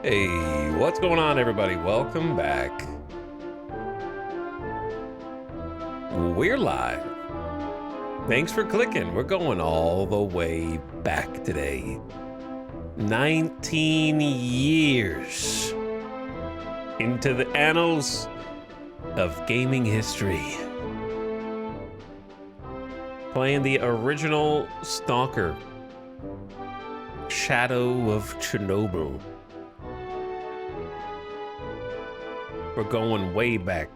Hey, what's going on, everybody? Welcome back. We're live. Thanks for clicking. We're going all the way back today. 19 years into the annals of gaming history. Playing the original Stalker, Shadow of Chernobyl. We're going way back.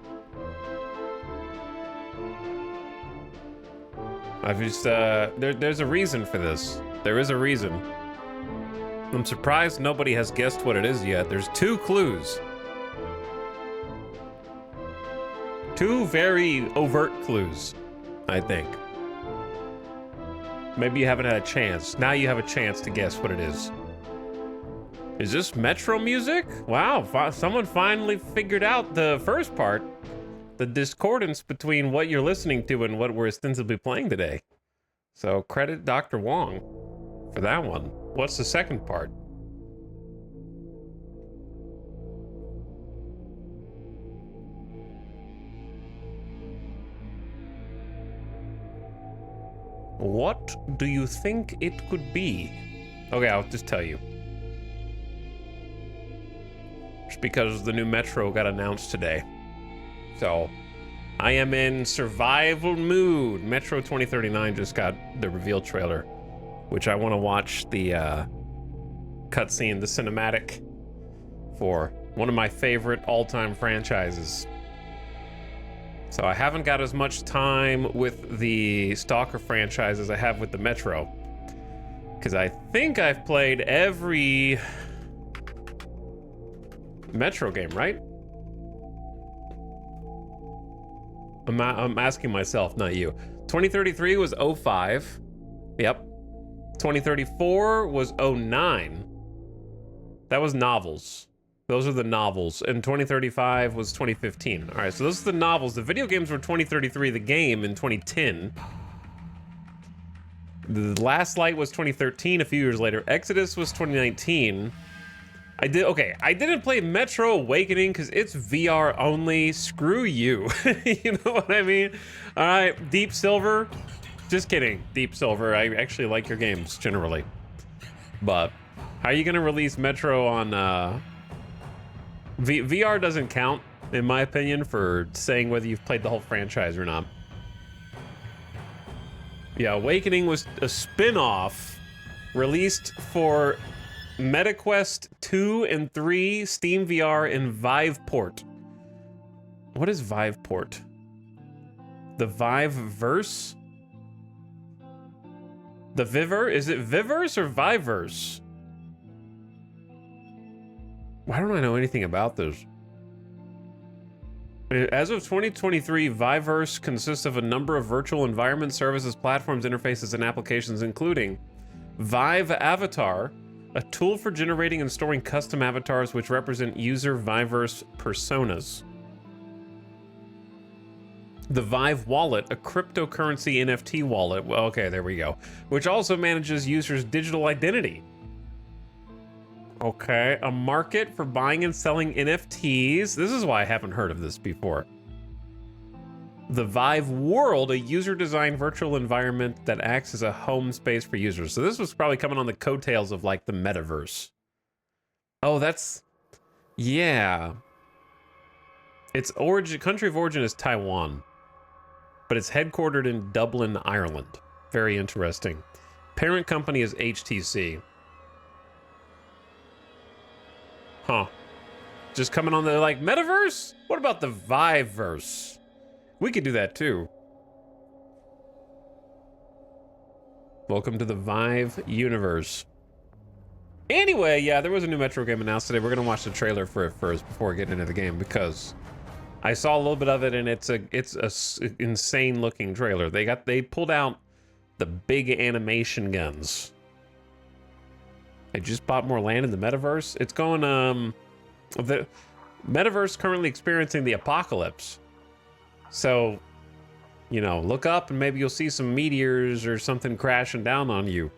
I've just, there's a reason for this. There is a reason. I'm surprised nobody has guessed what it is yet. There's two clues. Two very overt clues, I think. Maybe you haven't had a chance. Now you have a chance to guess what it is. Is this Metro music? Wow, someone finally figured out the first part. The discordance between what you're listening to and what we're ostensibly playing today. So credit Dr. Wong for that one. What's the second part? What do you think it could be? Okay, I'll just tell you. Just because the new Metro got announced today. So, I am in survival mood. Metro 2039 just got the reveal trailer, which I want to watch the cutscene, the cinematic, for one of my favorite all-time franchises. So I haven't got as much time with the Stalker franchise as I have with the Metro, because I think I've played every Metro game, right? I'm asking myself, not you. 2033 was 05. Yep. 2034 was 09. That was novels. Those are the novels. And 2035 was 2015. All right, so those are the novels. The video games were 2033, the game in 2010. The Last Light was 2013, a few years later. Exodus was 2019. I didn't play Metro Awakening because it's VR only. Screw you. You know what I mean? All right, Deep Silver. Just kidding, Deep Silver. I actually like your games generally. But how are you gonna release Metro on VR doesn't count, in my opinion, for saying whether you've played the whole franchise or not. Yeah, Awakening was a spin-off released for MetaQuest 2 and 3, Steam VR, and Viveport. What is Viveport? The Viveverse? The Viver? Is it Viverse or Viverse? Why don't I know anything about this? As of 2023, Viveverse consists of a number of virtual environment services, platforms, interfaces, and applications, including Vive Avatar, a tool for generating and storing custom avatars which represent user Viveverse personas. The Vive Wallet, a cryptocurrency NFT wallet, well, okay, there we go, which also manages users' digital identity. Okay, a market for buying and selling NFTs. This is why I haven't heard of this before. The Vive World, a user-designed virtual environment that acts as a home space for users. So this was probably coming on the coattails of like the metaverse. Oh, that's, yeah. Its country of origin is Taiwan, but it's headquartered in Dublin, Ireland. Very interesting. Parent company is HTC. Huh. Just coming on the like metaverse? What about the Viveverse? We could do that too. Welcome to the Vive universe. Anyway, yeah, there was a new Metro game announced today. We're gonna watch the trailer for it first before getting into the game because I saw a little bit of it and it's a insane looking trailer. They pulled out the big animation guns. They just bought more land in the metaverse. It's going the metaverse currently experiencing the apocalypse. So, you know, look up and maybe you'll see some meteors or something crashing down on you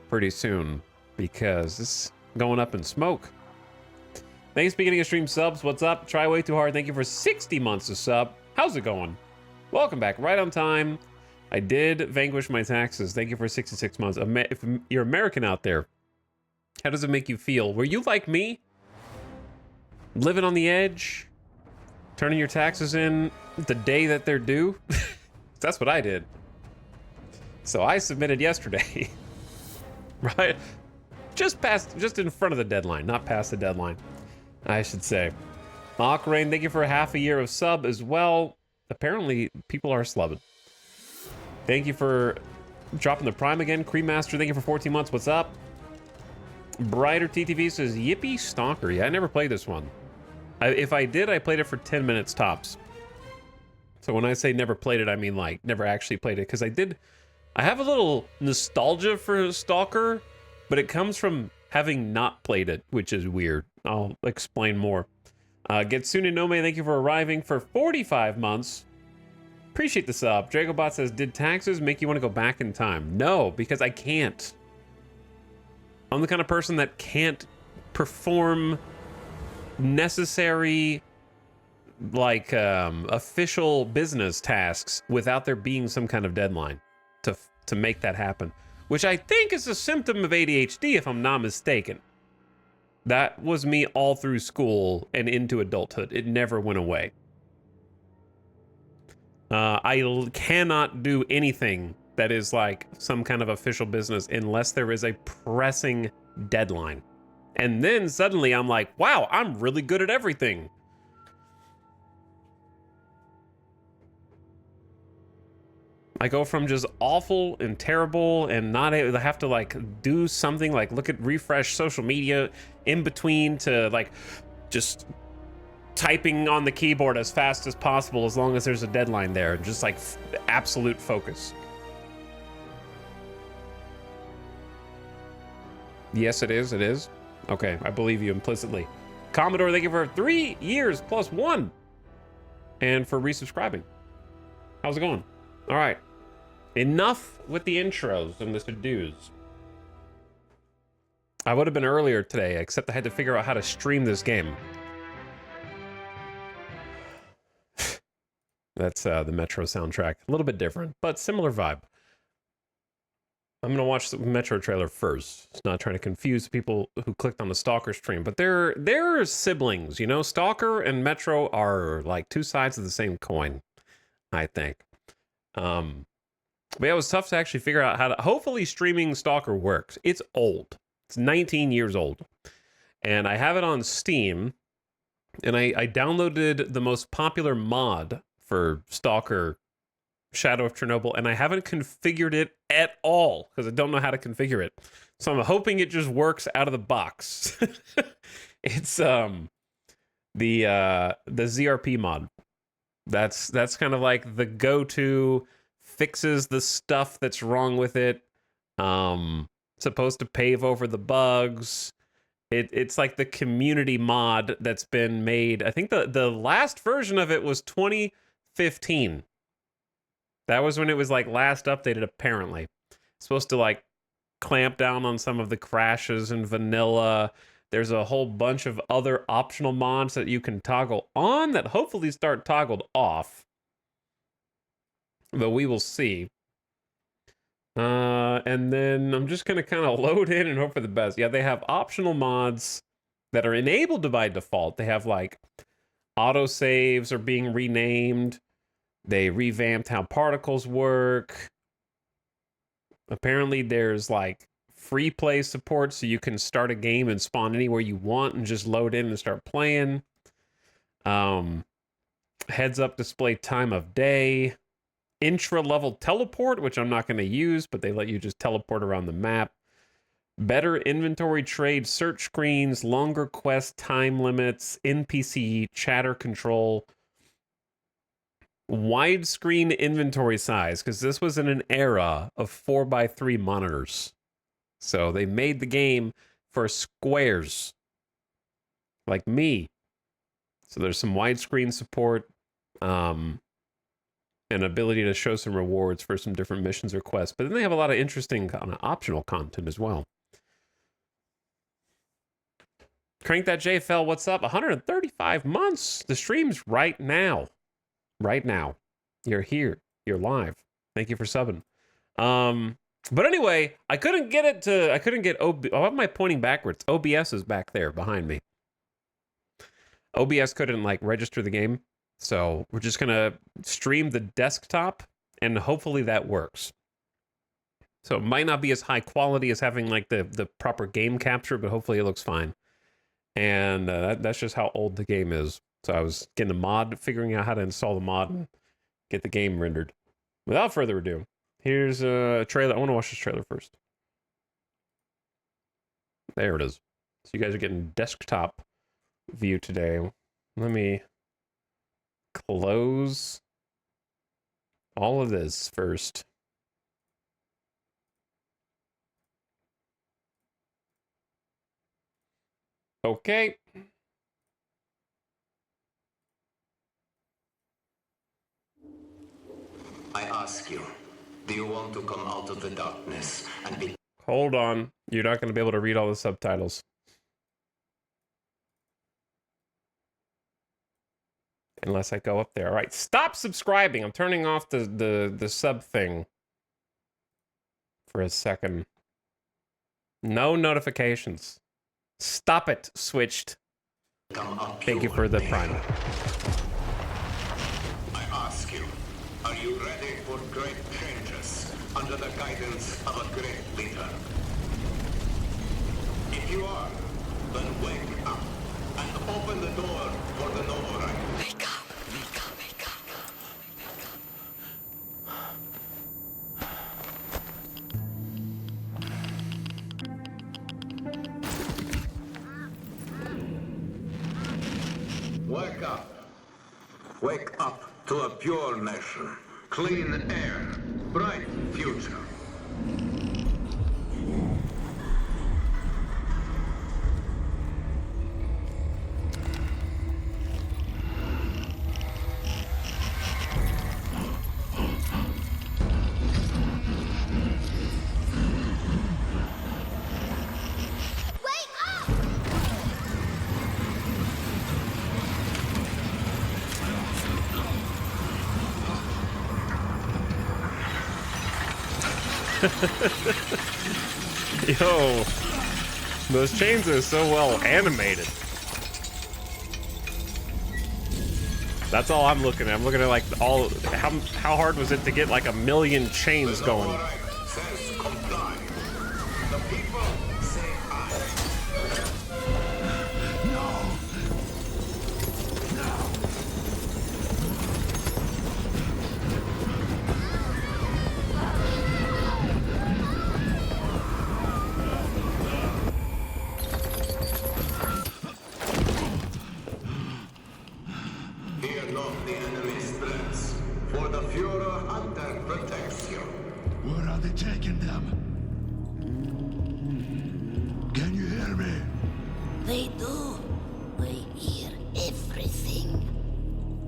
pretty soon because it's going up in smoke. Thanks for beginning of stream subs. What's up? Try way too hard. Thank you for 60 months of sub. How's it going? Welcome back. Right on time. I did vanquish my taxes. Thank you for 66 months. If you're American out there, how does it make you feel? Were you like me? Living on the edge? Turning your taxes in the day that they're due? That's what I did. So I submitted yesterday. Right? Just in front of the deadline, not past the deadline, I should say. Rain, thank you for half a year of sub as well. Apparently, people are slubbing. Thank you for dropping the Prime again. Creammaster, thank you for 14 months. What's up? Brighter TTV says, Yippee Stalker. Yeah, I never played this one. If I did, I played it for 10 minutes tops. So when I say never played it, I mean like never actually played it. Because I have a little nostalgia for Stalker, but it comes from having not played it, which is weird. I'll explain more. Getsune Nome, thank you for arriving for 45 months. Appreciate the sub. Dragobot says, did taxes make you want to go back in time? No, because I can't. I'm the kind of person that can't perform necessary, like, official business tasks without there being some kind of deadline to make that happen. Which I think is a symptom of ADHD, if I'm not mistaken. That was me all through school and into adulthood. It never went away. I cannot do anything that is like some kind of official business unless there is a pressing deadline. And then suddenly I'm like, wow, I'm really good at everything. I go from just awful and terrible and not able to have to like do something like refresh social media in between to like just typing on the keyboard as fast as possible as long as there's a deadline there. Just like absolute focus. Yes, it is. It is. Okay, I believe you implicitly. Commodore, thank you for 3 years plus 1. And for resubscribing. How's it going? All right. Enough with the intros and the to-dos. I would have been earlier today, except I had to figure out how to stream this game. That's the Metro soundtrack. A little bit different, but similar vibe. I'm gonna watch the Metro trailer first. It's not trying to confuse people who clicked on the Stalker stream, but they're siblings, you know? Stalker and Metro are like two sides of the same coin, I think. But yeah, it was tough to actually figure out how to... Hopefully streaming Stalker works. It's old. It's 19 years old. And I have it on Steam. And I downloaded the most popular mod for Stalker Shadow of Chernobyl. And I haven't configured it at all. Because I don't know how to configure it. So I'm hoping it just works out of the box. It's the ZRP mod. That's kind of like the go-to... Fixes the stuff that's wrong with it. Supposed to pave over the bugs. It's like the community mod that's been made. I think the last version of it was 2015. That was when it was like last updated, apparently. It's supposed to like clamp down on some of the crashes in vanilla. There's a whole bunch of other optional mods that you can toggle on that hopefully start toggled off. But we will see. And then I'm just going to kind of load in and hope for the best. Yeah, they have optional mods that are enabled by default. They have like autosaves are being renamed. They revamped how particles work. Apparently there's like free play support, so you can start a game and spawn anywhere you want and just load in and start playing. Heads up display time of day. Intra-level teleport, which I'm not going to use, but they let you just teleport around the map. Better inventory trade search screens, longer quest time limits, NPC chatter control, widescreen inventory size, because this was in an era of 4x3 monitors. So they made the game for squares, like me. So there's some widescreen support. And ability to show some rewards for some different missions or quests. But then they have a lot of interesting kind of optional content as well. Crank that JFL, what's up? 135 months. The stream's right now. Right now. You're here. You're live. Thank you for subbing. But anyway, I couldn't get oh, am I pointing backwards? OBS is back there behind me. OBS couldn't like register the game. So we're just gonna stream the desktop and hopefully that works. So it might not be as high quality as having like the proper game capture, but hopefully it looks fine. And that's just how old the game is. So I was getting a mod, figuring out how to install the mod and get the game rendered. Without further ado, here's a trailer. I want to watch this trailer first. There it is. So you guys are getting desktop view today. Let me close all of this first. Okay. I ask you, do you want to come out of the darkness and be... Hold on. You're not going to be able to read all the subtitles. Unless I go up there. All right, stop subscribing. I'm turning off the sub thing for a second. No notifications. Stop it, switched. Thank you for the prime. I ask you, are you ready for great changes under the guidance of a great leader? If you are, then wake up and open the door for the noble right. Wake up, wake up, wake up. Wake up. Wake up to a pure nation, clean air, bright future. Yo, those chains are so well animated. That's all I'm looking at. I'm looking at like all how hard was it to get like 1 million chains going? Says comply. The people say I. Fear not the enemy's threats, for the Führer hunter protects you. Where are they taking them? Can you hear me? They do. We hear everything.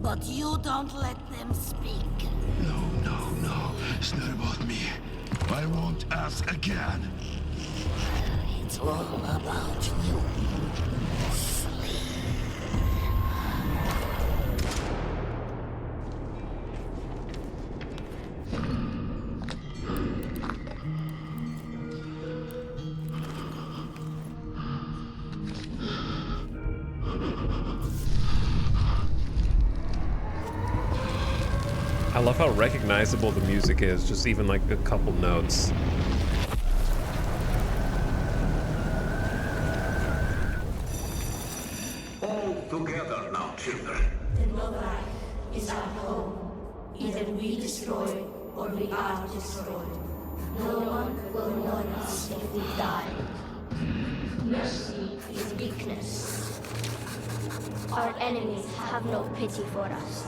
But you don't let them speak. No. It's not about me. I won't ask again. It's all about you. I love how recognizable the music is, just even like a couple notes. All together now, children. The Novi is our home. Either we destroy or we are destroyed. No one will mourn us if we die. Mercy is weakness. Our enemies have no pity for us.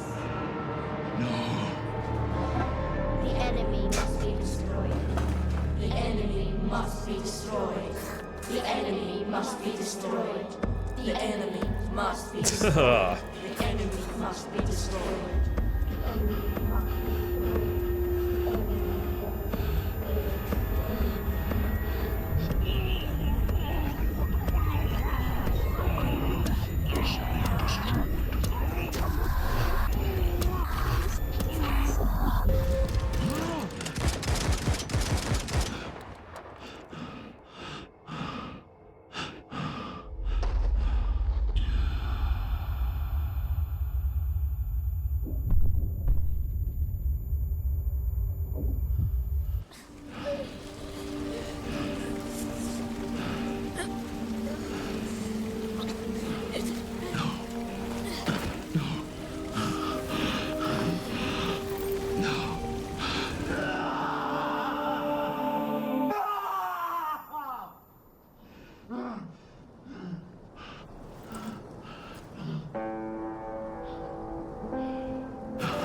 The enemy must be destroyed. The enemy must be destroyed. The enemy must be destroyed. The enemy must be destroyed. The enemy must be destroyed.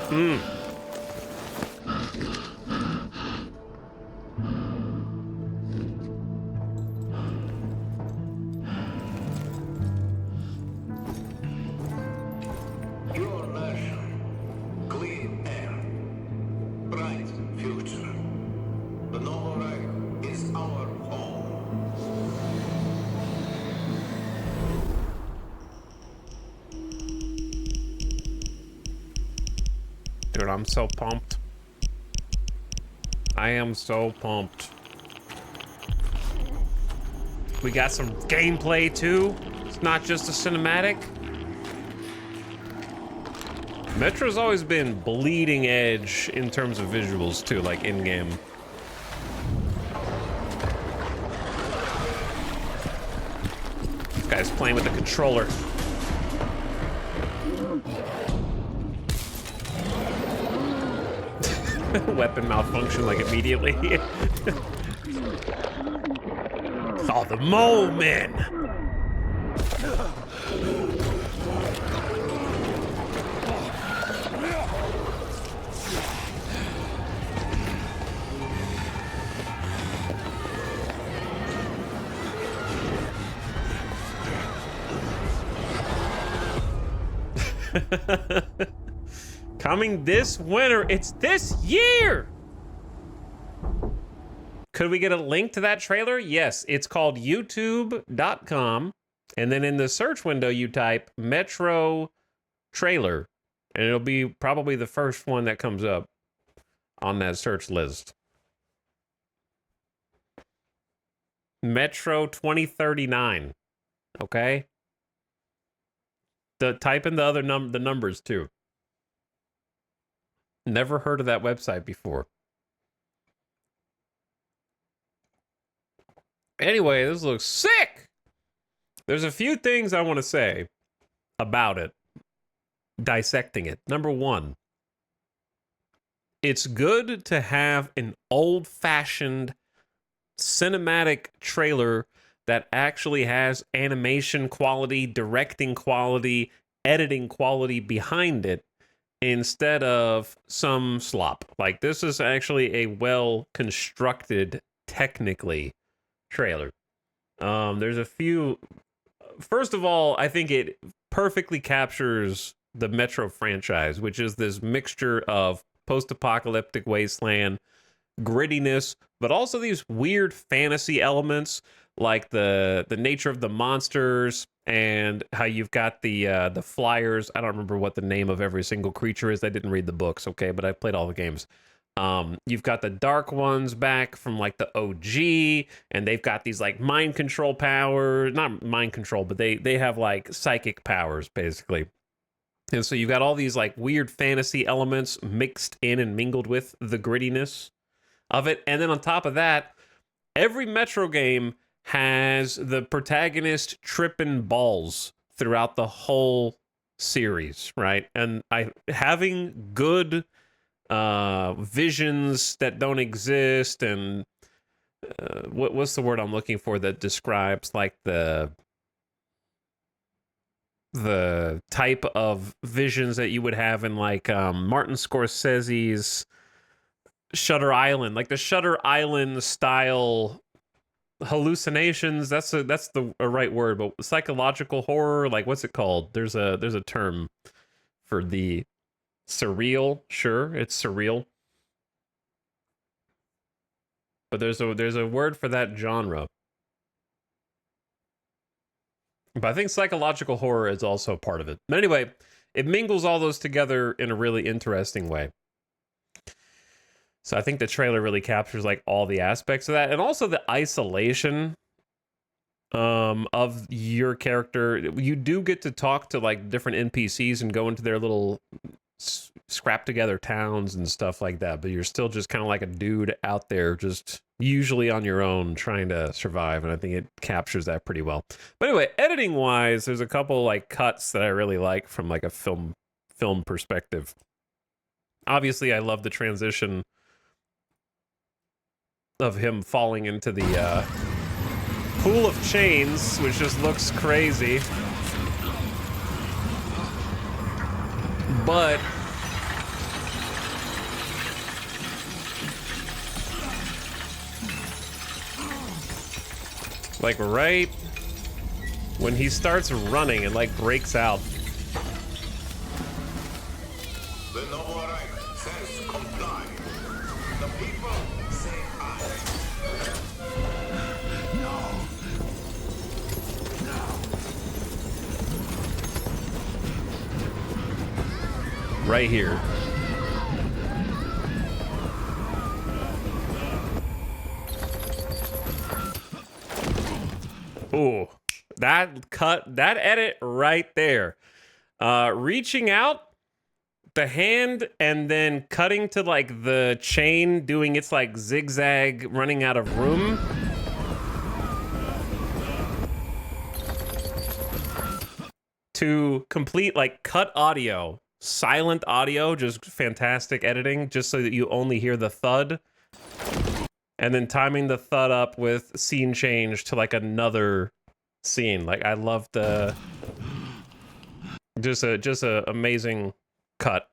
Pure nation, clean air, bright future. The Noble Reich is our home. Dude, I'm so pumped. I am so pumped. We got some gameplay too. It's not just a cinematic. Metro's always been bleeding edge in terms of visuals too, like in-game. This guy's playing with the controller. Weapon malfunction like immediately. Oh, the mole men. Coming this winter. It's this year. Could we get a link to that trailer? Yes, it's called youtube.com. And then in the search window, you type Metro trailer. And it'll be probably the first one that comes up on that search list. Metro 2039. Okay? Type in the other the numbers too. Never heard of that website before. Anyway, this looks sick. There's a few things I want to say about it. Dissecting it. Number one, it's good to have an old-fashioned cinematic trailer that actually has animation quality, directing quality, editing quality behind it, instead of some slop. Like, this is actually a well-constructed, technically, trailer. There's a few... First of all, I think it perfectly captures the Metro franchise, which is this mixture of post-apocalyptic wasteland, grittiness, but also these weird fantasy elements, like the nature of the monsters, and how you've got the flyers. I don't remember what the name of every single creature is. I didn't read the books, okay, but I played all the games. You've got the dark ones back from like the OG, and they've got these like mind control powers, not mind control, but they have like psychic powers basically. And so you've got all these like weird fantasy elements mixed in and mingled with the grittiness of it. And then on top of that, every Metro game has the protagonist tripping balls throughout the whole series, right? And having good visions that don't exist, and what's the word I'm looking for that describes like the type of visions that you would have in like Martin Scorsese's Shutter Island, like the Shutter Island style hallucinations. That's the right word, but psychological horror, like what's it called? There's a term for the surreal. Sure, it's surreal, but there's a word for that genre. But I think psychological horror is also part of it. But anyway, it mingles all those together in a really interesting way. So I think the trailer really captures like all the aspects of that, and also the isolation of your character. You do get to talk to like different NPCs and go into their little scrap together towns and stuff like that, but you're still just kind of like a dude out there, just usually on your own trying to survive, and I think it captures that pretty well. But anyway, editing wise, there's a couple like cuts that I really like from like a film perspective. Obviously, I love the transition of him falling into the pool of chains, which just looks crazy. Like right when he starts running, it like breaks out. The noble arrival says comply. The people say aye. Right here. Ooh, that edit right there. Reaching out, the hand, and then cutting to like the chain doing its like zigzag running out of room. To complete like cut audio, silent audio, just fantastic editing, just so that you only hear the thud. And then timing the thud up with scene change to like another scene. Like I love the just a amazing cut.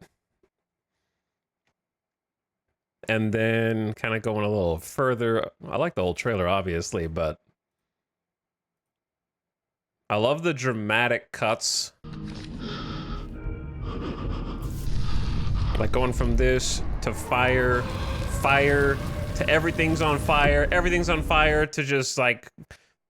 And then kind of going a little further. I like the whole trailer, obviously, but I love the dramatic cuts. Like going from this to fire, fire, to everything's on fire, to just like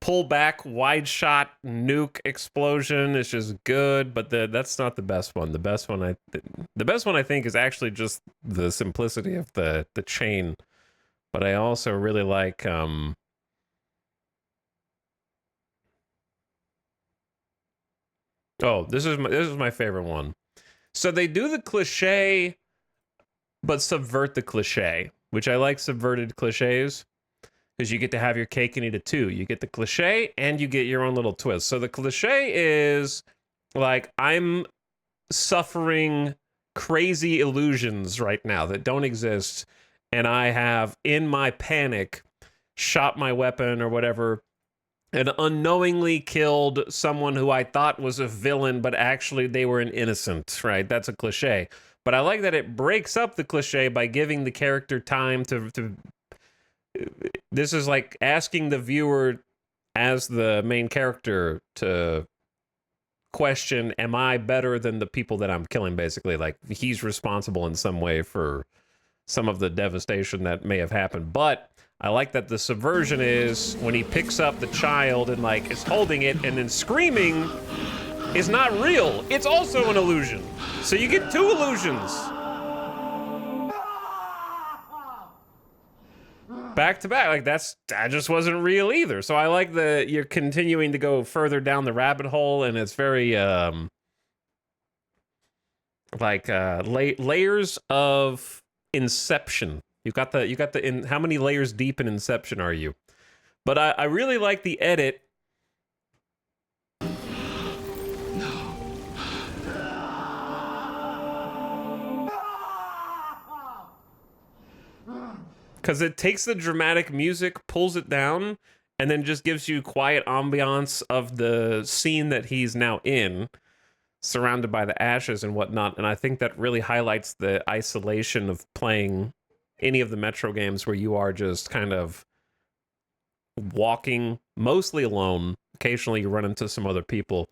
pull back, wide shot, nuke explosion is just good, but that's not the best one. The best one I think is actually just the simplicity of the chain. But I also really like oh, this is my favorite one. So they do the cliche but subvert the cliche, which I like subverted cliches. Because you get to have your cake and eat it too. You get the cliche and you get your own little twist. So the cliche is like, I'm suffering crazy illusions right now that don't exist. And I have, in my panic, shot my weapon or whatever and unknowingly killed someone who I thought was a villain, but actually they were an innocent, right? That's a cliche. But I like that it breaks up the cliche by giving the character time to this is like asking the viewer as the main character to question, am I better than the people that I'm killing, basically? Like, he's responsible in some way for some of the devastation that may have happened. But I like that the subversion is when he picks up the child and like is holding it and then screaming is not real. It's also an illusion. So you get two illusions. Back to back, like that just wasn't real either. So I like that you're continuing to go further down the rabbit hole, and it's very layers of Inception. You got the how many layers deep in Inception are you? But I really like the edit. Because it takes the dramatic music, pulls it down, and then just gives you quiet ambiance of the scene that he's now in, surrounded by the ashes and whatnot. And I think that really highlights the isolation of playing any of the Metro games where you are just kind of walking, mostly alone. Occasionally you run into some other people.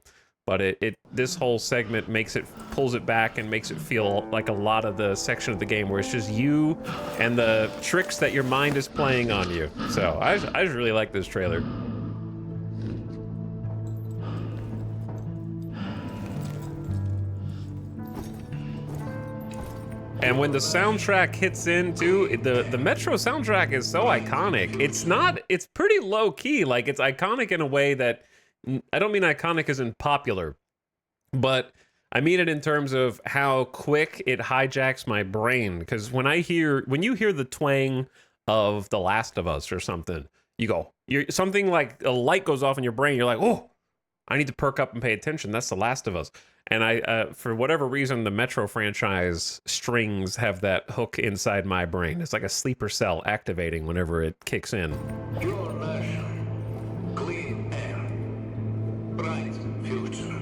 But this whole segment pulls it back and makes it feel like a lot of the section of the game where it's just you and the tricks that your mind is playing on you. So I just really like this trailer. And when the soundtrack hits in too, the Metro soundtrack is so iconic. It's pretty low key. Like, it's iconic in a way that, I don't mean iconic as in popular, but I mean it in terms of how quick it hijacks my brain. Because when you hear the twang of The Last of Us or something, something like a light goes off in your brain. You're like, oh, I need to perk up and pay attention. That's The Last of Us. And I, for whatever reason, the Metro franchise strings have that hook inside my brain. It's like a sleeper cell activating whenever it kicks in. Your nation, clean air, bright future.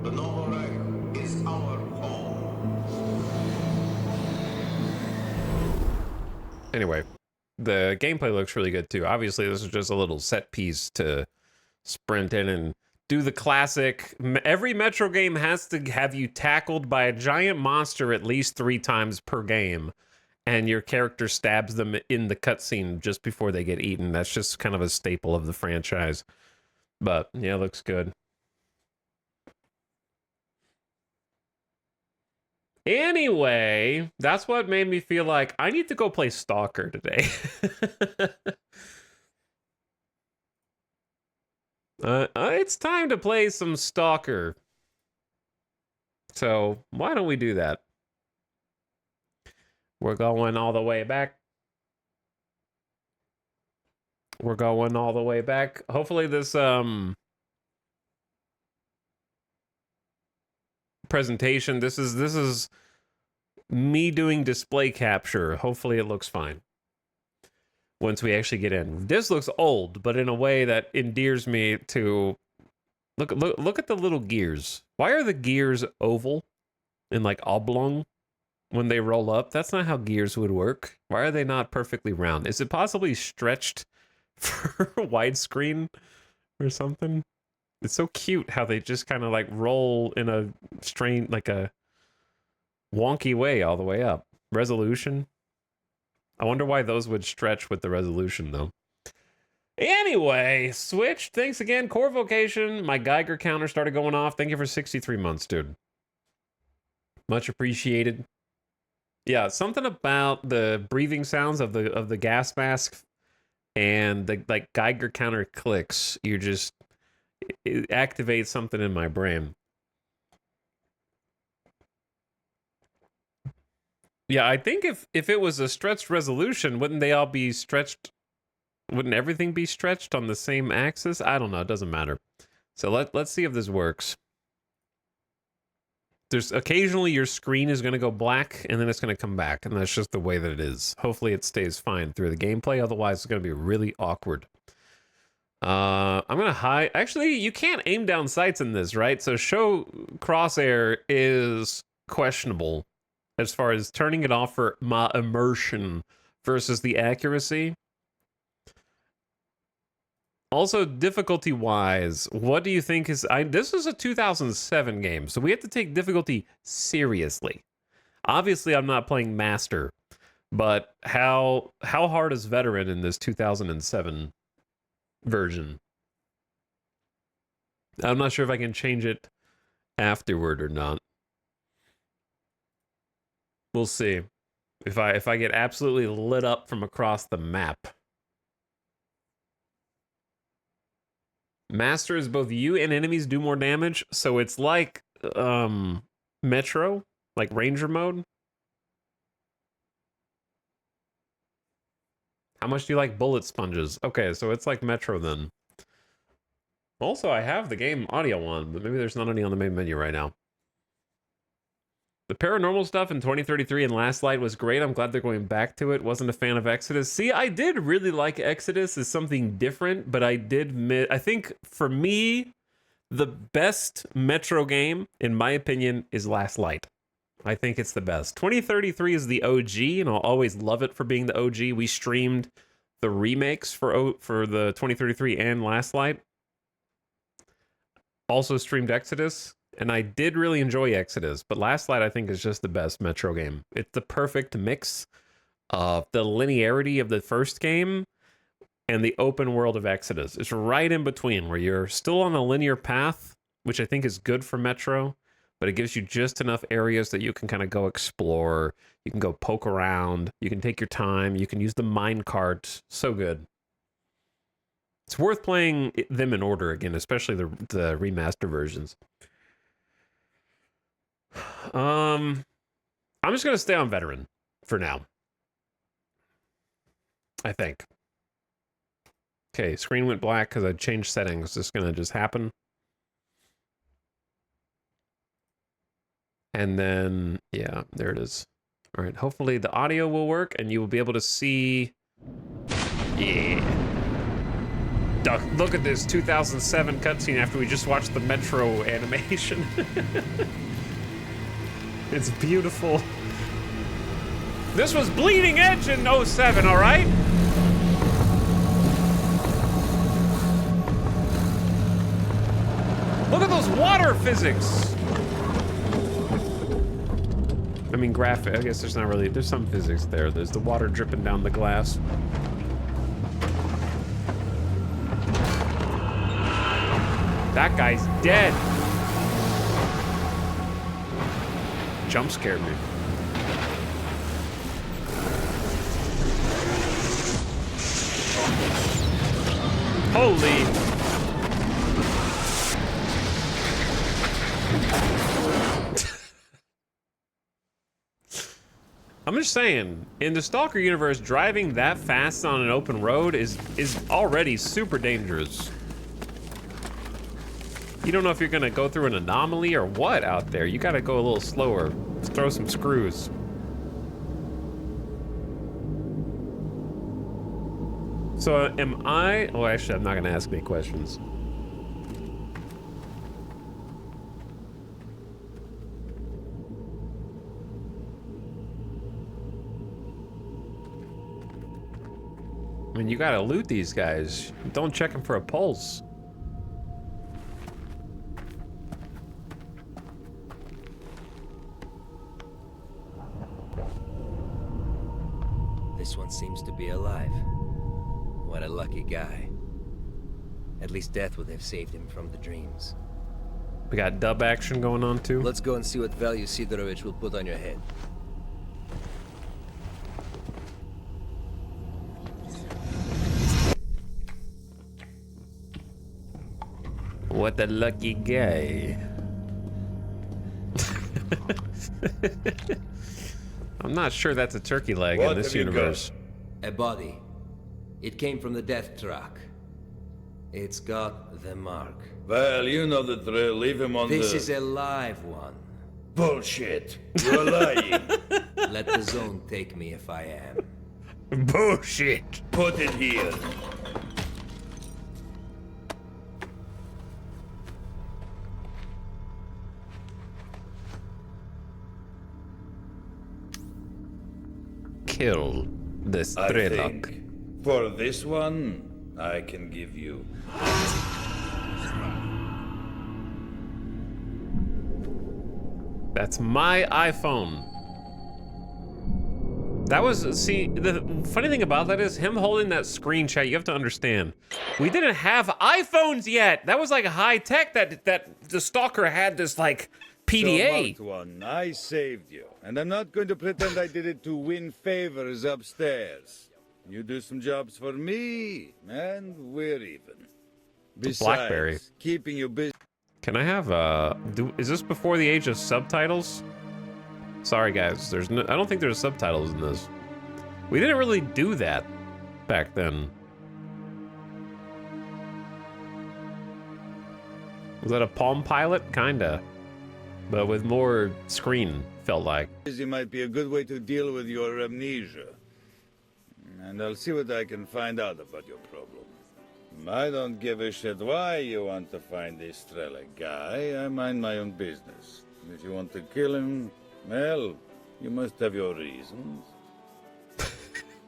The noble right is our home. Anyway, the gameplay looks really good too. Obviously, this is just a little set piece to sprint in and do the classic. Every Metro game has to have you tackled by a giant monster at least 3 times per game, and your character stabs them in the cutscene just before they get eaten. That's just kind of a staple of the franchise. But yeah, it looks good. Anyway, that's what made me feel like I need to go play Stalker today. It's time to play some Stalker. So why don't we do that? We're going all the way back. We're going all the way back. Hopefully this presentation, this is me doing display capture. Hopefully it looks fine once we actually get in. This looks old, but in a way that endears me to look at the little gears. Why are the gears oval and like oblong when they roll up? That's not how gears would work. Why are they not perfectly round? Is it possibly stretched for widescreen or something? It's so cute how they just kind of like roll in a strange, like a wonky way all the way up. Resolution. I wonder why those would stretch with the resolution though. Anyway, Switch, thanks again. Core Vocation, my Geiger counter started going off. Thank you for 63 months, dude. Much appreciated. Yeah, something about the breathing sounds of the gas mask and the like Geiger counter clicks. It activates something in my brain. Yeah, I think if it was a stretched resolution, wouldn't they all be stretched? Wouldn't everything be stretched on the same axis? I don't know. It doesn't matter. So let's see if this works. There's occasionally your screen is going to go black and then it's going to come back, and that's just the way that it is. Hopefully it stays fine through the gameplay. Otherwise, it's going to be really awkward. I'm going to hide. Actually, you can't aim down sights in this, right? So show crosshair is questionable as far as turning it off for my immersion versus the accuracy. Also, difficulty-wise, what do you think is... this is a 2007 game, so we have to take difficulty seriously. Obviously, I'm not playing Master, but how hard is Veteran in this 2007 version? I'm not sure if I can change it afterward or not. We'll see. If I get absolutely lit up from across the map. Master is both you and enemies do more damage, so it's like Metro, like Ranger mode. How much do you like bullet sponges? Okay, so it's like Metro then. Also, I have the game audio on, but maybe there's not any on the main menu right now. The paranormal stuff in 2033 and Last Light was great. I'm glad they're going back to it. Wasn't a fan of Exodus. See, I did really like Exodus as something different, but I think for me, the best Metro game, in my opinion, is Last Light. I think it's the best. 2033 is the OG, and I'll always love it for being the OG. We streamed the remakes for the 2033 and Last Light. Also streamed Exodus. And I did really enjoy Exodus, but Last Light I think is just the best Metro game. It's the perfect mix of the linearity of the first game and the open world of Exodus. It's right in between where you're still on a linear path, which I think is good for Metro, but it gives you just enough areas that you can kind of go explore. You can go poke around. You can take your time. You can use the mine carts. So good. It's worth playing them in order again, especially the remaster versions. I'm just gonna stay on Veteran for now. I think. Okay, screen went black because I changed settings. This is gonna just happen. And then, yeah, there it is. All right, hopefully the audio will work and you will be able to see. Yeah. Look at this 2007 cutscene after we just watched the Metro animation. It's beautiful. This was Bleeding Edge in 07, all right? more physics. I mean, graphic. I guess there's not really. There's some physics there. There's the water dripping down the glass. That guy's dead. Jump scared me. Holy. I'm just saying, in the Stalker universe, driving that fast on an open road is already super dangerous. You don't know if you're gonna go through an anomaly or what out there. You gotta go a little slower. Let's throw some screws. So am I, oh actually I'm not gonna ask any questions. I mean, you gotta loot these guys. Don't check them for a pulse. This one seems to be alive. What a lucky guy. At least death would have saved him from the dreams. We got dub action going on too. Let's go and see what value Sidorovich will put on your head. What a lucky guy. I'm not sure that's a turkey leg in this universe. A body. It came from the death truck. It's got the mark. Well, you know the drill. Leave him on This is a live one. Bullshit. You're lying. Let the zone take me if I am. Bullshit. Put it here. Kill the I S.T.A.L.K.E.R. think for this one, I can give you. That's my iPhone. That was, see, the funny thing about that is him holding that screenshot, you have to understand. We didn't have iPhones yet. That was like high tech that the Stalker had this like PDA. So, marked one, I saved you. And I'm not going to pretend I did it to win favors upstairs. You do some jobs for me, and we're even. Besides, BlackBerry. keeping you busy. Can I have is this before the age of subtitles? Sorry guys, there's no, I don't think there's subtitles in this. We didn't really do that back then. Was that a Palm Pilot? Kinda. But with more screen, felt like. Busy might be a good way to deal with your amnesia. And I'll see what I can find out about your problem. I don't give a shit why you want to find this Strelok guy. I mind my own business. If you want to kill him, well, you must have your reasons.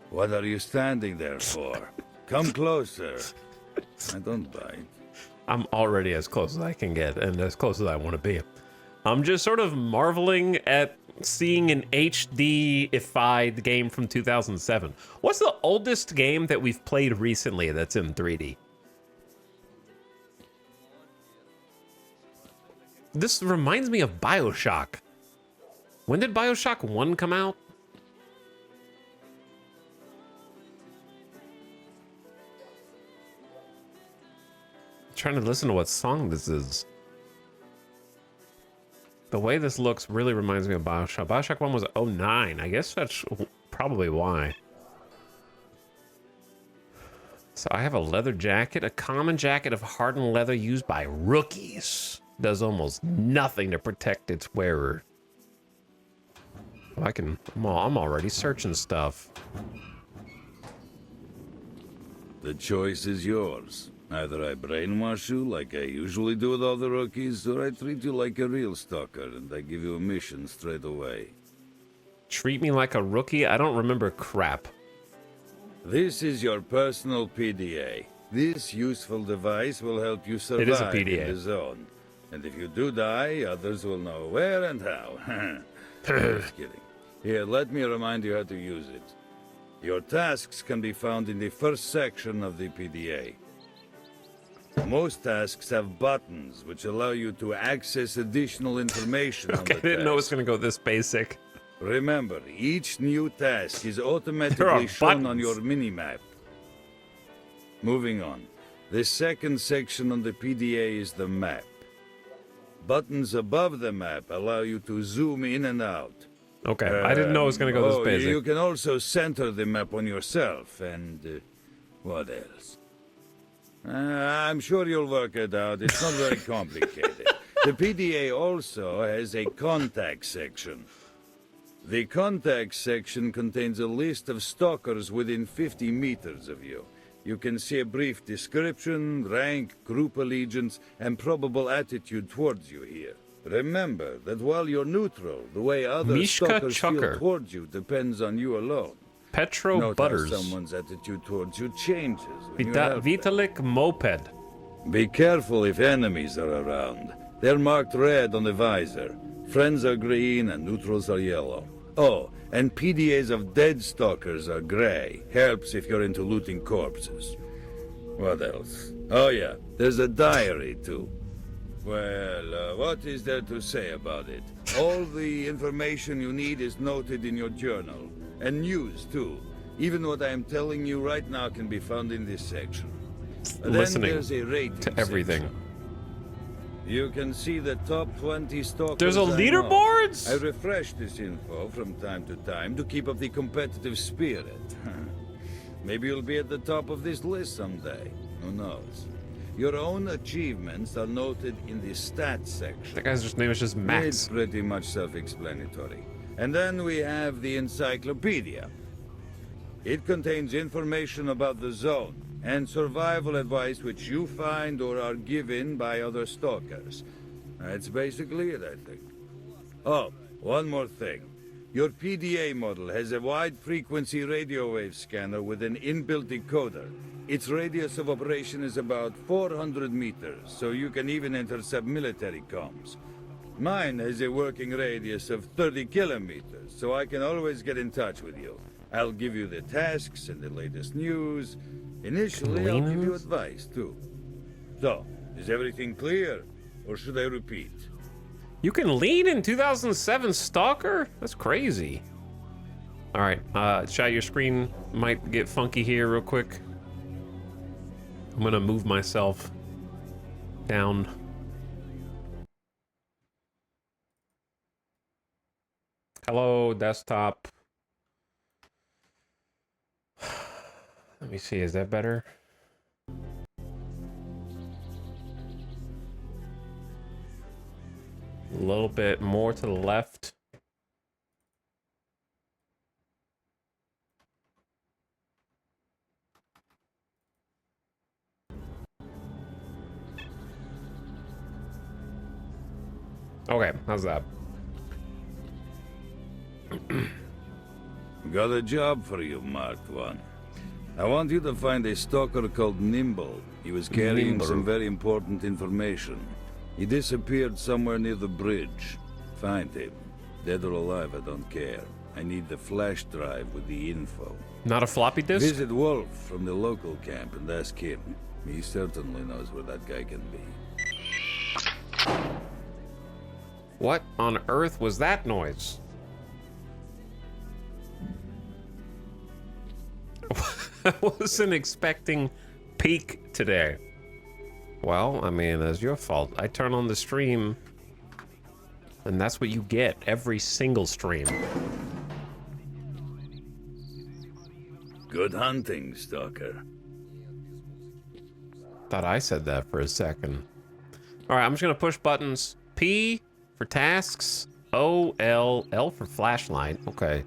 What are you standing there for? Come closer. I don't bite. I'm already as close as I can get and as close as I want to be. I'm just sort of marveling at seeing an HD-ified game from 2007. What's the oldest game that we've played recently that's in 3D? This reminds me of BioShock. When did BioShock 1 come out? I'm trying to listen to what song this is. The way this looks really reminds me of BioShock. BioShock 1 was 09. I guess that's probably why. So I have a leather jacket, a common jacket of hardened leather used by rookies. Does almost nothing to protect its wearer. I'm already searching stuff. The choice is yours. Either I brainwash you like I usually do with all the rookies, or I treat you like a real stalker and I give you a mission straight away. Treat me like a rookie? I don't remember crap. This is your personal PDA. This useful device will help you survive It is a PDA. in the zone. And if you do die, others will know where and how. Just kidding. Here, let me remind you how to use it. Your tasks can be found in the first section of the PDA. Most tasks have buttons which allow you to access additional information on the I didn't know it was task. going to go this basic. Remember, each new task is automatically shown on buttons. your minimap. Moving on. The second section on the PDA is the map. Buttons above the map allow you to zoom in and out. Okay, I didn't know it was going to go this basic. You can also center the map on yourself, and what else? I'm sure you'll work it out. It's not very complicated. The PDA also has a contact section. The contact section contains a list of stalkers within 50 meters of you. You can see a brief description, rank, group allegiance, and probable attitude towards you here. Remember that while you're neutral, the way other Mishka stalkers Chucker. feel towards you depends on you alone. Petro Note Butters. how someone's attitude towards you changes when you help them. Etalyx Moped. Be careful if enemies are around. They're marked red on the visor. Friends are green and neutrals are yellow. Oh, and PDAs of dead stalkers are gray. Helps if you're into looting corpses. What else? Oh yeah, there's a diary too. Well, what is there to say about it? All the information you need is noted in your journal. And news too. Even what I am telling you right now can be found in this section. Listening then there's a rating to everything. section. You can see the top 20 stalkers. There's a I know. leaderboards? I refresh this info from time to time to keep up the competitive spirit. Maybe you'll be at the top of this list someday. Who knows? Your own achievements are noted in the stats section. That guy's name is just Max. It's pretty much self-explanatory. And then we have the encyclopedia. It contains information about the zone and survival advice which you find or are given by other stalkers. That's basically it, I think. Oh, one more thing. Your PDA model has a wide-frequency radio wave scanner with an inbuilt decoder. Its radius of operation is about 400 meters, so you can even intercept military comms. Mine has a working radius of 30 kilometers, so I can always get in touch with you. I'll give you the tasks and the latest news. Initially, I'll give you advice, too. So, is everything clear? Or should I repeat? You can lead in 2007 Stalker? That's crazy. All right, chat, your screen might get funky here real quick. I'm gonna move myself down. Hello, desktop. Let me see, is that better? A little bit more to the left. Okay, how's that? Got a job for you, Marked One. I want you to find a stalker called Nimble. He was carrying Nimble. some very important information. He disappeared somewhere near the bridge. Find him. Dead or alive, I don't care. I need the flash drive with the info. Not a floppy disk? Visit Wolf from the local camp and ask him. He certainly knows where that guy can be. What on earth was that noise? I wasn't expecting peak today. Well, I mean, that's your fault. I turn on the stream, and that's what you get every single stream. Good hunting, Stalker. Thought I said that for a second. All right, I'm just gonna push buttons. P for tasks, O, L for flashlight. Okay.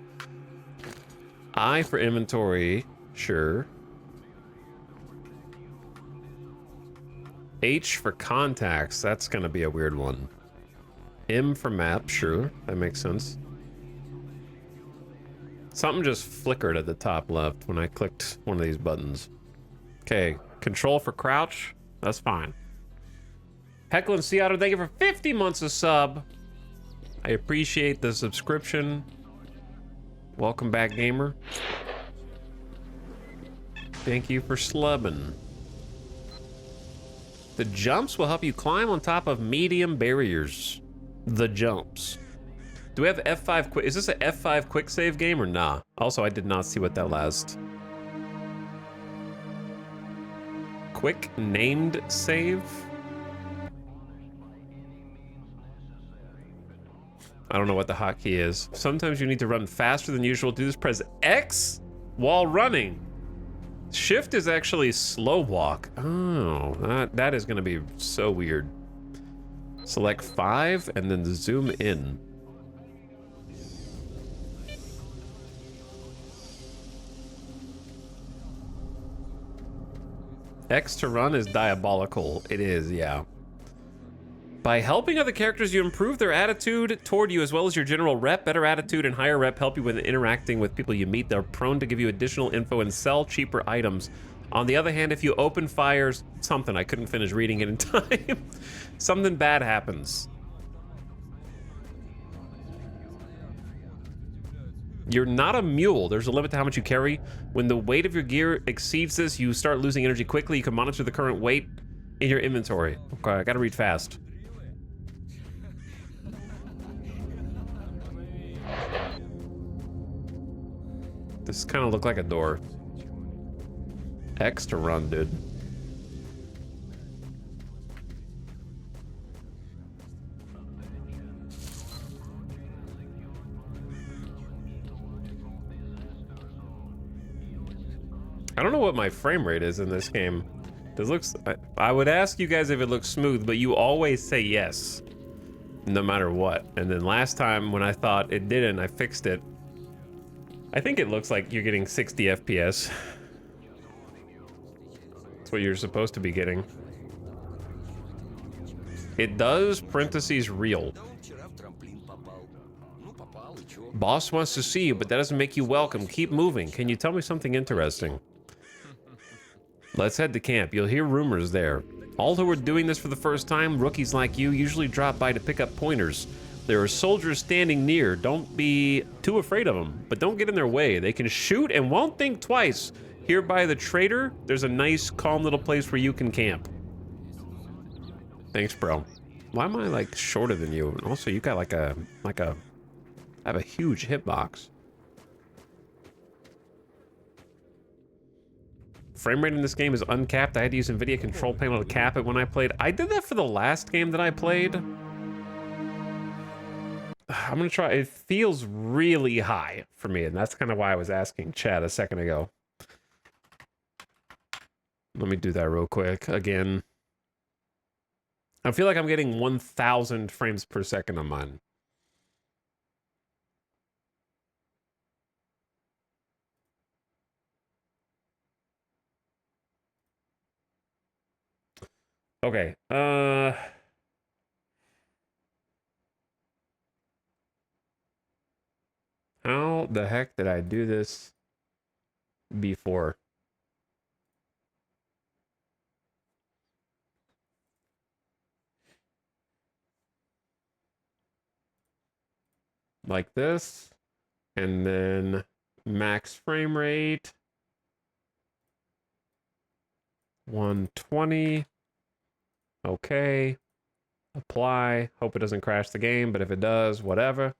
I for inventory. Sure. H for contacts. That's gonna be a weird one. M for map. Sure, that makes sense. Something just flickered at the top left when I clicked one of these buttons. Okay, control for crouch. That's fine. Heckle and Sea Otter, thank you for 50 months of sub. I appreciate the subscription. Welcome back, gamer. Thank you for slubbing. The jumps will help you climb on top of medium barriers. The jumps. Do we have F5 quick? Is this a F5 quick save game or nah? Also, I did not see what that last. Quick named save? I don't know what the hotkey is. Sometimes you need to run faster than usual. Do this, press X while running. Shift is actually slow walk. Oh, that is gonna be so weird. Select 5 and then zoom in. X to run is diabolical. It is, yeah. By helping other characters, you improve their attitude toward you as well as your general rep. Better attitude and higher rep help you with interacting with people you meet. They're prone to give you additional info and sell cheaper items. On the other hand, if you open fires, something, I couldn't finish reading it in time. Something bad happens. You're not a mule. There's a limit to how much you carry. When the weight of your gear exceeds this, you start losing energy quickly. You can monitor the current weight in your inventory. Okay, I gotta read fast. This kind of looked like a door. X to run, dude. I don't know what my frame rate is in this game. This looks, I would ask you guys if it looks smooth, but you always say yes, no matter what. And then last time when I thought it didn't, I fixed it. I think it looks like you're getting 60 FPS. That's what you're supposed to be getting. It does, parentheses, real. Boss wants to see you, but that doesn't make you welcome. Keep moving. Can you tell me something interesting? Let's head to camp. You'll hear rumors there. All who are doing this for the first time, rookies like you, usually drop by to pick up pointers. There are soldiers standing near. Don't be too afraid of them, but don't get in their way. They can shoot and won't think twice. Here by the trader, there's a nice, calm little place where you can camp. Thanks, bro. Why am I, like, shorter than you? And also, you got, I have a huge hitbox. Frame rate in this game is uncapped. I had to use NVIDIA control panel to cap it when I played. I did that for the last game that I played. I'm gonna try. It feels really high for me, and that's kind of why I was asking Chad a second ago. Let me do that real quick again. I feel like I'm getting 1,000 frames per second on mine. Okay, how the heck did I do this before? Like this, and then max frame rate, 120. Okay, apply. Hope it doesn't crash the game, but if it does, whatever.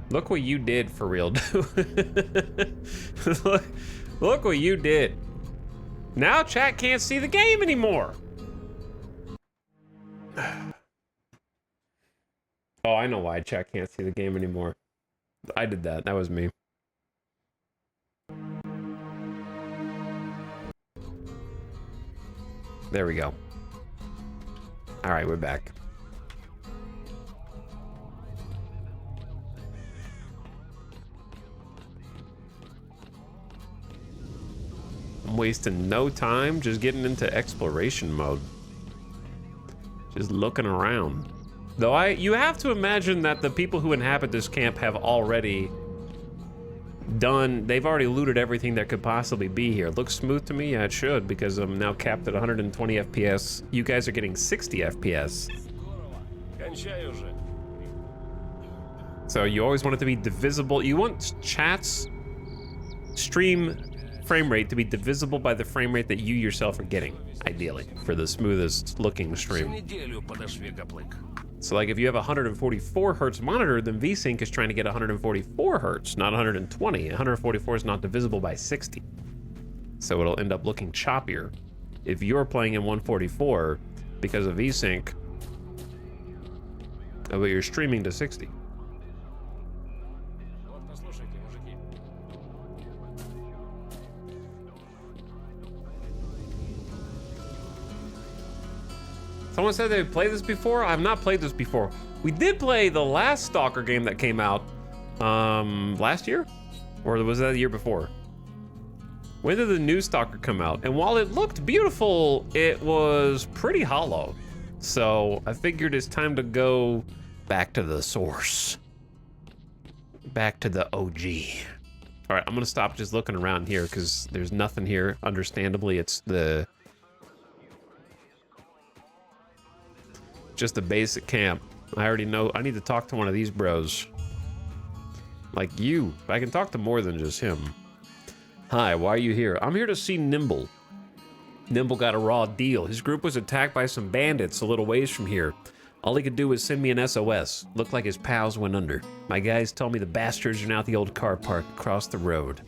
Look what you did for real, dude. look what you did. Now chat can't see the game anymore. Oh, I know why chat can't see the game anymore. I did that. That was me. There we go. All right, we're back. I'm wasting no time just getting into exploration mode. Just looking around. Though you have to imagine that the people who inhabit this camp have already they've already looted everything that could possibly be here. It looks smooth to me. Yeah, it should, because I'm now capped at 120 FPS. You guys are getting 60 FPS. So you always want it to be divisible. You want chat's stream frame rate to be divisible by the frame rate that you yourself are getting, ideally, for the smoothest looking stream. So like if you have a 144 hertz monitor, then VSync is trying to get 144 hertz, not 120. 144 is not divisible by 60. So it'll end up looking choppier. If you're playing in 144 because of VSync, but you're streaming to 60. Someone said they'd played this before. I've not played this before. We did play the last Stalker game that came out last year? Or was that the year before? When did the new Stalker come out? And while it looked beautiful, it was pretty hollow. So I figured it's time to go back to the source. Back to the OG. All right, I'm gonna stop just looking around here because there's nothing here. Understandably, it's just a basic camp. I already know. I need to talk to one of these bros. Like you. I can talk to more than just him. Hi, why are you here? I'm here to see Nimble. Nimble got a raw deal. His group was attacked by some bandits a little ways from here. All he could do was send me an SOS. Looked like his pals went under. My guys tell me the bastards are now at the old car park across the road.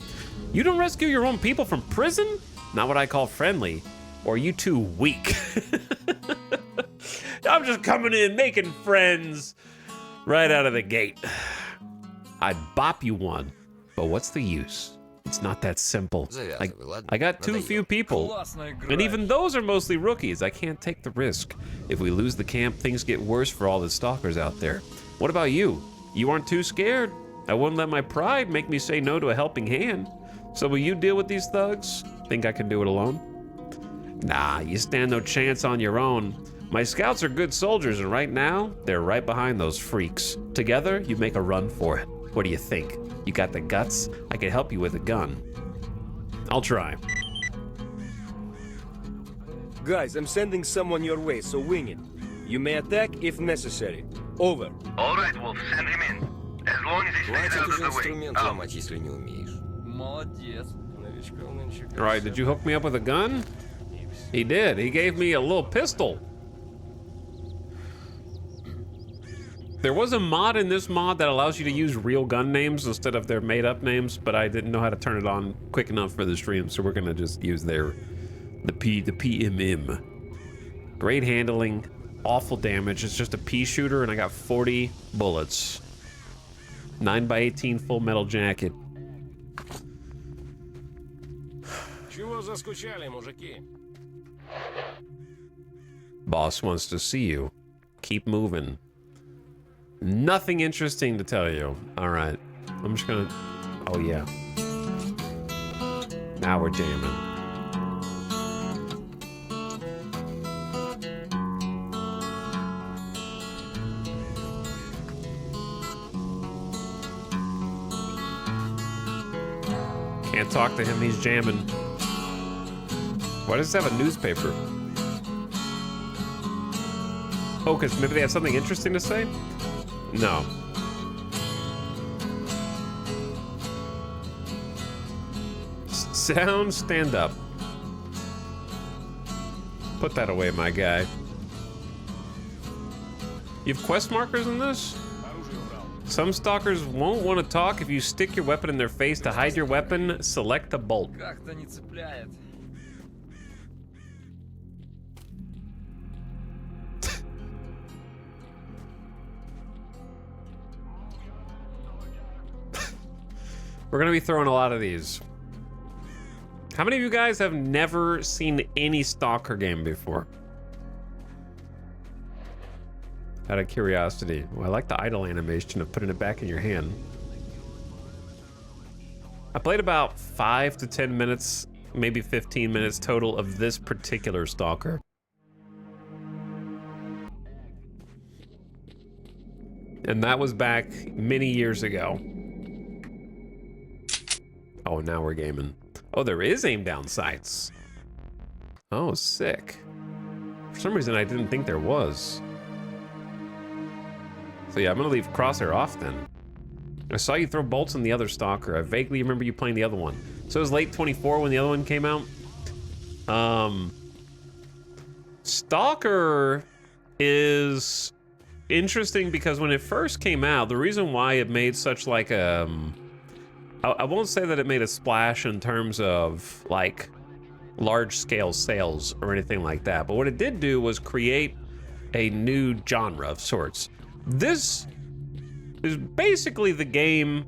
You don't rescue your own people from prison? Not what I call friendly. Or are you too weak? I'm just coming in, making friends right out of the gate. I'd bop you one, but what's the use? It's not that simple. Like, I got too few people, and even those are mostly rookies. I can't take the risk. If we lose the camp, things get worse for all the stalkers out there. What about you? You aren't too scared? I wouldn't let my pride make me say no to a helping hand. So will you deal with these thugs? Think I can do it alone? Nah, you stand no chance on your own. My scouts are good soldiers, and right now, they're right behind those freaks. Together, you make a run for it. What do you think? You got the guts? I can help you with a gun. I'll try. Guys, I'm sending someone your way, so wing it. You may attack if necessary. Over. All right, Wolf, send him in. As long as he stays out of the way. All right, did you hook me up with a gun? He did. He gave me a little pistol. There was a mod in this mod that allows you to use real gun names instead of their made-up names, but I didn't know how to turn it on quick enough for the stream, so we're gonna just use the PMM. Great handling, awful damage. It's just a pea shooter, and I got 40 bullets. 9x18 full metal jacket. Boss wants to see you. Keep moving. Nothing interesting to tell you. All right. I'm just gonna... Oh, yeah. Now we're jamming. Can't talk to him. He's jamming. Why does it have a newspaper? Oh, because maybe they have something interesting to say? No. Sound, stand up. Put that away, my guy. You have quest markers in this? Some stalkers won't want to talk if you stick your weapon in their face. To hide your weapon, select the bolt. We're gonna be throwing a lot of these. How many of you guys have never seen any Stalker game before? Out of curiosity. Well, I like the idle animation of putting it back in your hand. I played about 5 to 10 minutes, maybe 15 minutes total of this particular Stalker. And that was back many years ago. Oh, now we're gaming. Oh, there is aim down sights. Oh, sick. For some reason, I didn't think there was. So yeah, I'm gonna leave crosshair off then. I saw you throw bolts in the other Stalker. I vaguely remember you playing the other one. So it was late 24 when the other one came out. Stalker is interesting because when it first came out, the reason why it made such like a... I won't say that it made a splash in terms of like large-scale sales or anything like that, but what it did do was create a new genre of sorts. This is basically the game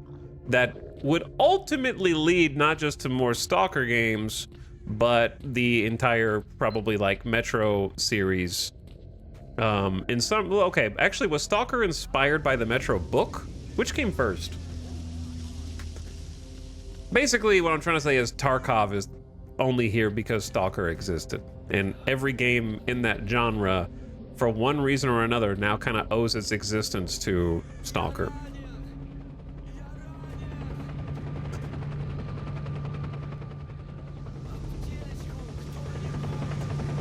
that would ultimately lead not just to more Stalker games, but the entire probably like Metro series. In some, well, okay, actually, was Stalker inspired by the Metro book? Which came first? Basically, what I'm trying to say is Tarkov is only here because Stalker existed. And every game in that genre, for one reason or another, now kind of owes its existence to Stalker.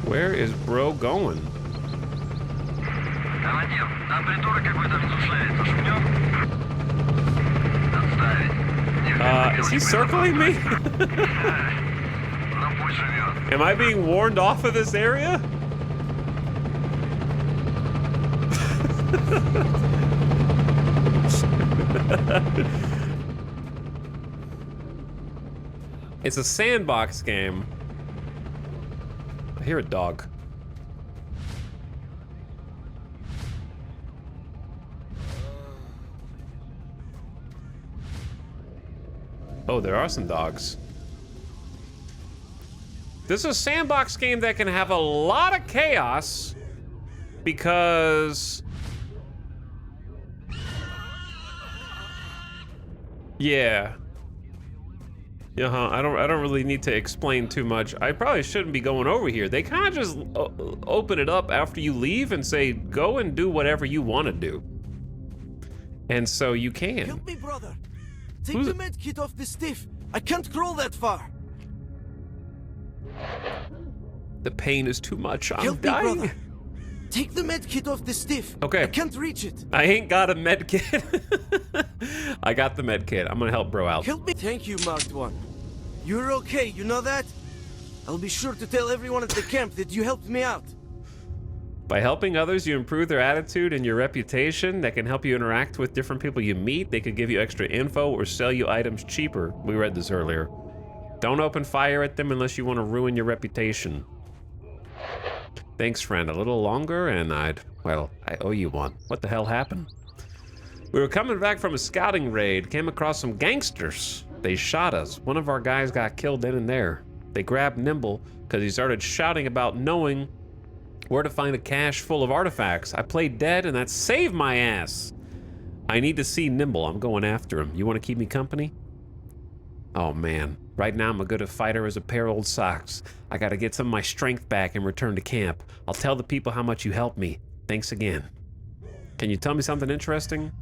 Where is bro going? Is he circling me? Am I being warned off of this area? It's a sandbox game. I hear a dog. Oh, there are some dogs. This is a sandbox game that can have a lot of chaos because... Yeah. I don't really need to explain too much. I probably shouldn't be going over here. They kind of just open it up after you leave and say, go and do whatever you want to do. And so you can. Help me, brother. Take the med kit off the stiff. I can't crawl that far. The pain is too much. I'm Help dying. Me, brother. Take the med kit off the stiff. Okay. I can't reach it. I ain't got a med kit. I got the med kit. I'm gonna help bro out. Help me. Thank you, Marked One. You're okay, you know that? I'll be sure to tell everyone at the camp that you helped me out. By helping others, you improve their attitude and your reputation. That can help you interact with different people you meet. They could give you extra info or sell you items cheaper. We read this earlier. Don't open fire at them unless you want to ruin your reputation. Thanks, friend. A little longer and I owe you one. What the hell happened? We were coming back from a scouting raid, came across some gangsters. They shot us. One of our guys got killed then and there. They grabbed Nimble because he started shouting about knowing where to find a cache full of artifacts. I played dead and that saved my ass. I need to see Nimble. I'm going after him. You want to keep me company? Oh man, right now I'm as good a fighter as a pair of old socks. I gotta get some of my strength back and return to camp. I'll tell the people how much you helped me. Thanks again. Can you tell me something interesting?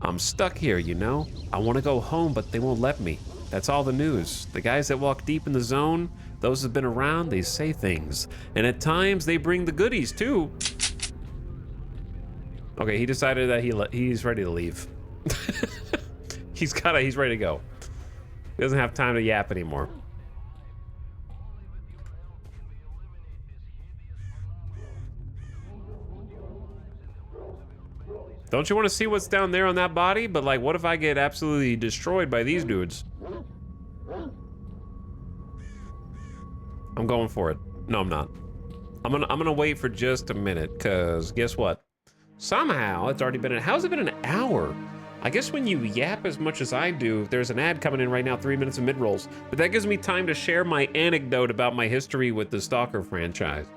I'm stuck here, you know? I want to go home, but they won't let me. That's all the news. The guys that walk deep in the zone, those who've been around, they say things. And at times, they bring the goodies, too. Okay, he decided that he's ready to leave. He's ready to go. He doesn't have time to yap anymore. Don't you want to see what's down there on that body? But like, what if I get absolutely destroyed by these dudes? I'm going for it. No, I'm not. I'm gonna wait for just a minute, cause guess what? Somehow it's already been how's it been an hour? I guess when you yap as much as I do, there's an ad coming in right now, 3 minutes of mid-rolls. But that gives me time to share my anecdote about my history with the Stalker franchise.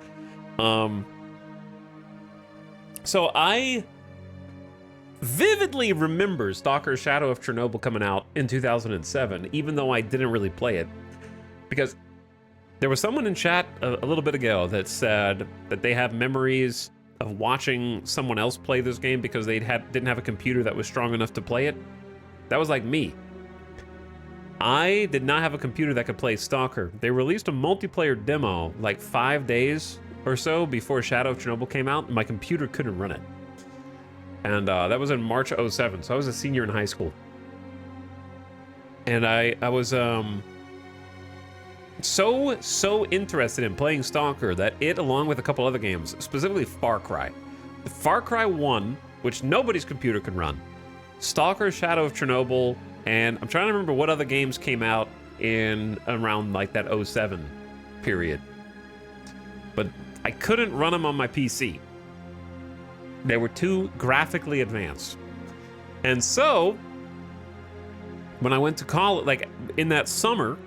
So I vividly remember Stalker Shadow of Chernobyl coming out in 2007, even though I didn't really play it. Because there was someone in chat a little bit ago that said that they have memories of watching someone else play this game because they didn't have a computer that was strong enough to play it. That was like me. I did not have a computer that could play Stalker. They released a multiplayer demo like 5 days or so before Shadow of Chernobyl came out, and my computer couldn't run it. And that was in March of 07, so I was a senior in high school. And I was so interested in playing Stalker that it, along with a couple other games, specifically Far Cry. The Far Cry 1, which nobody's computer could run. Stalker, Shadow of Chernobyl, and I'm trying to remember what other games came out in around like that 07 period. But I couldn't run them on my PC. They were too graphically advanced. And so, when I went to college, like in that summer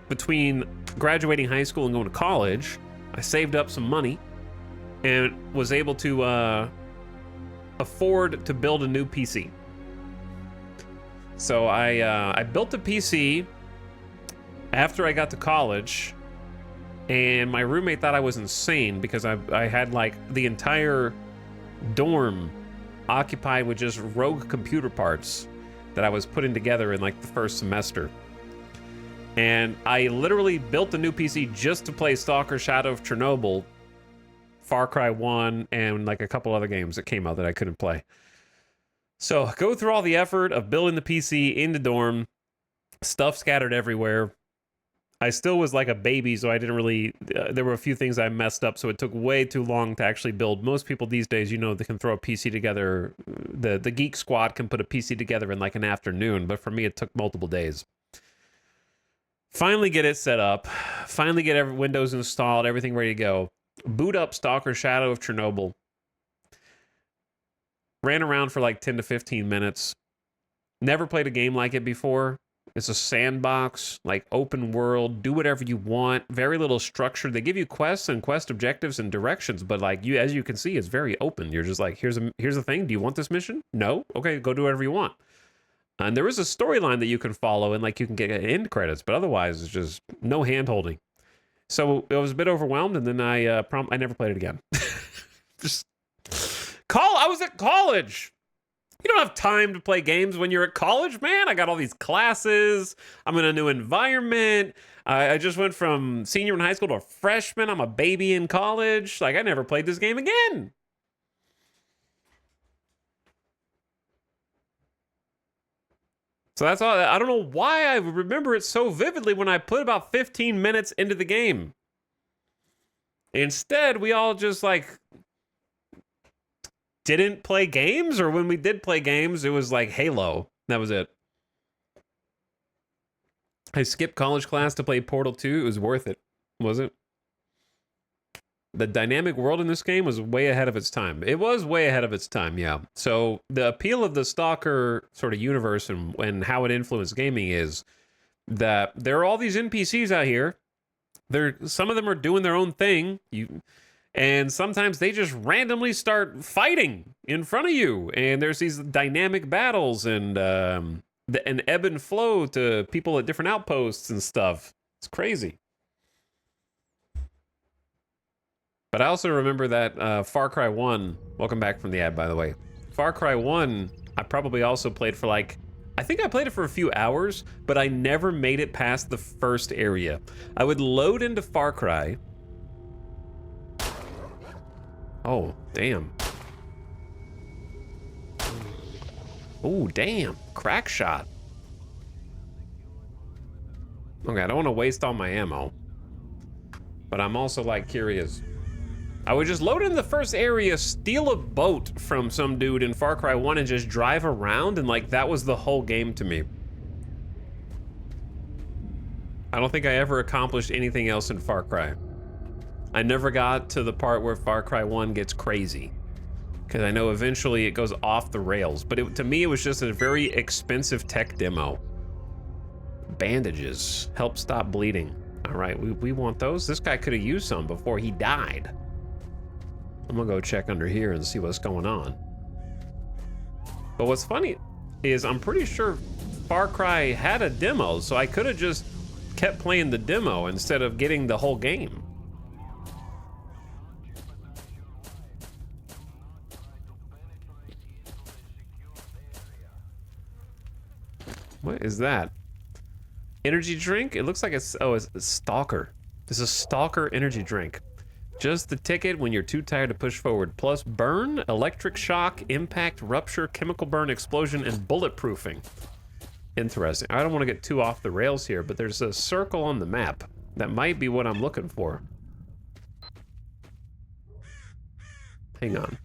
between graduating high school and going to college, I saved up some money and was able to afford to build a new PC. So I built a PC after I got to college, and my roommate thought I was insane because I had like the entire dorm occupied with just rogue computer parts that I was putting together in like the first semester. And I literally built a new PC just to play Stalker, Shadow of Chernobyl, Far Cry 1, and like a couple other games that came out that I couldn't play. So go through all the effort of building the PC in the dorm, stuff scattered everywhere. I still was like a baby, so I didn't really, there were a few things I messed up, so it took way too long to actually build. Most people these days, you know, they can throw a PC together. The Geek Squad can put a PC together in like an afternoon, but for me, it took multiple days. Finally get it set up, finally get Windows installed, everything ready to go. Boot up Stalker, Shadow of Chernobyl. Ran around for like 10 to 15 minutes. Never played a game like it before. It's a sandbox, like open world, do whatever you want, very little structure. They give you quests and quest objectives and directions, but like you, as you can see, it's very open. You're just like, here's a thing. Do you want this mission? No? Okay, go do whatever you want. And there is a storyline that you can follow, and like you can get end credits, but otherwise it's just no hand holding. So I was a bit overwhelmed, and then I never played it again. I was at college. You don't have time to play games when you're at college, man. I got all these classes. I'm in a new environment. I just went from senior in high school to a freshman. I'm a baby in college. Like, I never played this game again. So that's all. I don't know why I remember it so vividly when I put about 15 minutes into the game. Instead, we all just like didn't play games, or when we did play games, it was like Halo. That was it. I skipped college class to play Portal 2. It was worth it, was it? The dynamic world in this game was way ahead of its time. It was way ahead of its time, yeah. So the appeal of the Stalker sort of universe and how it influenced gaming is that there are all these NPCs out here. Some of them are doing their own thing. And sometimes they just randomly start fighting in front of you. And there's these dynamic battles and an ebb and flow to people at different outposts and stuff. It's crazy. But I also remember that Far Cry 1, welcome back from the ad, by the way. Far Cry 1, I probably also played for like, I think I played it for a few hours, but I never made it past the first area. I would load into Far Cry. Oh, damn. Oh, damn. Crack shot. Okay, I don't want to waste all my ammo. But I'm also, like, curious. I would just load in the first area, steal a boat from some dude in Far Cry 1 and just drive around, and, like, that was the whole game to me. I don't think I ever accomplished anything else in Far Cry. I never got to the part where Far Cry 1 gets crazy, because I know eventually it goes off the rails, but to me it was just a very expensive tech demo. Bandages help stop bleeding. All right, we want those. This guy could have used some before he died. I'm gonna go check under here and see what's going on. But what's funny is I'm pretty sure Far Cry had a demo, so I could have just kept playing the demo instead of getting the whole game. What is that? Energy drink? It looks like it's, oh, it's a Stalker. This is a Stalker energy drink. Just the ticket when you're too tired to push forward. Plus burn, electric shock, impact, rupture, chemical burn, explosion, and bulletproofing. Interesting. I don't want to get too off the rails here, but there's a circle on the map. That might be what I'm looking for. Hang on.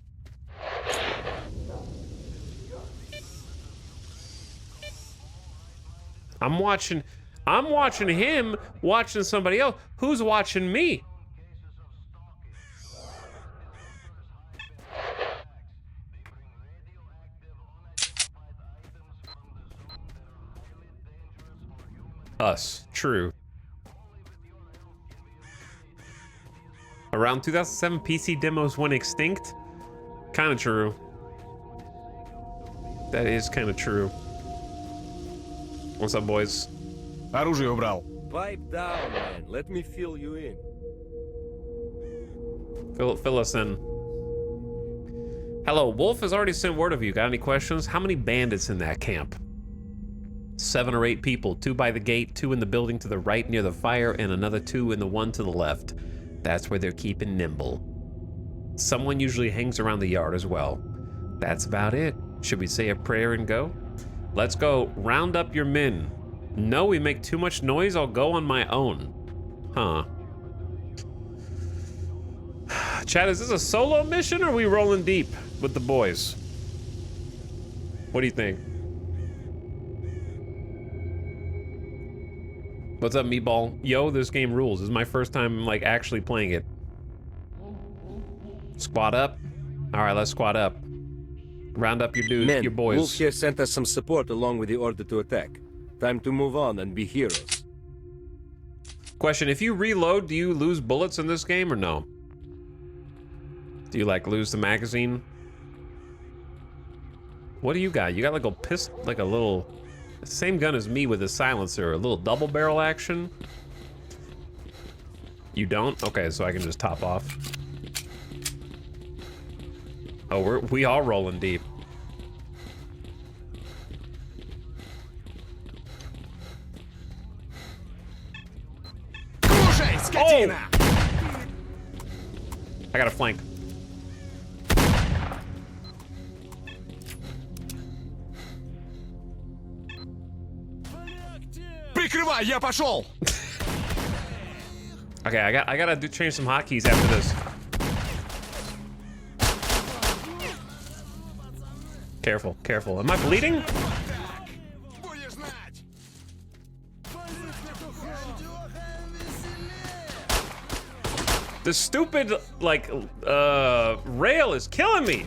I'm watching him watching somebody else. Who's watching me? Us. True. Around 2007, PC demos went extinct. Kind of true. That is kind of true. What's up, boys? Оружие убрал. Pipe down, man. Let me fill you in. Fill us in. Hello, Wolf has already sent word of you. Got any questions? How many bandits in that camp? 7 or 8 people. 2 by the gate, 2 in the building to the right near the fire, and another 2 in the one to the left. That's where they're keeping nimble. Someone usually hangs around the yard as well. That's about it. Should we say a prayer and go? Let's go. Round up your men. No, we make too much noise. I'll go on my own. Huh. Chad, is this a solo mission or are we rolling deep with the boys? What do you think? What's up, Meatball? Yo, this game rules. This is my first time, like, actually playing it. Squad up? Alright, let's squad up. Round up your dudes, Men, your boys. Wolf here sent us some support along with the order to attack. Time to move on and be heroes. Question, if you reload, do you lose bullets in this game or no? Do you, like, lose the magazine? What do you got? You got, like, a pistol, like a little... Same gun as me with a silencer, a little double barrel action. You don't? Okay, so I can just top off. Oh, we all rolling deep. Oh! I got a flank. Прикрывай, я пошел. Okay, I gotta change some hotkeys after this. Careful, careful. Am I bleeding? The stupid, like, rail is killing me.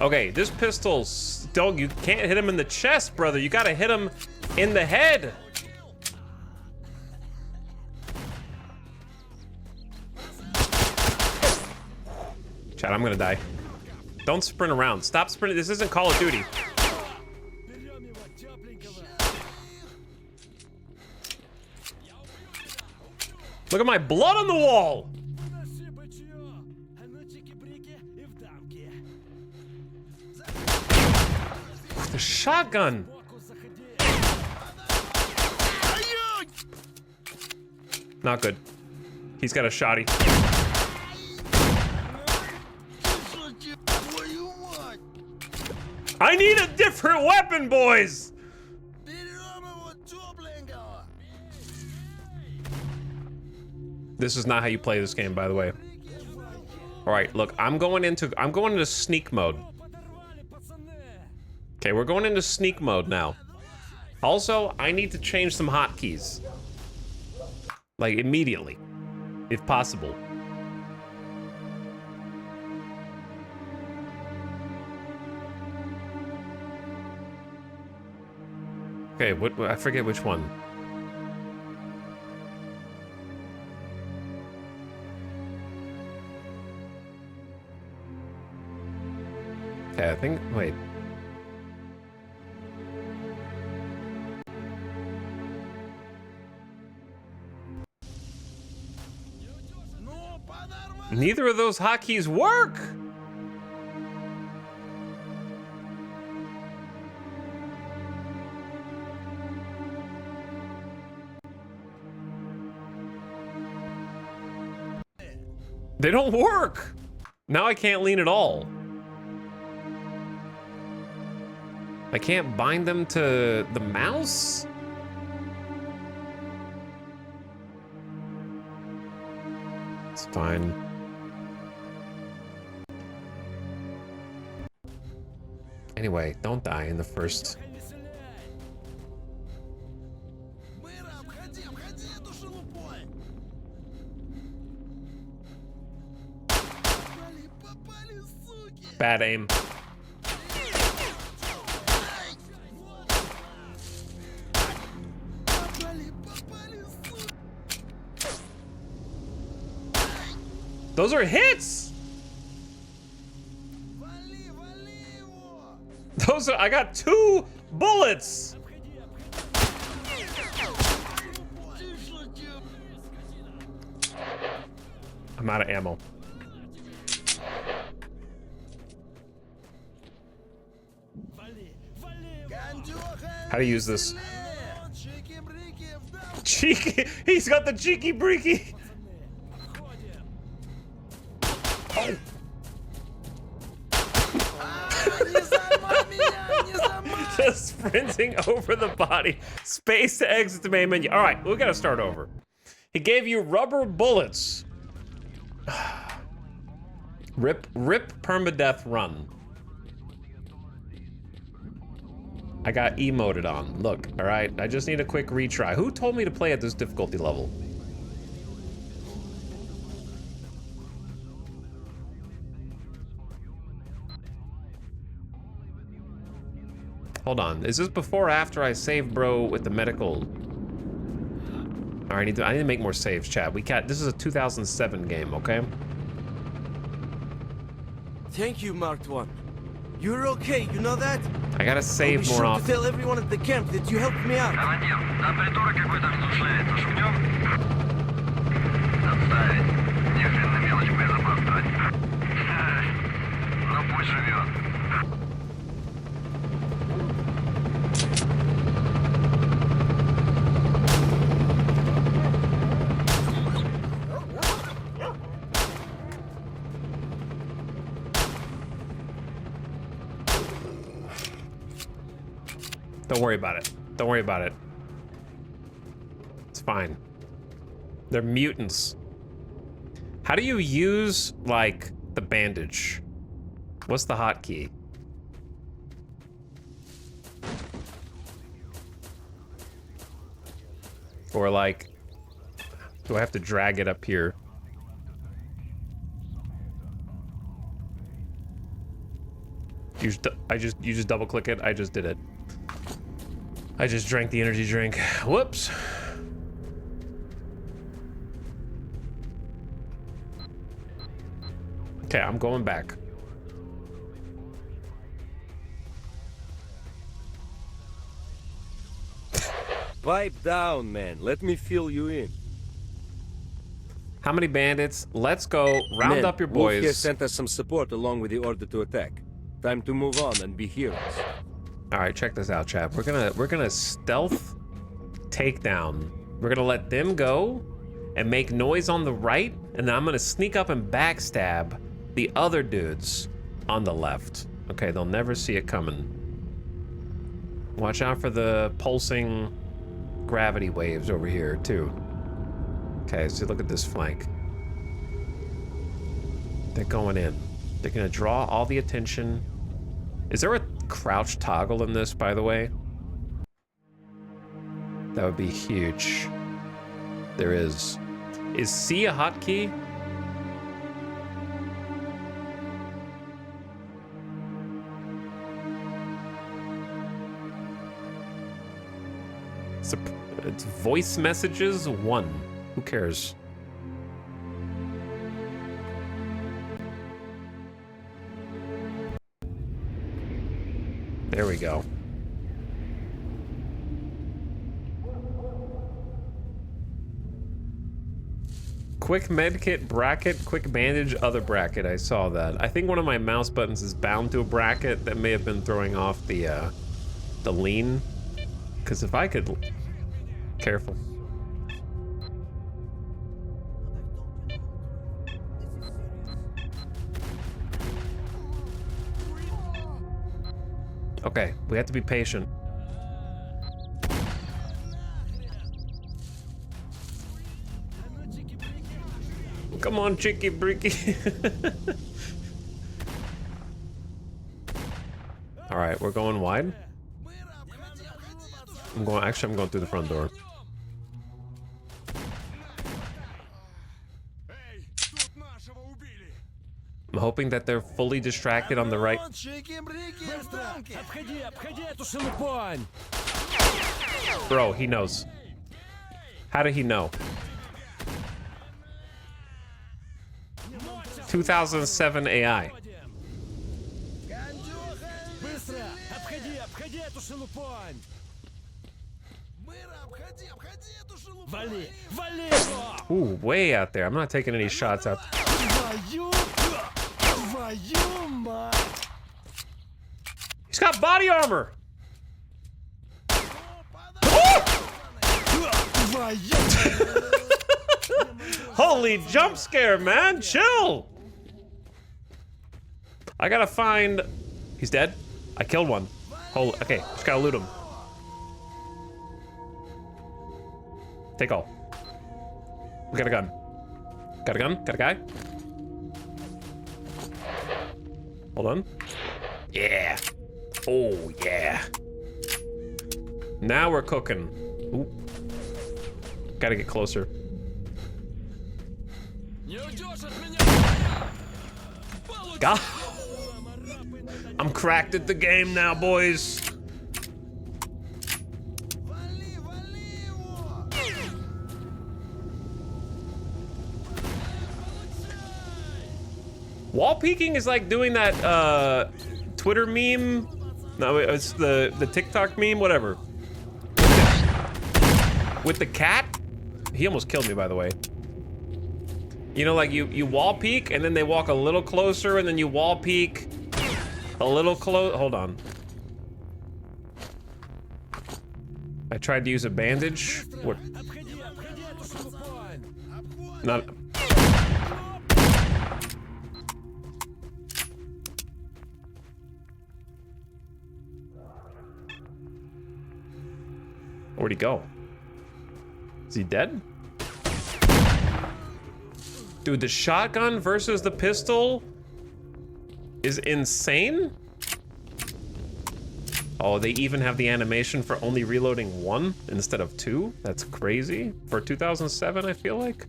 Okay, this pistol, you can't hit him in the chest, brother. You gotta hit him in the head. Chad, I'm gonna die. Don't sprint around. Stop sprinting. This isn't Call of Duty. Look at my blood on the wall. The shotgun. Not good. He's got a shotty. I need a different weapon, boys. This is not how you play this game, by the way. All right, look, I'm going into sneak mode. Okay, we're going into sneak mode now. Also, I need to change some hotkeys. Like, immediately, if possible. Okay, I forget which one. Okay, I think, wait. Neither of those hotkeys work. They don't work. Now I can't lean at all. I can't bind them to the mouse? It's fine. Anyway, don't die in the first. Bad aim. Those are hits. Those are, I got 2 bullets. I'm out of ammo. How to use this? Cheeky. He's got the cheeky breaky. Oh. Just sprinting over the body. Space to exit the main menu. All right, we gotta start over. He gave you rubber bullets. Rip permadeath run. I got emoted on. Look, all right, I just need a quick retry. Who told me to play at this difficulty level? Hold on, is this before or after I save bro with the medical? All right, I need to make more saves, chat. This is a 2007 game, okay? Thank you, Marked One. You're okay, you know that? I gotta save more often. To tell everyone at the camp that you helped me out. Don't worry about it. Don't worry about it. It's fine. They're mutants. How do you use, like, the bandage? What's the hotkey? Or, like, do I have to drag it up here? You just double click it. I just did it. I just drank the energy drink. Whoops. Okay, I'm going back. Pipe down, man. Let me fill you in. How many bandits? Let's go. Round up your boys. Wolf here sent us some support along with the order to attack. Time to move on and be heroes. All right, check this out, chat. We're gonna stealth takedown. We're gonna let them go and make noise on the right, and then I'm gonna sneak up and backstab the other dudes on the left. Okay, they'll never see it coming. Watch out for the pulsing gravity waves over here too. Okay, so look at this flank. They're going in. They're gonna draw all the attention. Is there a crouch toggle in this, by the way? That would be huge. There is. Is C a hotkey? It's voice messages 1. Who cares? There we go. Quick medkit bracket, quick bandage, other bracket. I saw that. I think one of my mouse buttons is bound to a bracket that may have been throwing off the lean. Because if I could... Careful. Okay, we have to be patient. Come on, Chicky Bricky. All right, we're going wide. I'm going through the front door. I'm hoping that they're fully distracted on the right. Bro, he knows. How did he know? 2007 AI. Ooh, way out there. I'm not taking any shots out. He's got body armor. Holy jump scare, man. Chill. I gotta find... He's dead? I killed one. Holy... Okay, just gotta loot him. Take all. We got a gun. Got a gun? Got a guy? Hold on. Yeah. Oh, yeah. Now we're cooking. Ooh. Gotta get closer. God. I'm cracked at the game now, boys. Wall peeking is like doing that Twitter meme. No, it's the TikTok meme, whatever. With the cat? He almost killed me, by the way. You know, like you wall peek and then they walk a little closer and then you wall peek a little close. Hold on. I tried to use a bandage. What? Not. Where'd he go? Is he dead? Dude, the shotgun versus the pistol is insane. Oh, they even have the animation for only reloading one instead of two? That's crazy. For 2007, I feel like.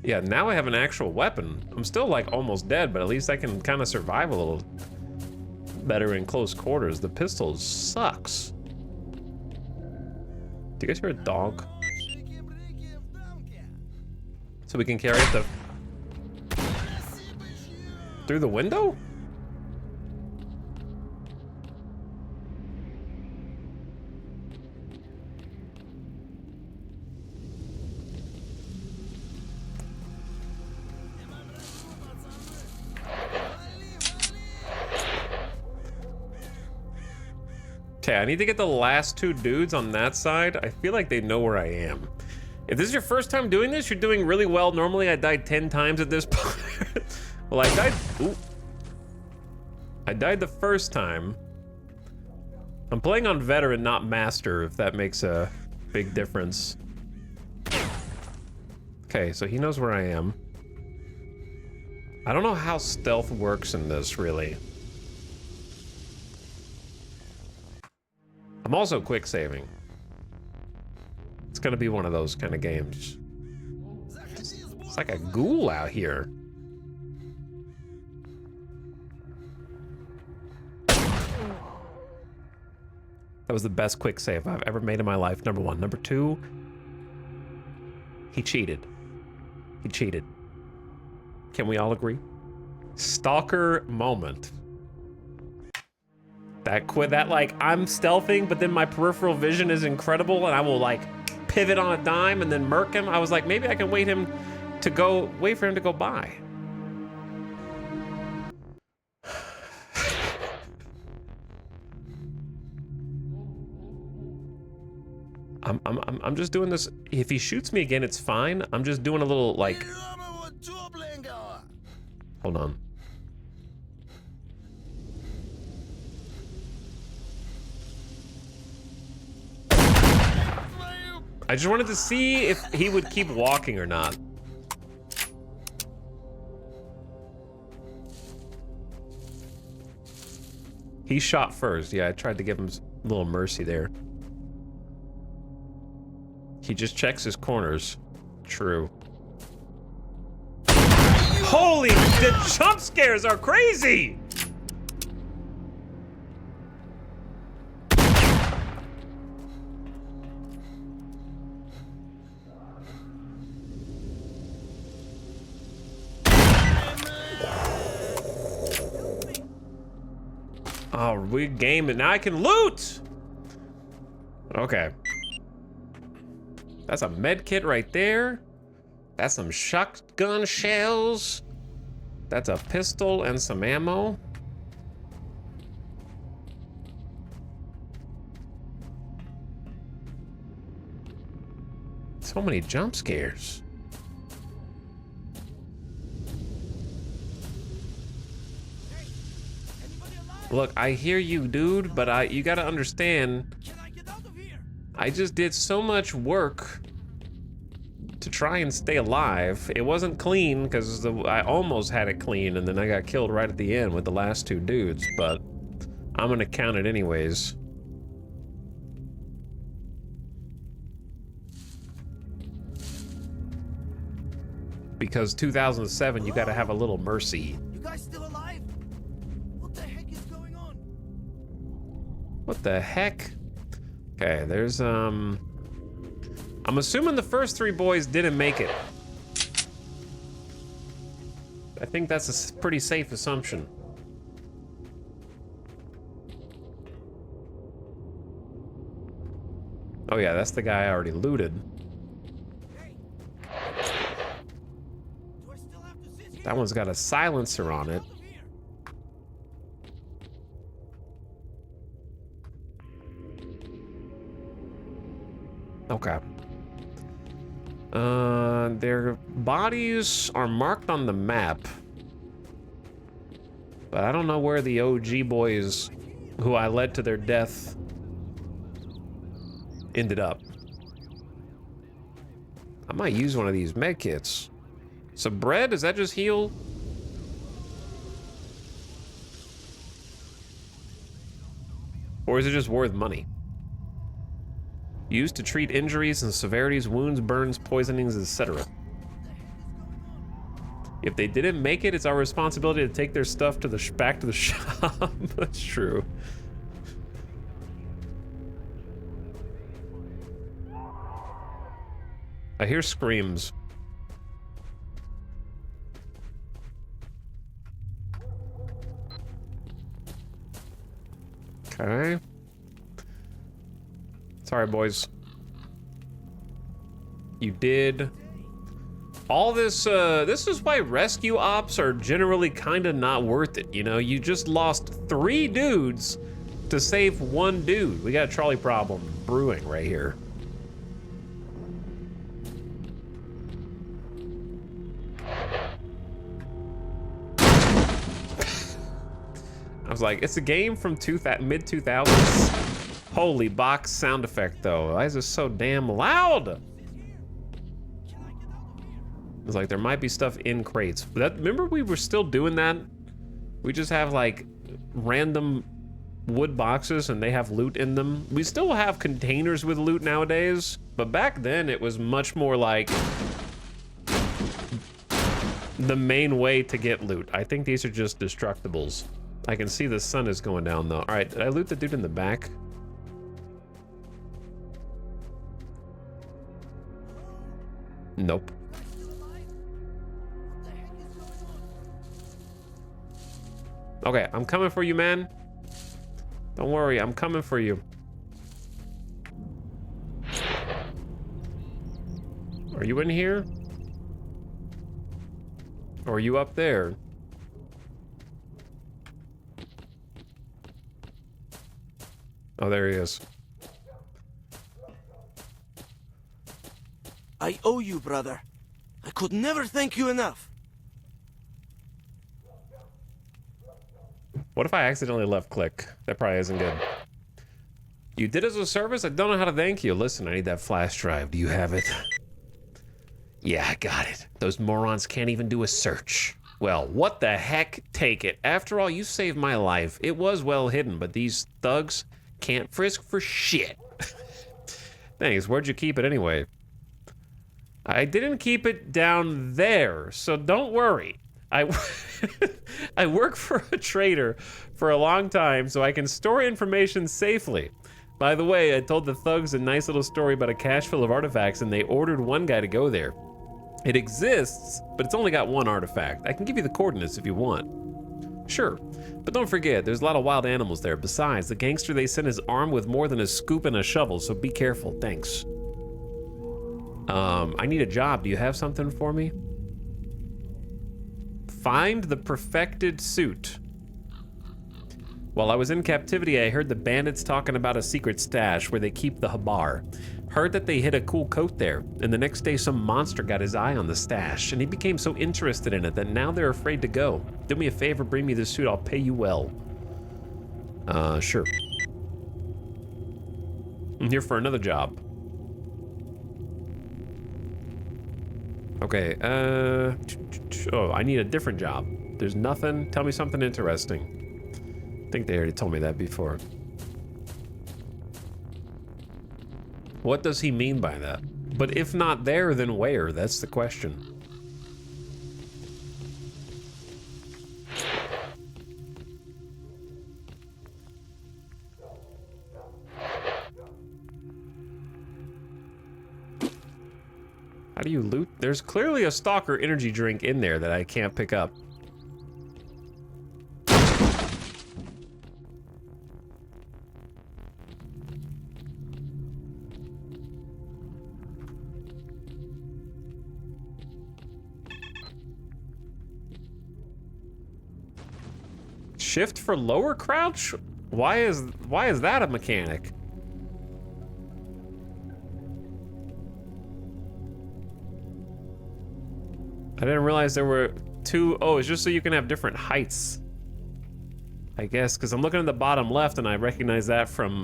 Yeah, now I have an actual weapon. I'm still like almost dead, but at least I can kind of survive a little better in close quarters. The pistol sucks. Do you guys hear a dog? So we can carry it through the window? Okay, I need to get the last two dudes on that side. I feel like they know where I am. If this is your first time doing this, you're doing really well. Normally I died 10 times at this part. Well, I died. Ooh. I died the first time. I'm playing on veteran, not master, if that makes a big difference. Okay, so he knows where I am. I don't know how stealth works in this, really. I'm also quick saving. It's gonna be one of those kind of games. It's like a ghoul out here. That was the best quick save I've ever made in my life, number one. Number two, he cheated. He cheated. Can we all agree? Stalker moment. That like I'm stealthing, but then my peripheral vision is incredible, and I will like pivot on a dime and then murk him. I was like, maybe I can wait for him to go by. I'm just doing this. If he shoots me again, it's fine. I'm just doing a little like. Hold on. I just wanted to see if he would keep walking or not. He shot first. Yeah, I tried to give him a little mercy there. He just checks his corners. True. Holy, the jump scares are crazy! Oh, we game it. Now I can loot! Okay. That's a med kit right there. That's some shotgun shells. That's a pistol and some ammo. So many jump scares. Look, I hear you, dude, but you gotta understand, I just did so much work to try and stay alive. It wasn't clean, because I almost had it clean, and then I got killed right at the end with the last two dudes, but I'm gonna count it anyways. Because 2007, you gotta have a little mercy. You guys still alive? What the heck is going on? What the heck? Okay, there's, I'm assuming the first three boys didn't make it. I think that's a pretty safe assumption. Oh yeah, that's the guy I already looted. That one's got a silencer on it. Okay. Their bodies are marked on the map. But I don't know where the OG boys who I led to their death ended up. I might use one of these med kits. So bread, does that just heal? Or is it just worth money? Used to treat injuries and severities, wounds, burns, poisonings, etc. If they didn't make it, it's our responsibility to take their stuff to back to the shop. That's true. I hear screams. Okay. Sorry, boys. You did all this. This is why rescue ops are generally kind of not worth it. You know, you just lost 3 dudes to save 1 dude. We got a trolley problem brewing right here. I was like, it's a game from mid-2000s. Holy box sound effect, though. Why is this so damn loud? It's like there might be stuff in crates. Remember we were still doing that? We just have like random wood boxes and they have loot in them. We still have containers with loot nowadays, but back then it was much more like the main way to get loot. I think these are just destructibles. I can see the sun is going down though. All right, did I loot the dude in the back? Nope. Okay, I'm coming for you, man. Don't worry, I'm coming for you. Are you in here? Or are you up there? Oh, there he is. I owe you, brother. I could never thank you enough. What if I accidentally left click? That probably isn't good. You did us a service? I don't know how to thank you. Listen, I need that flash drive. Do you have it? Yeah, I got it. Those morons can't even do a search. Well, what the heck? Take it. After all, you saved my life. It was well hidden, but these thugs can't frisk for shit. Thanks. Where'd you keep it anyway? I didn't keep it down there, so don't worry. I work for a trader for a long time, so I can store information safely. By the way, I told the thugs a nice little story about a cache full of artifacts, and they ordered one guy to go there. It exists, but it's only got one artifact. I can give you the coordinates if you want. Sure, but don't forget, there's a lot of wild animals there. Besides, the gangster they sent is armed with more than a scoop and a shovel, so be careful. Thanks. I need a job. Do you have something for me? Find the perfected suit. While I was in captivity, I heard the bandits talking about a secret stash where they keep the Habar. Heard that they hid a cool coat there, and the next day some monster got his eye on the stash, and he became so interested in it that now they're afraid to go. Do me a favor, bring me the suit, I'll pay you well. Sure. I'm here for another job. Okay, oh, I need a different job. There's nothing, tell me something interesting. I think they already told me that before. What does he mean by that? But if not there, then where? That's the question. How do you loot? There's clearly a Stalker energy drink in there that I can't pick up. Shift for lower crouch? Why is that a mechanic? I didn't realize there were two. Oh, it's just so you can have different heights. I guess, because I'm looking at the bottom left and I recognize that from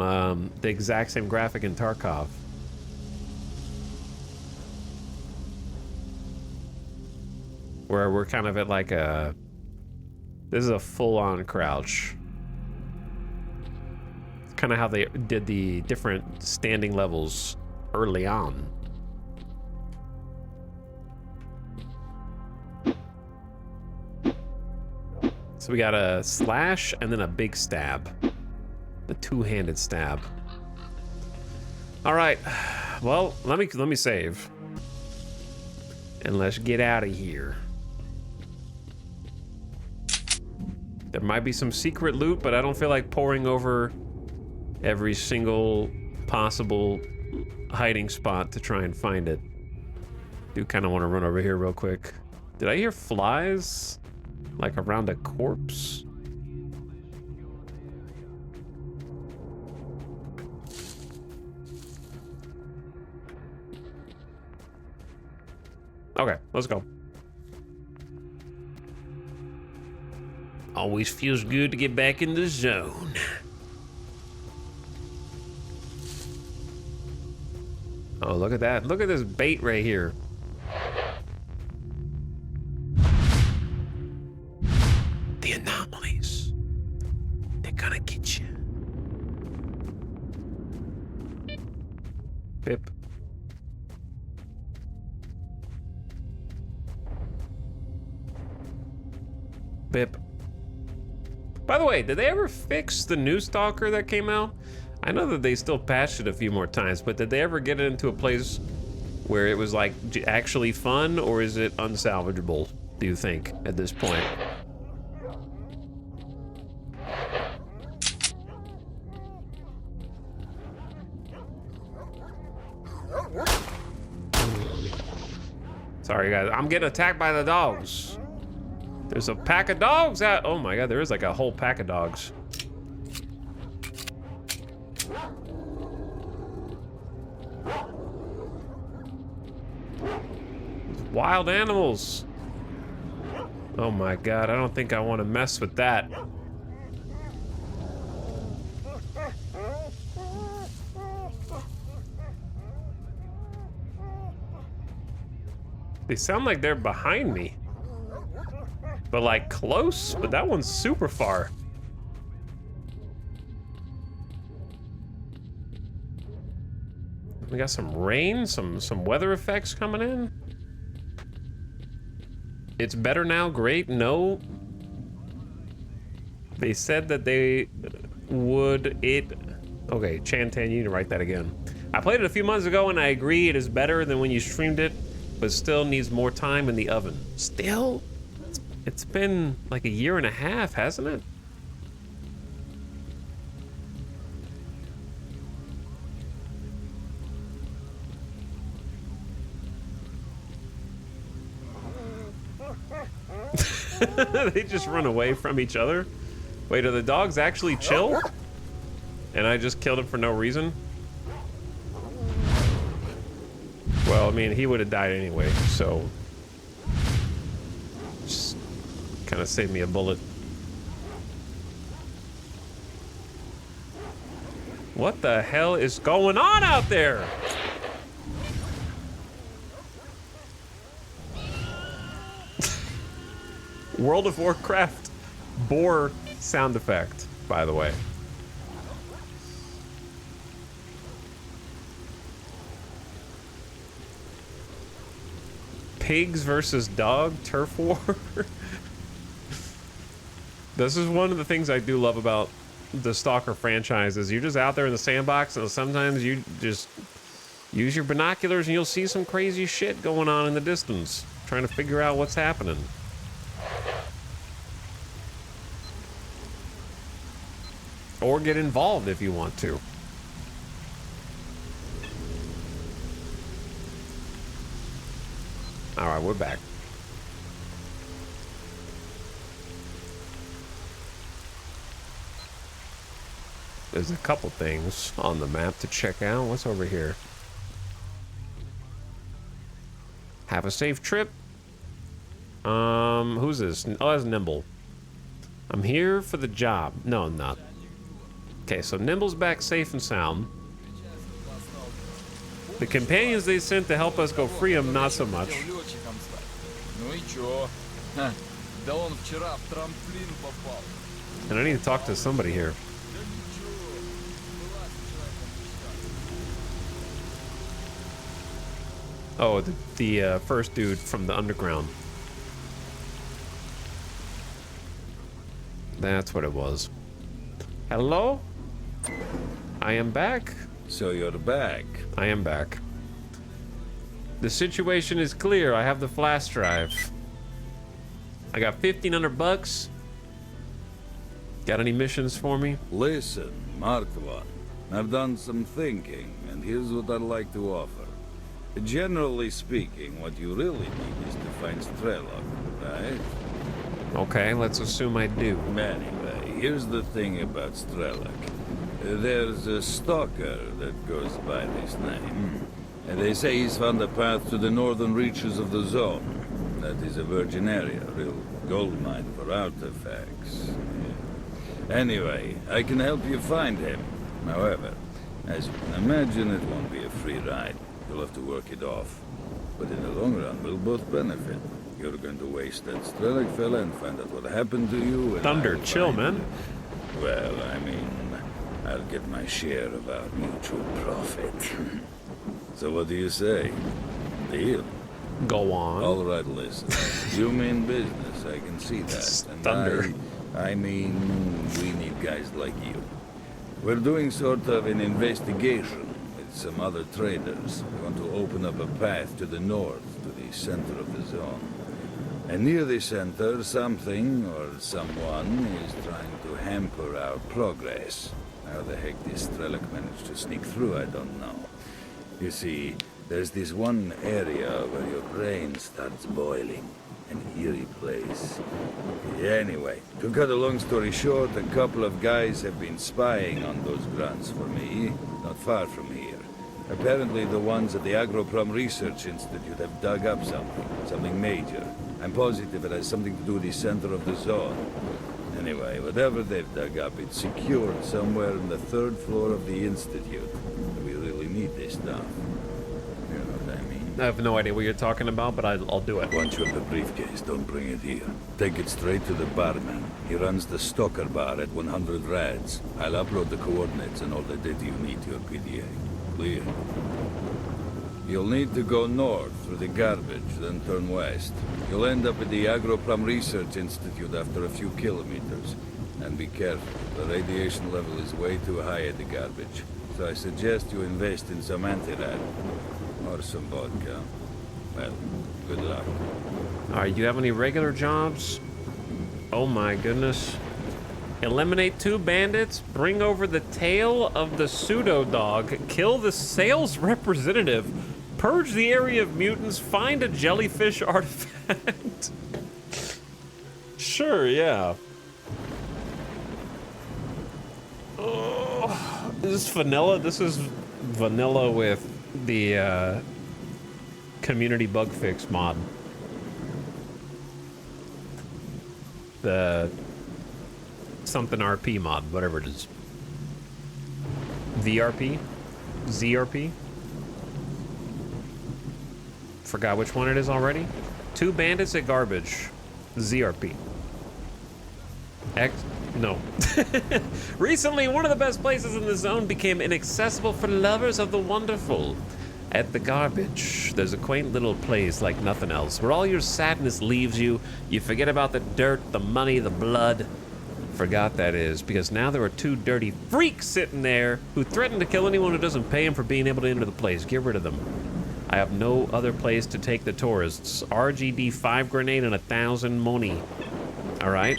the exact same graphic in Tarkov. Where we're kind of at like a... This is a full-on crouch. It's kind of how they did the different standing levels early on. So we got a slash and then a big stab. The two-handed stab. All right. Well, let me save. And let's get out of here. There might be some secret loot, but I don't feel like pouring over every single possible hiding spot to try and find it. Do kind of want to run over here real quick. Did I hear flies? Like around a corpse? Okay, let's go. Always feels good to get back in the zone. Oh, look at that. Look at this bait right here. The anomalies. They're gonna get you. Pip. Pip. By the way, did they ever fix the new Stalker that came out? I know that they still patched it a few more times, but did they ever get it into a place where it was like actually fun, or is it unsalvageable, do you think, at this point? Sorry, guys. I'm getting attacked by the dogs. There's a pack of dogs out. Oh my god, there is like a whole pack of dogs. Wild animals. Oh my god, I don't think I want to mess with that. They sound like they're behind me. But like close, but that one's super far. We got some rain, some weather effects coming in. It's better now, great, no. They said that they would okay, Chantan, you need to write that again. I played it a few months ago and I agree it is better than when you streamed it, but still needs more time in the oven. Still? It's been like a year and a half, hasn't it? They just run away from each other. Wait, are the dogs actually chill? And I just killed him for no reason? Well, I mean, he would have died anyway, so... just kind of saved me a bullet. What the hell is going on out there? World of Warcraft boar sound effect, by the way. Pigs versus dog turf war. This is one of the things I do love about the Stalker franchise is you're just out there in the sandbox and sometimes you just use your binoculars and you'll see some crazy shit going on in the distance, trying to figure out what's happening. Or get involved if you want to. All right, we're back. There's a couple things on the map to check out. What's over here? Have a safe trip. Who's this? Oh, that's Nimble. I'm here for the job. No, I'm not. Okay, so Nimble's back safe and sound. The companions they sent to help us go free him, not so much. And I need to talk to somebody here. Oh, the first dude from the underground. That's what it was. Hello? I am back. So you're back. I am back. The situation is clear. I have the flash drive. I got $1,500. Got any missions for me? Listen, Mark One. I've done some thinking, and here's what I'd like to offer. Generally speaking, what you really need is to find S.T.A.L.K.E.R, right? Okay, let's assume I do. Anyway, here's the thing about S.T.A.L.K.E.R. There's a Stalker that goes by this name. And they say he's found a path to the northern reaches of the zone. That is a virgin area, a real gold mine for artifacts. Yeah. Anyway, I can help you find him. However, as you can imagine, it won't be a free ride. You'll have to work it off. But in the long run, we'll both benefit. You're going to waste that S.T.A.L.K.E.R fella and find out what happened to you. And Thunder, chill, man. Well, I mean, I'll get my share of our mutual profit. So what do you say? Deal? Go on. All right, listen. You mean business, I can see that. And Thunder. I mean, we need guys like you. We're doing sort of an investigation with some other traders. We want to open up a path to the north, to the center of the zone. And near the center, something or someone is trying to hamper our progress. How the heck this S.T.A.L.K.E.R managed to sneak through, I don't know. You see, There's this one area where your brain starts boiling. An eerie place. Anyway, to cut a long story short, a couple of guys have been spying on those grunts for me, not far from here. Apparently the ones at the Agroprom Research Institute have dug up something major. I'm positive it has something to do with the center of the zone. Anyway, whatever they've dug up, it's secured somewhere on the 3rd floor of the Institute. We really need this stuff. You know what I mean? I have no idea what you're talking about, but I'll do it. Once you have the briefcase, don't bring it here. Take it straight to the barman. He runs the Stalker bar at 100 rads. I'll upload the coordinates and all the data you need to your PDA. Clear? You'll need to go north through the garbage, then turn west. You'll end up at the Agroprom Research Institute after a few kilometers. And be careful, the radiation level is way too high at the garbage. So I suggest you invest in some anti-rad. Or some vodka. Well, good luck. Alright, you have any regular jobs? Oh my goodness. Eliminate 2 bandits, bring over the tail of the pseudo-dog, kill the sales representative, purge the area of mutants, find a jellyfish artifact. Sure, yeah. Oh, is this vanilla? This is vanilla with the community bug fix mod. The something RP mod, whatever it is. VRP? ZRP? Forgot which one it is already. 2 bandits at garbage. ZRP. No. Recently, one of the best places in the zone became inaccessible for lovers of the wonderful. At the garbage, there's a quaint little place like nothing else, where all your sadness leaves you. You forget about the dirt, the money, the blood. Forgot that is, because now there are 2 dirty freaks sitting there who threaten to kill anyone who doesn't pay them for being able to enter the place. Get rid of them. I have no other place to take the tourists. RGD 5 grenade and 1,000 money. All right.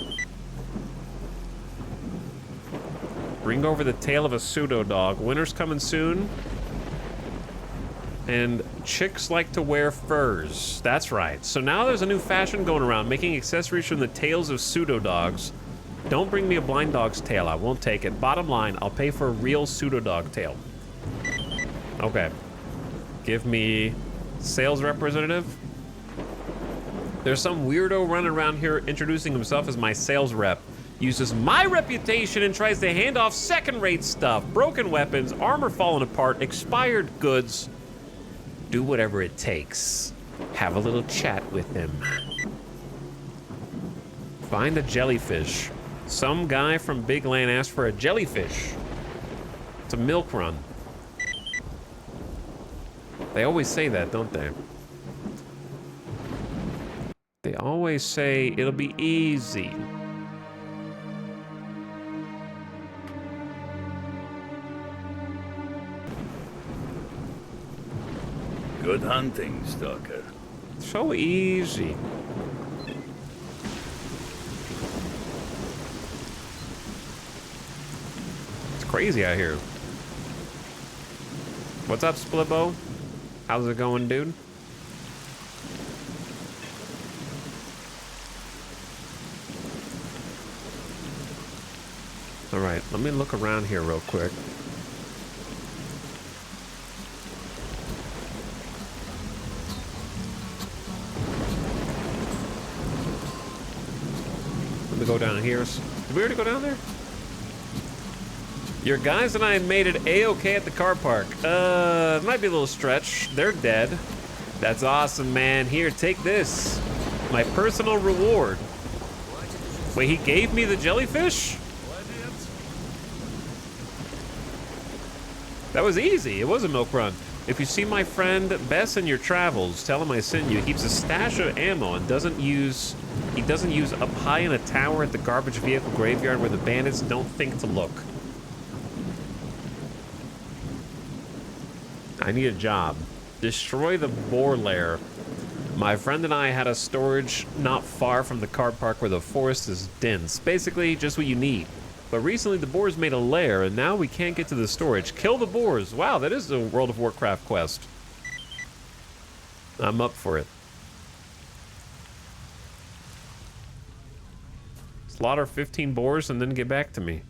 Bring over the tail of a pseudo-dog. Winter's coming soon. And chicks like to wear furs. That's right. So now there's a new fashion going around, making accessories from the tails of pseudo-dogs. Don't bring me a blind dog's tail. I won't take it. Bottom line, I'll pay for a real pseudo-dog tail. Okay. Give me sales representative. There's some weirdo running around here introducing himself as my sales rep. Uses my reputation and tries to hand off second-rate stuff. Broken weapons, armor falling apart, expired goods. Do whatever it takes. Have a little chat with him. Find a jellyfish. Some guy from Big Land asked for a jellyfish. It's a milk run. They always say that, don't they? They always say it'll be easy. Good hunting, Stalker. So easy. It's crazy out here. What's up, Splitbo? How's it going, dude? All right, let me look around here real quick. Let me go down here. Did we already go down there? Your guys and I made it A-okay at the car park. It might be a little stretch. They're dead. That's awesome, man. Here, take this. My personal reward. Wait, he gave me the jellyfish? That was easy. It was a milk run. If you see my friend Bess in your travels, tell him I sent you. He keeps a stash of ammo and doesn't use up high in a tower at the garbage vehicle graveyard where the bandits don't think to look. I need a job. Destroy the boar lair. My friend and I had a storage not far from the car park where the forest is dense. Basically, just what you need. But recently the boars made a lair and now we can't get to the storage. Kill the boars. Wow, that is a World of Warcraft quest. I'm up for it. Slaughter 15 boars and then get back to me.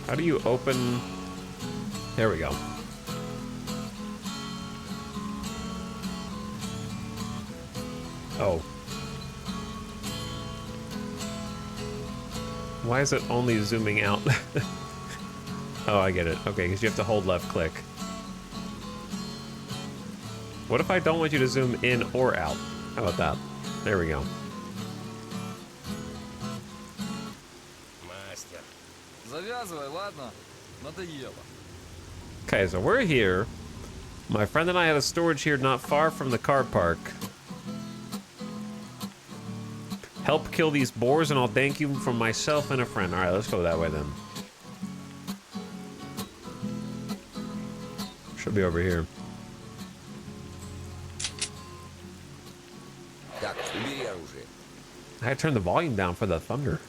How do you open? There we go. Oh. Why is it only zooming out? Oh, I get it. Okay, because you have to hold left click. What if I don't want you to zoom in or out? How about that? There we go. Завязывай, ладно? Надоело. Okay, so we're here. My friend and I have a storage here not far from the car park. Help kill these boars and I'll thank you from myself and a friend. All right, let's go that way then. Should be over here. Так, убери оружие. I had to turn the volume down for the thunder.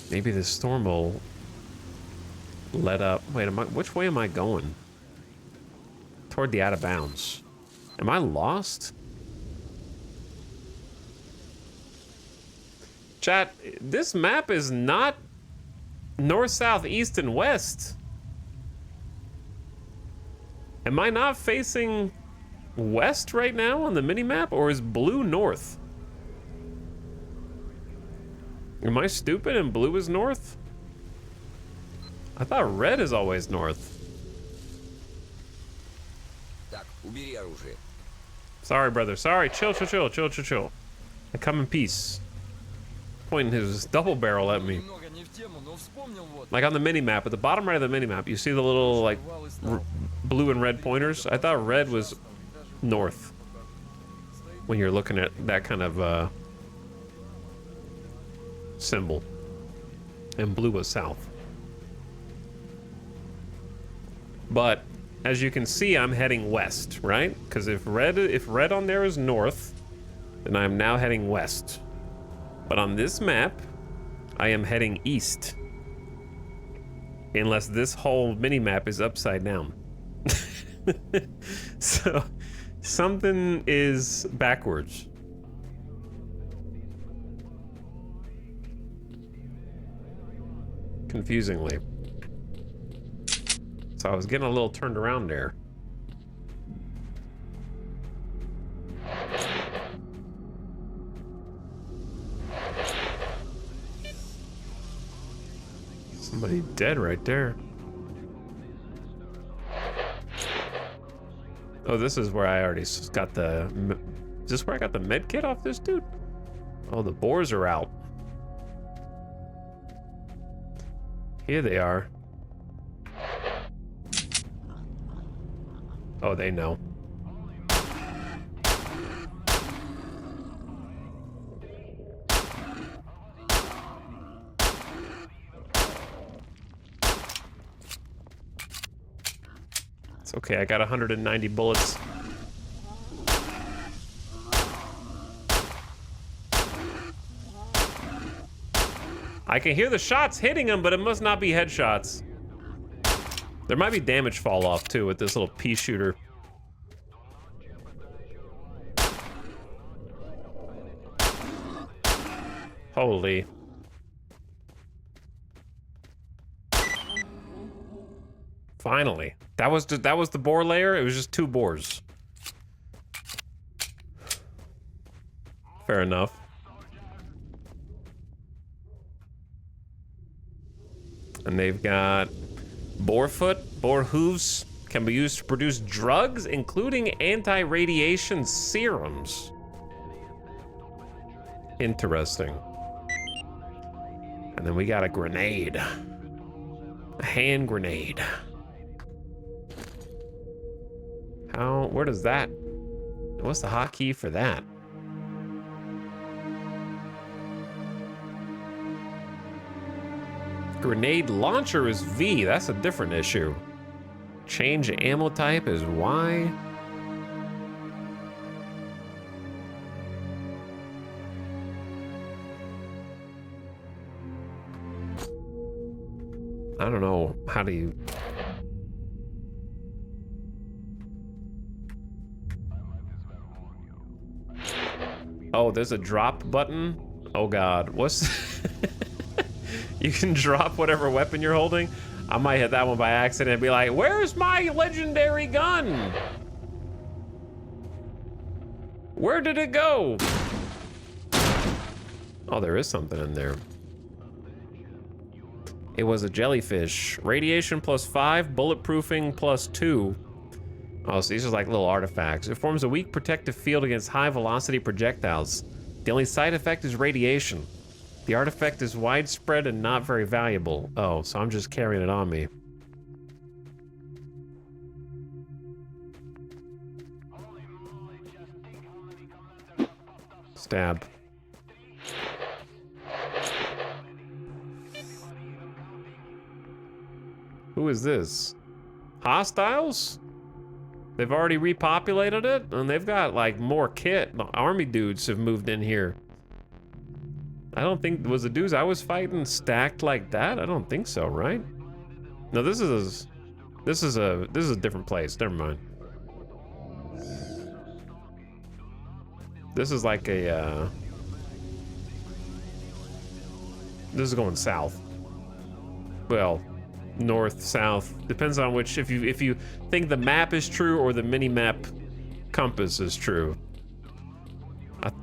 Maybe the storm will let up. Wait, which way am I going? Toward the out of bounds. Am I lost? Chat, this map is not north, south, east, and west. Am I not facing west right now on the mini-map, or is blue north? Am I stupid and blue is north? I thought red is always north. Так, убери оружие. Sorry, brother. Sorry. Chill, chill, chill, chill, chill, chill. I come in peace. Pointing his double barrel at me. Немного не в тему, но вспомнил вот. Like on the mini-map, at the bottom right of the mini-map, you see the little, like, blue and red pointers? I thought red was north. When you're looking at that kind of, symbol. And blue was south. But as you can see, I'm heading west, right? Because if red on there is north, then I'm now heading west. But on this map, I am heading east. Unless this whole mini-map is upside down. So something is backwards. Confusingly. So I was getting a little turned around there. Somebody dead right there. Oh, this is where I already got the... Is this where I got the med kit off this dude? Oh, the boars are out. Here they are. Oh, they know. It's okay, I got 190 bullets. I can hear the shots hitting him, but it must not be headshots. There might be damage fall off too with this little pea shooter. Holy. Finally. That was the boar layer. It was just 2 boars. Fair enough. And they've got boar foot, boar hooves, can be used to produce drugs, including anti-radiation serums. Interesting. And then we got a grenade. A hand grenade. Where does that? What's the hotkey for that? Grenade launcher is V, that's a different issue. Change ammo type is Y. I don't know. How do you... Oh, there's a drop button? Oh god, what's... You can drop whatever weapon you're holding? I might hit that one by accident and be like, where's my legendary gun? Where did it go? Oh, there is something in there. It was a jellyfish. Radiation +5, bulletproofing +2. Oh, so these are like little artifacts. It forms a weak protective field against high velocity projectiles. The only side effect is radiation. The artifact is widespread and not very valuable. Oh, so I'm just carrying it on me. Stab. Who is this? Hostiles? They've already repopulated it, and they've got like more kit. The army dudes have moved in here. I don't think, was the dudes I was fighting stacked like that? I don't think so, right? No, this is a different place. Never mind. This is like a this is going south. Well, north, south, depends on which, if you think the map is true or the mini-map compass is true.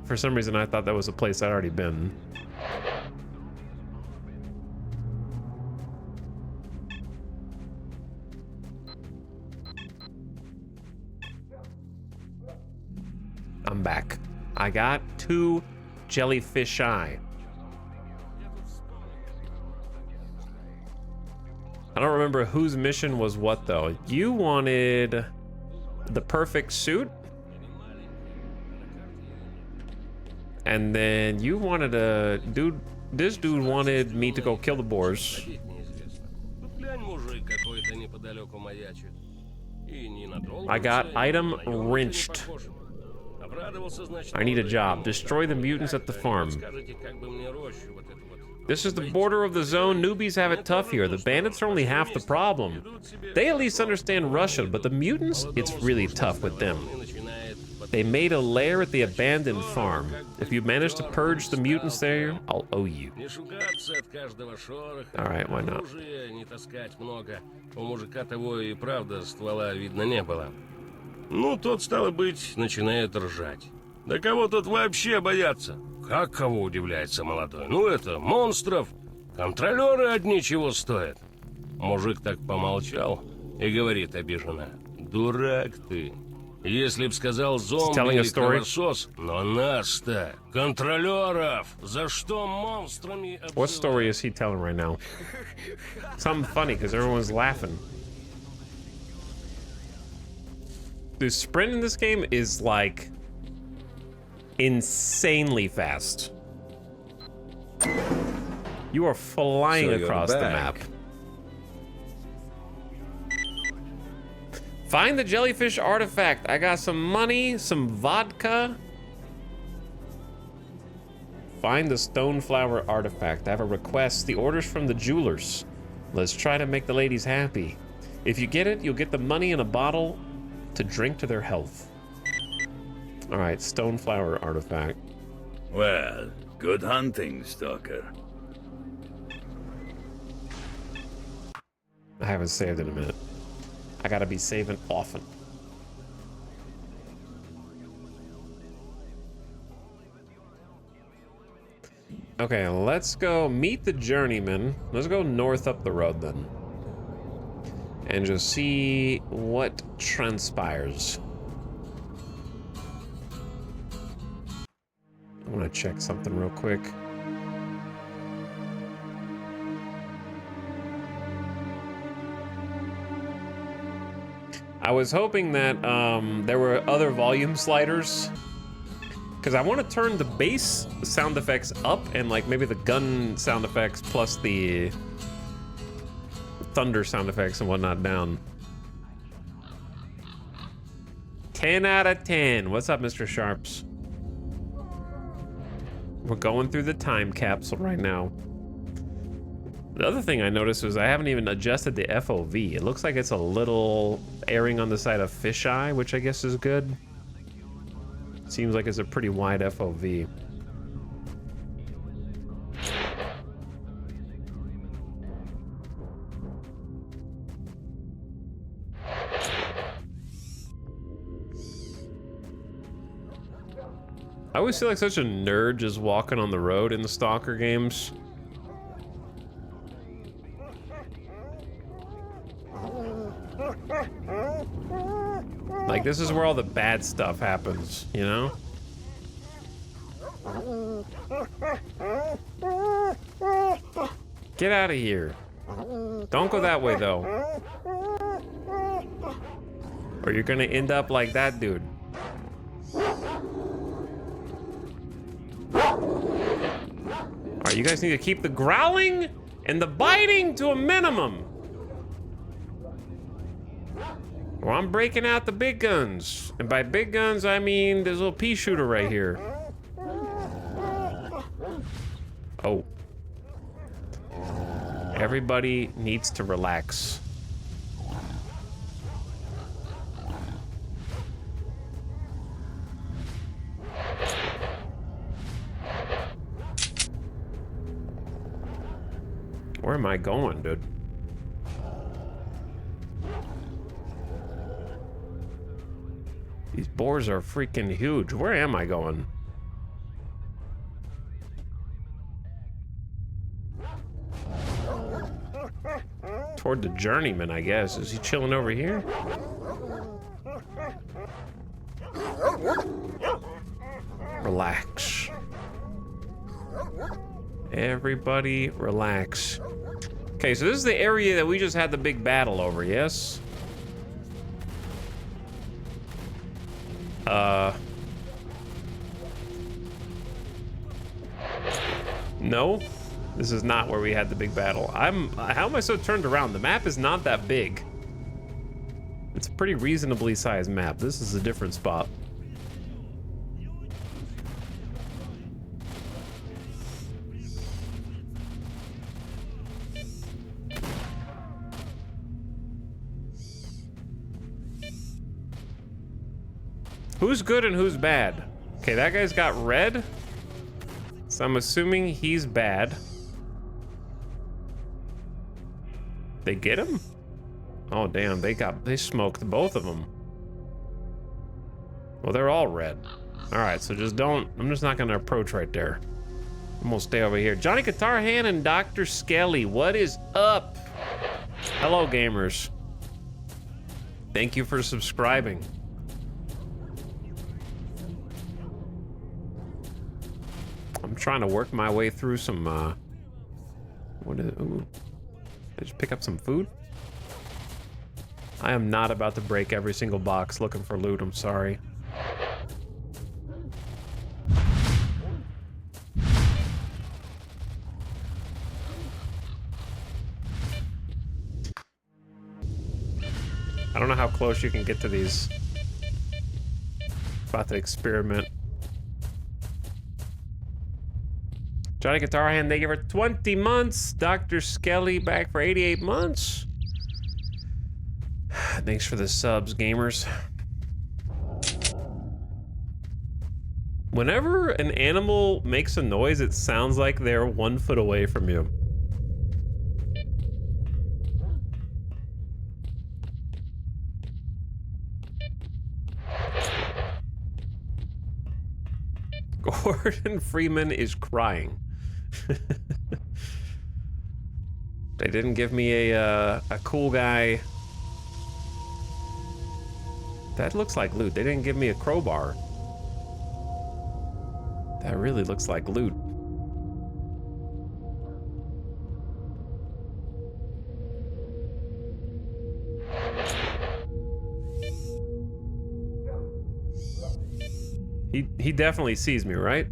For some reason I thought that was a place I'd already been. I'm back. I got 2 jellyfish eye. I don't remember whose mission was what though. You wanted the perfect suit, and then you wanted a dude. This dude wanted me to go kill the boars. I got item wrenched. I need a job. Destroy the mutants at the farm. This is the border of the zone. Newbies have it tough here. The bandits are only half the problem. They at least understand Russian, but the mutants, it's really tough with them. They made a lair at the abandoned farm. If you manage to purge the mutants there, I'll owe you. Alright, why not? Ну, тот, стало быть, начинает ржать. Да кого тут вообще бояться? Как кого, удивляется молодой? Ну, это, монстров. Контролеры одни чего стоят. Мужик так помолчал и говорит обиженно. Дурак ты. Если б сказал зомби или кровосос, но нас-то, контролеров, за что монстрами обзывают? What story is he telling right now? Something funny, because everyone's laughing. The sprint in this game is like insanely fast. You are flying across the map. Find the jellyfish artifact. I got some money, some vodka. Find the stoneflower artifact. I have a request. The order's from the jewelers. Let's try to make the ladies happy. If you get it, you'll get the money in a bottle to drink to their health. All right, stoneflower artifact. Well, good hunting, Stalker. I haven't saved in a minute. I gotta be saving often. Okay, let's go meet the journeyman. Let's go north up the road then. And just see what transpires. I want to check something real quick. I was hoping that there were other volume sliders, because I want to turn the bass sound effects up and like maybe the gun sound effects plus the thunder sound effects and whatnot down. 10 out of 10. What's up, Mr. Sharps? We're going through the time capsule right now. The other thing I noticed was I haven't even adjusted the FOV. It looks like it's a little erring on the side of fisheye, which I guess is good. Seems like it's a pretty wide FOV. I always feel like such a nerd just walking on the road in the Stalker games. Like, this is where all the bad stuff happens, you know? Get out of here. Don't go that way, though. Or you're gonna end up like that dude. Alright, you guys need to keep the growling and the biting to a minimum. Or I'm breaking out the big guns. And by big guns, I mean this little pea shooter right here. Oh. Everybody needs to relax. Where am I going, dude? These boars are freaking huge. Where am I going? Toward the journeyman, I guess. Is he chilling over here? Relax. Everybody relax. Okay, so this is the area that we just had the big battle over, yes? No, this is not where we had the big battle. How am I so turned around? The map is not that big. It's a pretty reasonably sized map. This is a different spot. Who's good and who's bad? Okay, that guy's got red. So I'm assuming he's bad. They get him? Oh damn, they smoked both of them. Well, they're all red. All right, so I'm just not gonna approach right there. I'm gonna stay over here. Johnny Guitar Hand and Dr. Skelly, what is up? Hello, gamers. Thank you for subscribing. I'm trying to work my way through some, what is it? Ooh. Did I just pick up some food? I am not about to break every single box looking for loot, I'm sorry. I don't know how close you can get to these. About to experiment. Johnny Guitar Hand, they give her 20 months. Dr. Skelly back for 88 months. Thanks for the subs, gamers. Whenever an animal makes a noise, it sounds like they're 1 foot away from you. Gordon Freeman is crying. They didn't give me a cool guy. That looks like loot. They didn't give me a crowbar. That really looks like loot. He definitely sees me, right?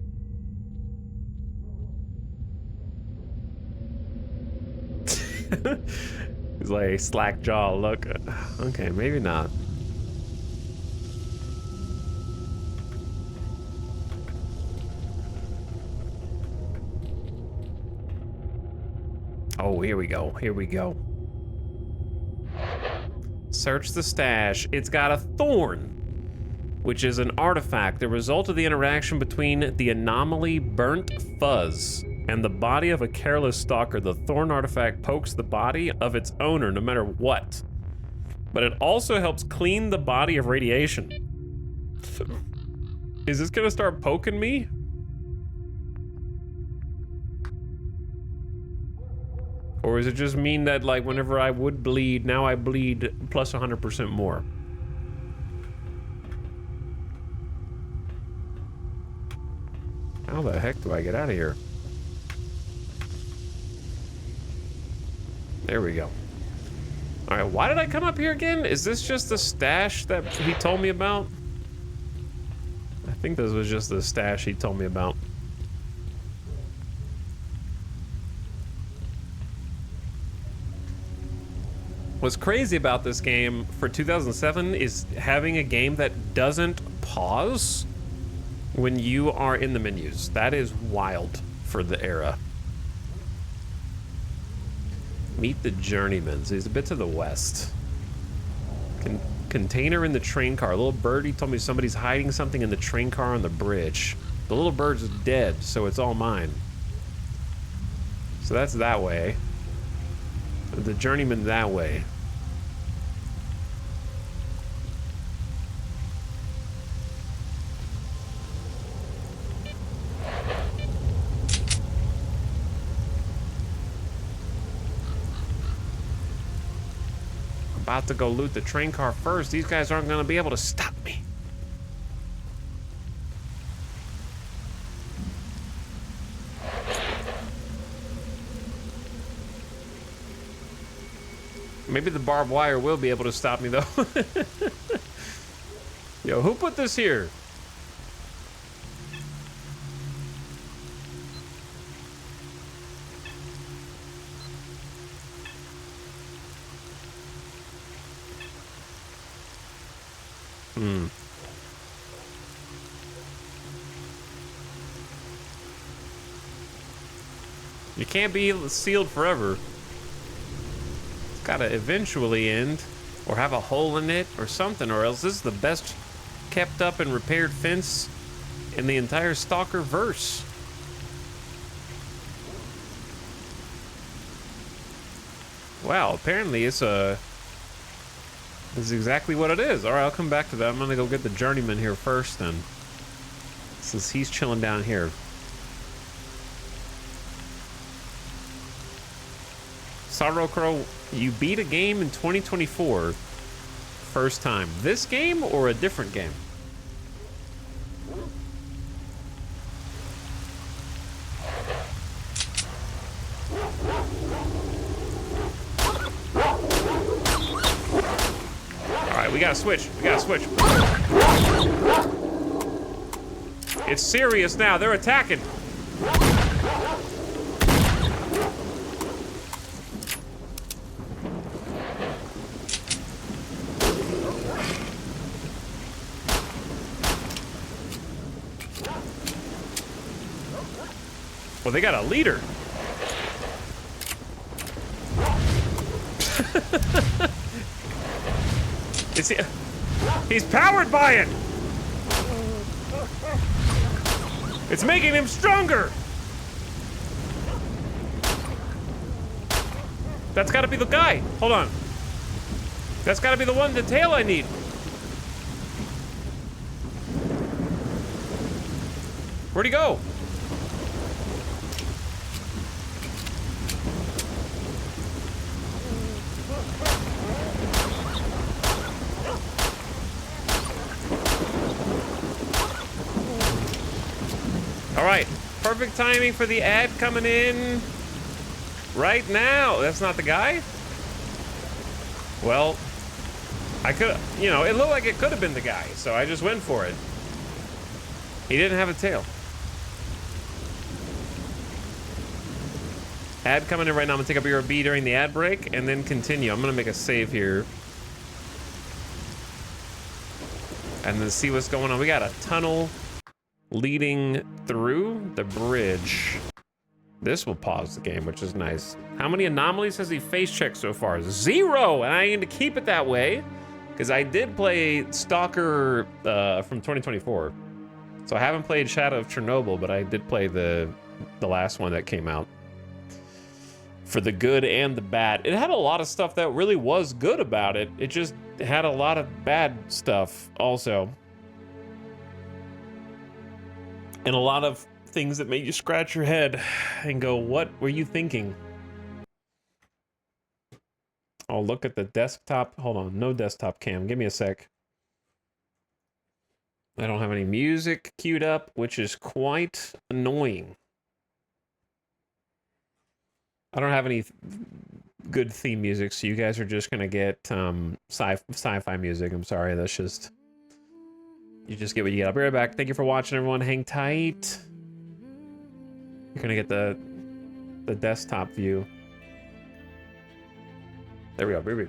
He's like, slack jaw, look. Okay, maybe not. Oh, here we go. Here we go. Search the stash. It's got a thorn, which is an artifact, the result of the interaction between the anomaly burnt fuzz and the body of a careless stalker. The thorn artifact pokes the body of its owner no matter what. But it also helps clean the body of radiation. Is this gonna start poking me? Or does it just mean that, like, whenever I would bleed, now I bleed plus 100% more? How the heck do I get out of here? There we go. All right, why did I come up here again? Is this just the stash that he told me about? I think this was just the stash he told me about. What's crazy about this game for 2007 is having a game that doesn't pause when you are in the menus. That is wild for the era. Meet the journeyman. So he's a bit to the west. Container in the train car. A little birdie told me somebody's hiding something in the train car on the bridge. The little bird's dead, so it's all mine. So that's that way. The journeyman that way. About to go loot the train car first. These guys aren't gonna be able to stop me. Maybe the barbed wire will be able to stop me though. Yo, who put this here? You can't be sealed forever. It's gotta eventually end, or have a hole in it, or something, or else this is the best kept up and repaired fence in the entire Stalker verse. Wow, apparently it's this is exactly what it is. All right, I'll come back to that. I'm gonna go get the journeyman here first then, since he's chilling down here. Sorrow Crow, you beat a game in 2024. First time. This game or a different game? Alright, we gotta switch. We gotta switch. It's serious now. They're attacking. Well, they got a leader. He's powered by it. It's making him stronger. That's got to be the guy. Hold on. That's got to be the one, the tail I need. Where'd he go? All right, perfect timing for the ad coming in right now. That's not the guy? Well, I could, you know, it looked like it could have been the guy, so I just went for it. He didn't have a tail. Ad coming in right now. I'm gonna take a BRB during the ad break and then continue. I'm gonna make a save here. And then see what's going on. We got a tunnel leading through the bridge. This will pause the game, which is nice. How many anomalies has he face checked so far? 0, and I need to keep it that way because I did play Stalker from 2024. So I haven't played Shadow of Chernobyl, but I did play the last one that came out. For the good and the bad. It had a lot of stuff that really was good about it. It just had a lot of bad stuff also. And a lot of things that made you scratch your head and go, what were you thinking? Oh, look at the desktop. Hold on, no desktop cam. Give me a sec. I don't have any music queued up, which is quite annoying. I don't have any good theme music, so you guys are just gonna get sci-fi music. I'm sorry, that's just... You just get what you get. I'll be right back. Thank you for watching, everyone. Hang tight. You're gonna get the desktop view. There we go. Baby.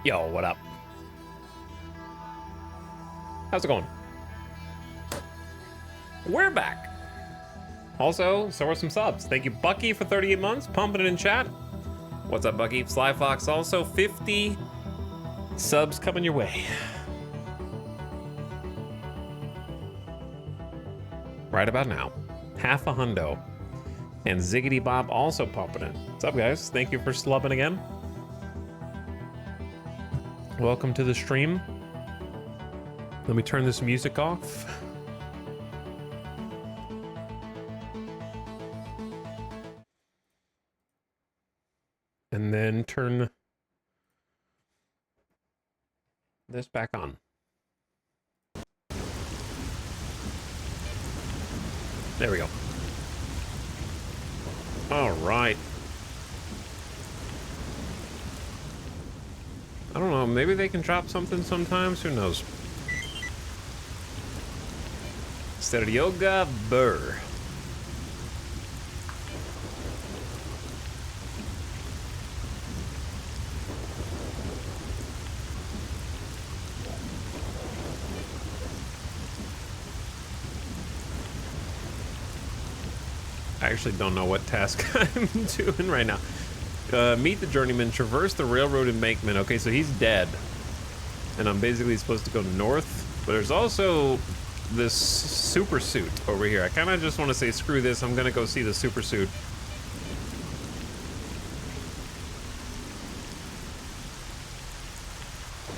Yo, what up? How's it going? We're back. Also, so are some subs. Thank you, Bucky, for 38 months, pumping it in chat. What's up, Bucky? Sly Fox, also 50 subs coming your way. Right about now. Half a hundo. And Ziggity Bob also pumping it. What's up, guys? Thank you for slubbing again. Welcome to the stream. Let me turn this music off. And then turn this back on. There we go. All right. I don't know, maybe they can drop something sometimes, who knows? S.T.A.L.K.E.R. I actually don't know what task I'm doing right now. Meet the journeyman, traverse the railroad embankment. Okay, so he's dead. And I'm basically supposed to go north. But there's also this super suit over here. I kind of just want to say, screw this. I'm going to go see the super suit.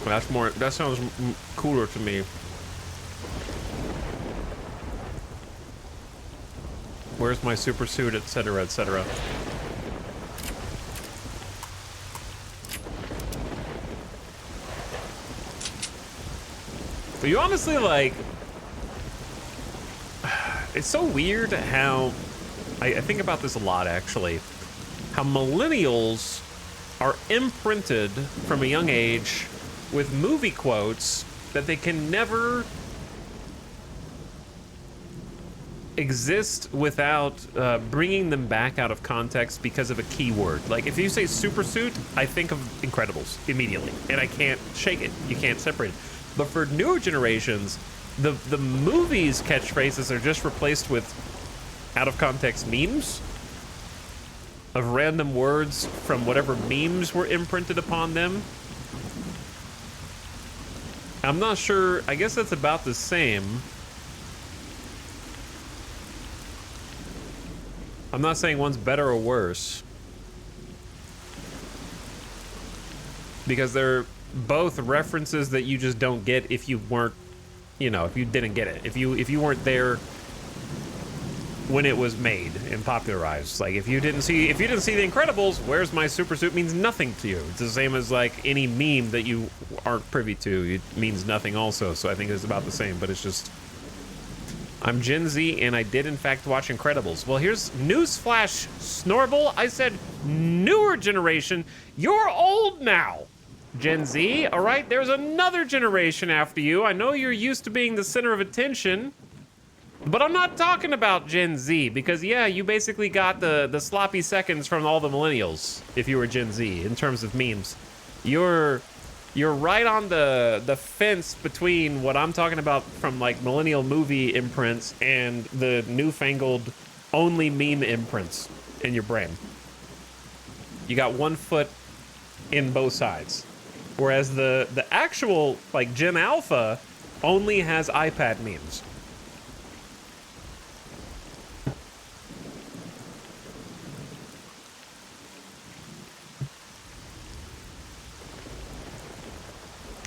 That's more, that sounds cooler to me. Where's my super suit, etc., etc. But you honestly, like, it's so weird how, I think about this a lot, actually, how millennials are imprinted from a young age with movie quotes that they can never exist without bringing them back out of context because of a keyword. Like, if you say super suit, I think of Incredibles immediately, and I can't shake it. You can't separate it. But for newer generations, the movies' catchphrases are just replaced with out of context memes of random words from whatever memes were imprinted upon them. I'm not sure, I guess that's about the same. I'm not saying one's better or worse, because they're both references that you just don't get if you weren't, you know, if you didn't get it. If you weren't there when it was made and popularized. Like, if you didn't see The Incredibles, where's my super suit means nothing to you. It's the same as like any meme that you aren't privy to. It means nothing also. So I think it's about the same, but it's just, I'm Gen Z and I did in fact watch Incredibles. Well, here's newsflash, Snorble. I said newer generation. You're old now, Gen Z. All right, there's another generation after you. I know you're used to being the center of attention, but I'm not talking about Gen Z, because yeah, you basically got the sloppy seconds from all the millennials if you were Gen Z in terms of memes. You're right on the fence between what I'm talking about from like millennial movie imprints and the newfangled only meme imprints in your brain. You got one foot in both sides. Whereas the actual like Gen Alpha only has iPad memes.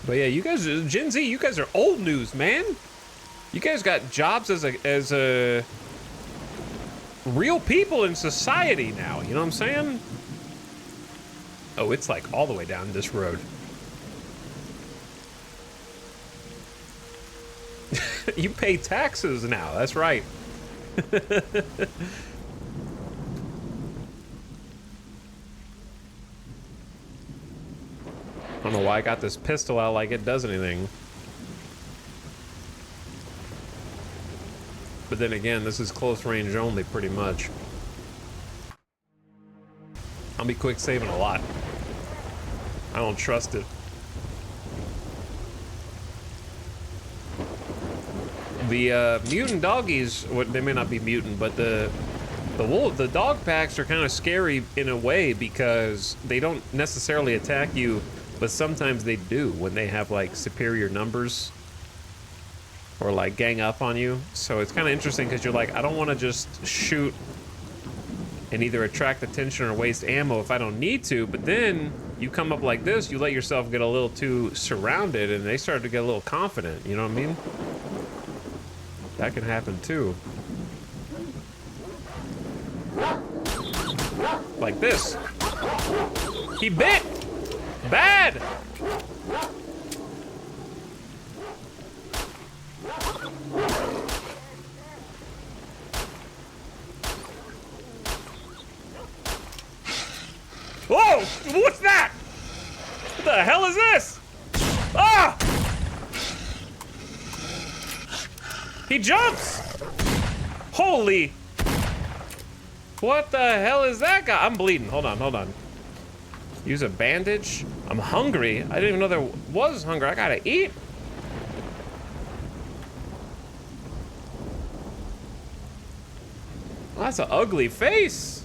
But yeah, you guys, Gen Z, you guys are old news, man. You guys got jobs as a real people in society now. You know what I'm saying? Oh, it's like all the way down this road. You pay taxes now. That's right. I don't know why I got this pistol out like it does anything. But then again, this is close range only, pretty much. I'll be quick saving a lot. I don't trust it. The mutant doggies, they may not be mutant, but the dog packs are kind of scary in a way because they don't necessarily attack you, but sometimes they do when they have like superior numbers or like gang up on you. So it's kind of interesting because you're like, I don't want to just shoot and either attract attention or waste ammo if I don't need to, but then you come up like this, you let yourself get a little too surrounded and they start to get a little confident, you know what I mean? That can happen too. Like this. He bit! Bad! Whoa! What's that? What the hell is this? Ah! He jumps! Holy! What the hell is that guy? I'm bleeding. Hold on, hold on. Use a bandage. I'm hungry. I didn't even know there was hunger. I gotta eat. Well, that's an ugly face.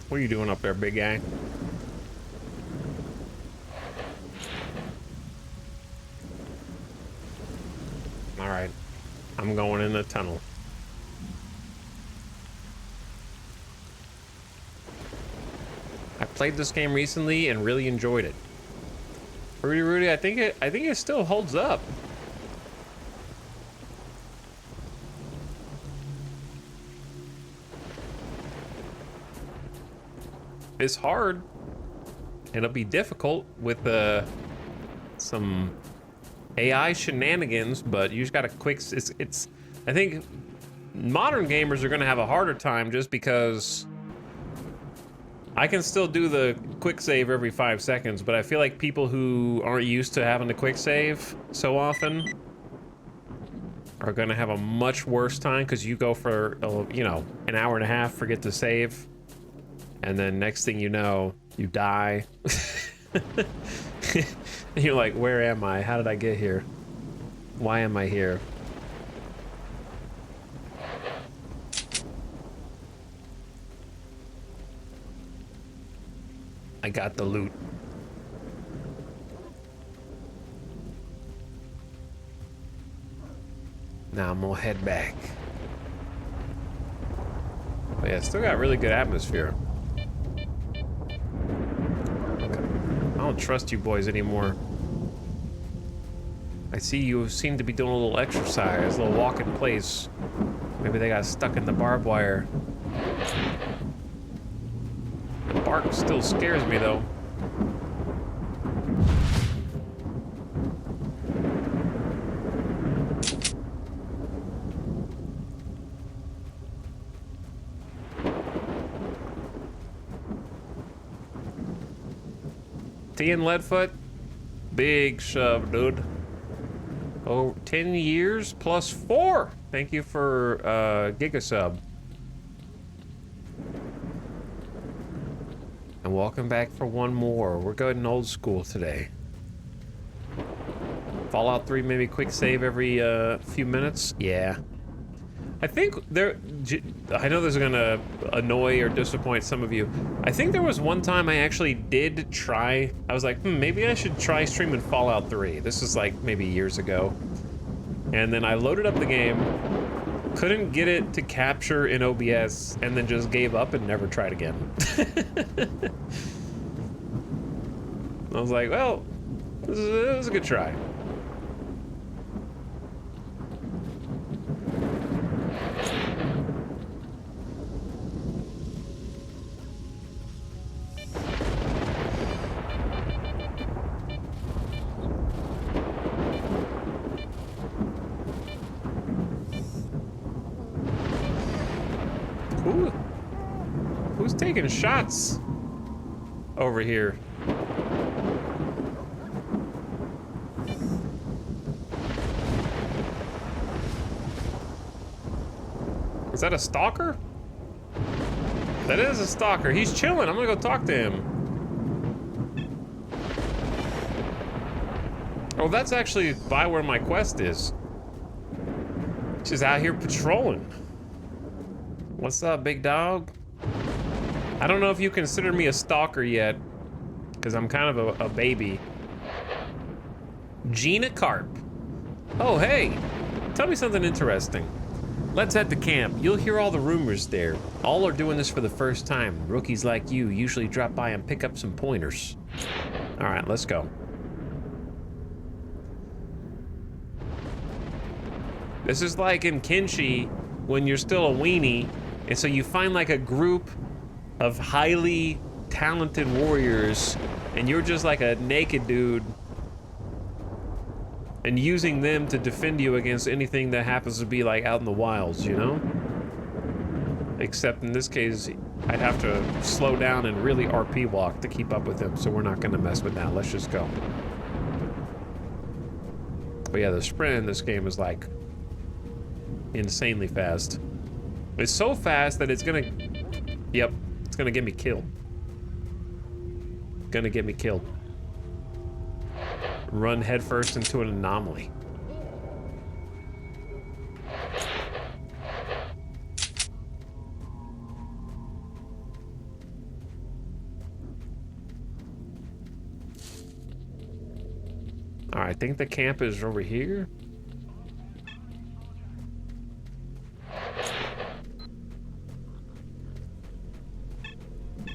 What are you doing up there, big guy? All right, I'm going in the tunnel. I played this game recently and really enjoyed it. Rudy, I think it still holds up. It's hard, and it'll be difficult with some AI shenanigans, but you just got to I think modern gamers are going to have a harder time just because I can still do the quick save every 5 seconds, but I feel like people who aren't used to having to quick save so often are going to have a much worse time because you go for, you know, an hour and a half, forget to save. And then next thing you know, you die. And you're like, where am I? How did I get here? Why am I here? I got the loot. Now I'm gonna head back. But yeah, it's still got really good atmosphere. I don't trust you boys anymore. I see you seem to be doing a little exercise, a little walk in place. Maybe they got stuck in the barbed wire. The bark still scares me though. Ian Leadfoot, big shove, dude. Oh, 10 years plus 4. Thank you for Gigasub. And welcome back for one more. We're going old school today. Fallout 3, maybe quick save every few minutes. Yeah. I think I know this is gonna annoy or disappoint some of you. I think there was one time I actually did try, I was like, maybe I should try streaming Fallout 3. This is like maybe years ago. And then I loaded up the game, couldn't get it to capture in OBS, and then just gave up and never tried again. I was like, well, this is a good try. Who's taking shots over here? Is that a stalker? That is a stalker. He's chilling. I'm gonna go talk to him. Oh, that's actually by where my quest is. She's out here patrolling. What's up, big dog? I don't know if you consider me a stalker yet, because I'm kind of a baby. Gina Carp. Oh, hey. Tell me something interesting. Let's head to camp. You'll hear all the rumors there. All are doing this for the first time. Rookies like you usually drop by and pick up some pointers. All right, let's go. This is like in Kenshi when you're still a weenie, and so you find like a group of highly talented warriors, and you're just like a naked dude, and using them to defend you against anything that happens to be like out in the wilds, you know? Except in this case, I'd have to slow down and really RP walk to keep up with them, so we're not gonna mess with that. Let's just go. But yeah, the sprint in this game is like insanely fast. It's so fast that it's gonna, yep, it's gonna get me killed. Gonna get me killed. Run headfirst into an anomaly. All right, I think the camp is over here.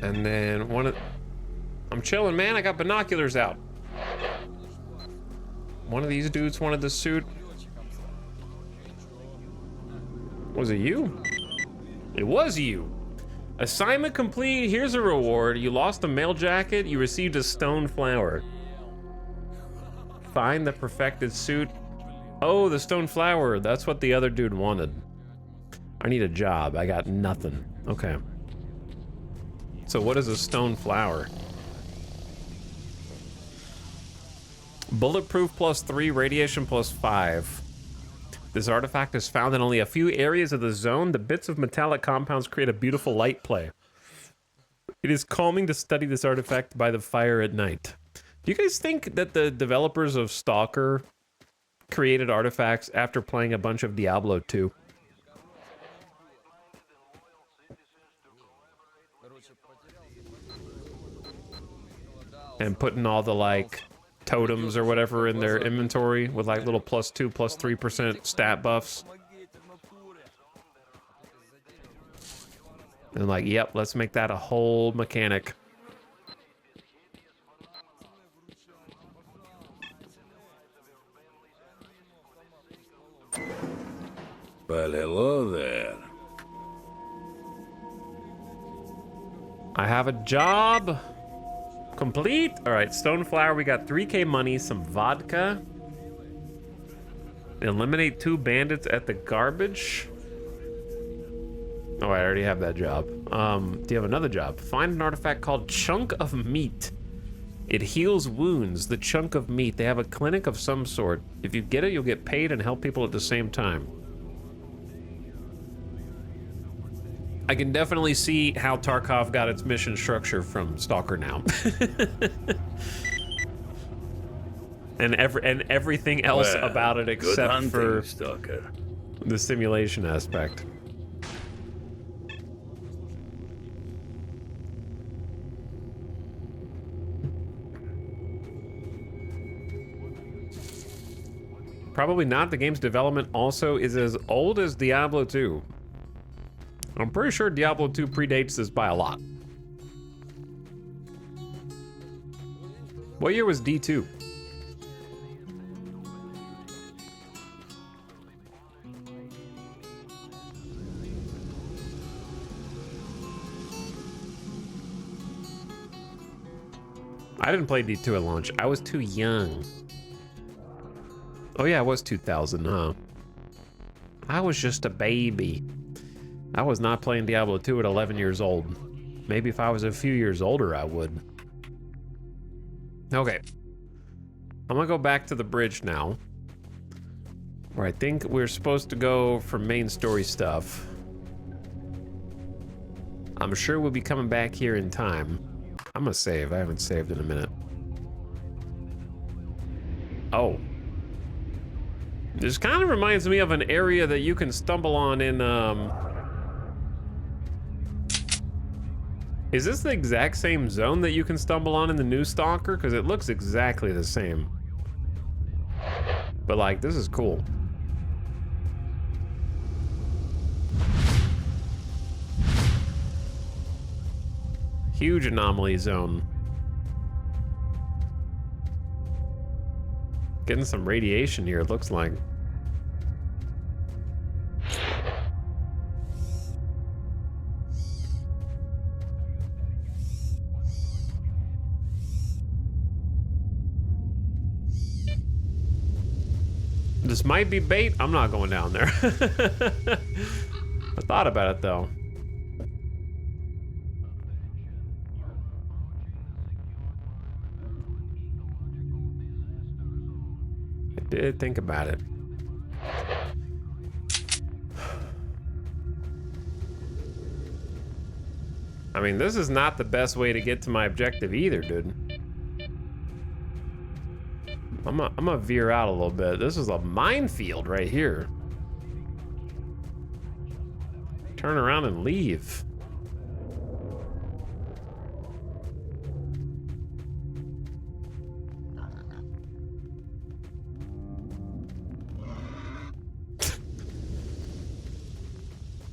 And then I'm chilling, man. I got binoculars out. One of these dudes wanted the suit. Was it you? It was you. Assignment complete. Here's a reward. You lost a mail jacket. You received a stone flower. Find the perfected suit. Oh, the stone flower. That's what the other dude wanted. I need a job. I got nothing. Okay. So what is a stone flower? Bulletproof +3, radiation +5. This artifact is found in only a few areas of the zone. The bits of metallic compounds create a beautiful light play. It is calming to study this artifact by the fire at night. Do you guys think that the developers of Stalker created artifacts after playing a bunch of Diablo 2? And putting all the like totems or whatever in their inventory with like little +2, +3% stat buffs. And like, yep, let's make that a whole mechanic. Well, hello there. I have a job. Complete. All right, stone flower. We got 3K money, some vodka. Eliminate 2 bandits at the garbage. Oh, I already have that job. Do you have another job? Find an artifact called Chunk of Meat. It heals wounds. The chunk of meat. They have a clinic of some sort. If you get it, you'll get paid and help people at the same time. I can definitely see how Tarkov got its mission structure from Stalker now. and everything else about it except hunting, for Stalker. The simulation aspect. Probably not. The game's development also is as old as Diablo 2. I'm pretty sure Diablo 2 predates this by a lot. What year was D2? I didn't play D2 at launch. I was too young. Oh yeah, it was 2000, huh? I was just a baby. I was not playing Diablo 2 at 11 years old. Maybe if I was a few years older, I would. Okay. I'm gonna go back to the bridge now, where I think we're supposed to go for main story stuff. I'm sure we'll be coming back here in time. I'm gonna save. I haven't saved in a minute. Oh. This kind of reminds me of an area that you can stumble on in, Is this the exact same zone that you can stumble on in the new Stalker? Because it looks exactly the same. But, like, this is cool. Huge anomaly zone. Getting some radiation here, it looks like. This might be bait. I'm not going down there. I thought about it, though. I did think about it. I mean, this is not the best way to get to my objective either, dude. I'm gonna veer out a little bit. This is a minefield right here. Turn around and leave.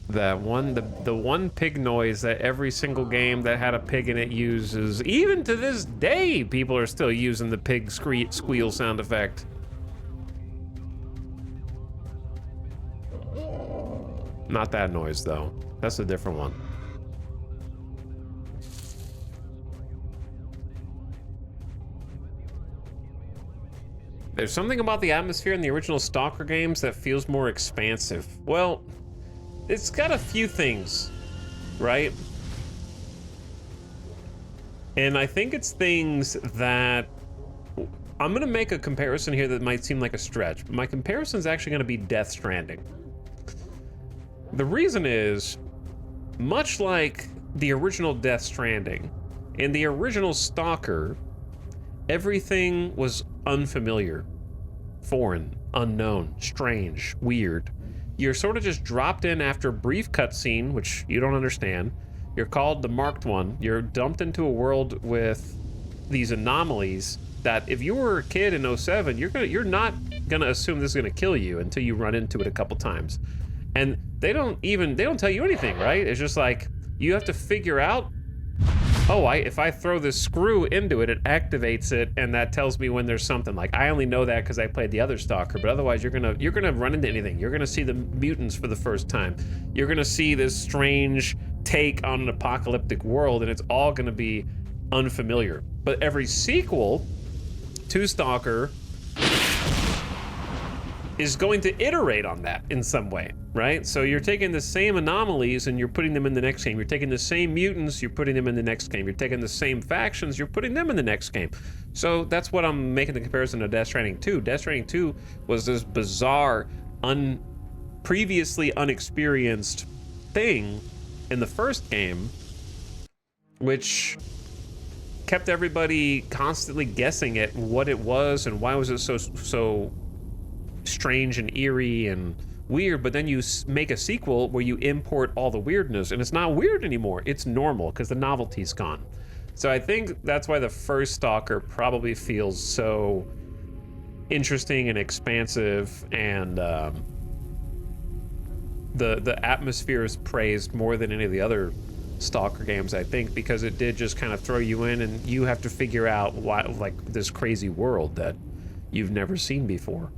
That one, the one pig noise that every single game that had a pig in it uses. Even to this day, people are still using the pig squeal sound effect. Not that noise, though. That's a different one. There's something about the atmosphere in the original Stalker games that feels more expansive. Well, it's got a few things, right? And I think it's things that... I'm gonna make a comparison here that might seem like a stretch, but my comparison is actually gonna be Death Stranding. The reason is, much like the original Death Stranding, in the original Stalker, everything was unfamiliar, foreign, unknown, strange, weird. You're sort of just dropped in after a brief cutscene, which you don't understand. You're called the Marked One. You're dumped into a world with these anomalies that if you were a kid in 07, you're not gonna assume this is gonna kill you until you run into it a couple times. And they don't tell you anything, right? It's just like, you have to figure out, oh, if I throw this screw into it, it activates it, and that tells me when there's something. Like, I only know that because I played the other Stalker, but otherwise you're gonna run into anything. You're gonna see the mutants for the first time. You're gonna see this strange take on an apocalyptic world, and it's all gonna be unfamiliar. But every sequel to Stalker is going to iterate on that in some way, right? So you're taking the same anomalies and you're putting them in the next game. You're taking the same mutants, you're putting them in the next game. You're taking the same factions, you're putting them in the next game. So that's what I'm making the comparison to Death Stranding 2. Death Stranding 2 was this bizarre, previously unexperienced thing in the first game, which kept everybody constantly guessing at what it was and why was it so strange and eerie and weird. But then you make a sequel where you import all the weirdness, and it's not weird anymore, it's normal because the novelty's gone. So I think that's why the first Stalker probably feels so interesting and expansive, and the atmosphere is praised more than any of the other Stalker games, I think, because it did just kind of throw you in and you have to figure out why, like, this crazy world that you've never seen before.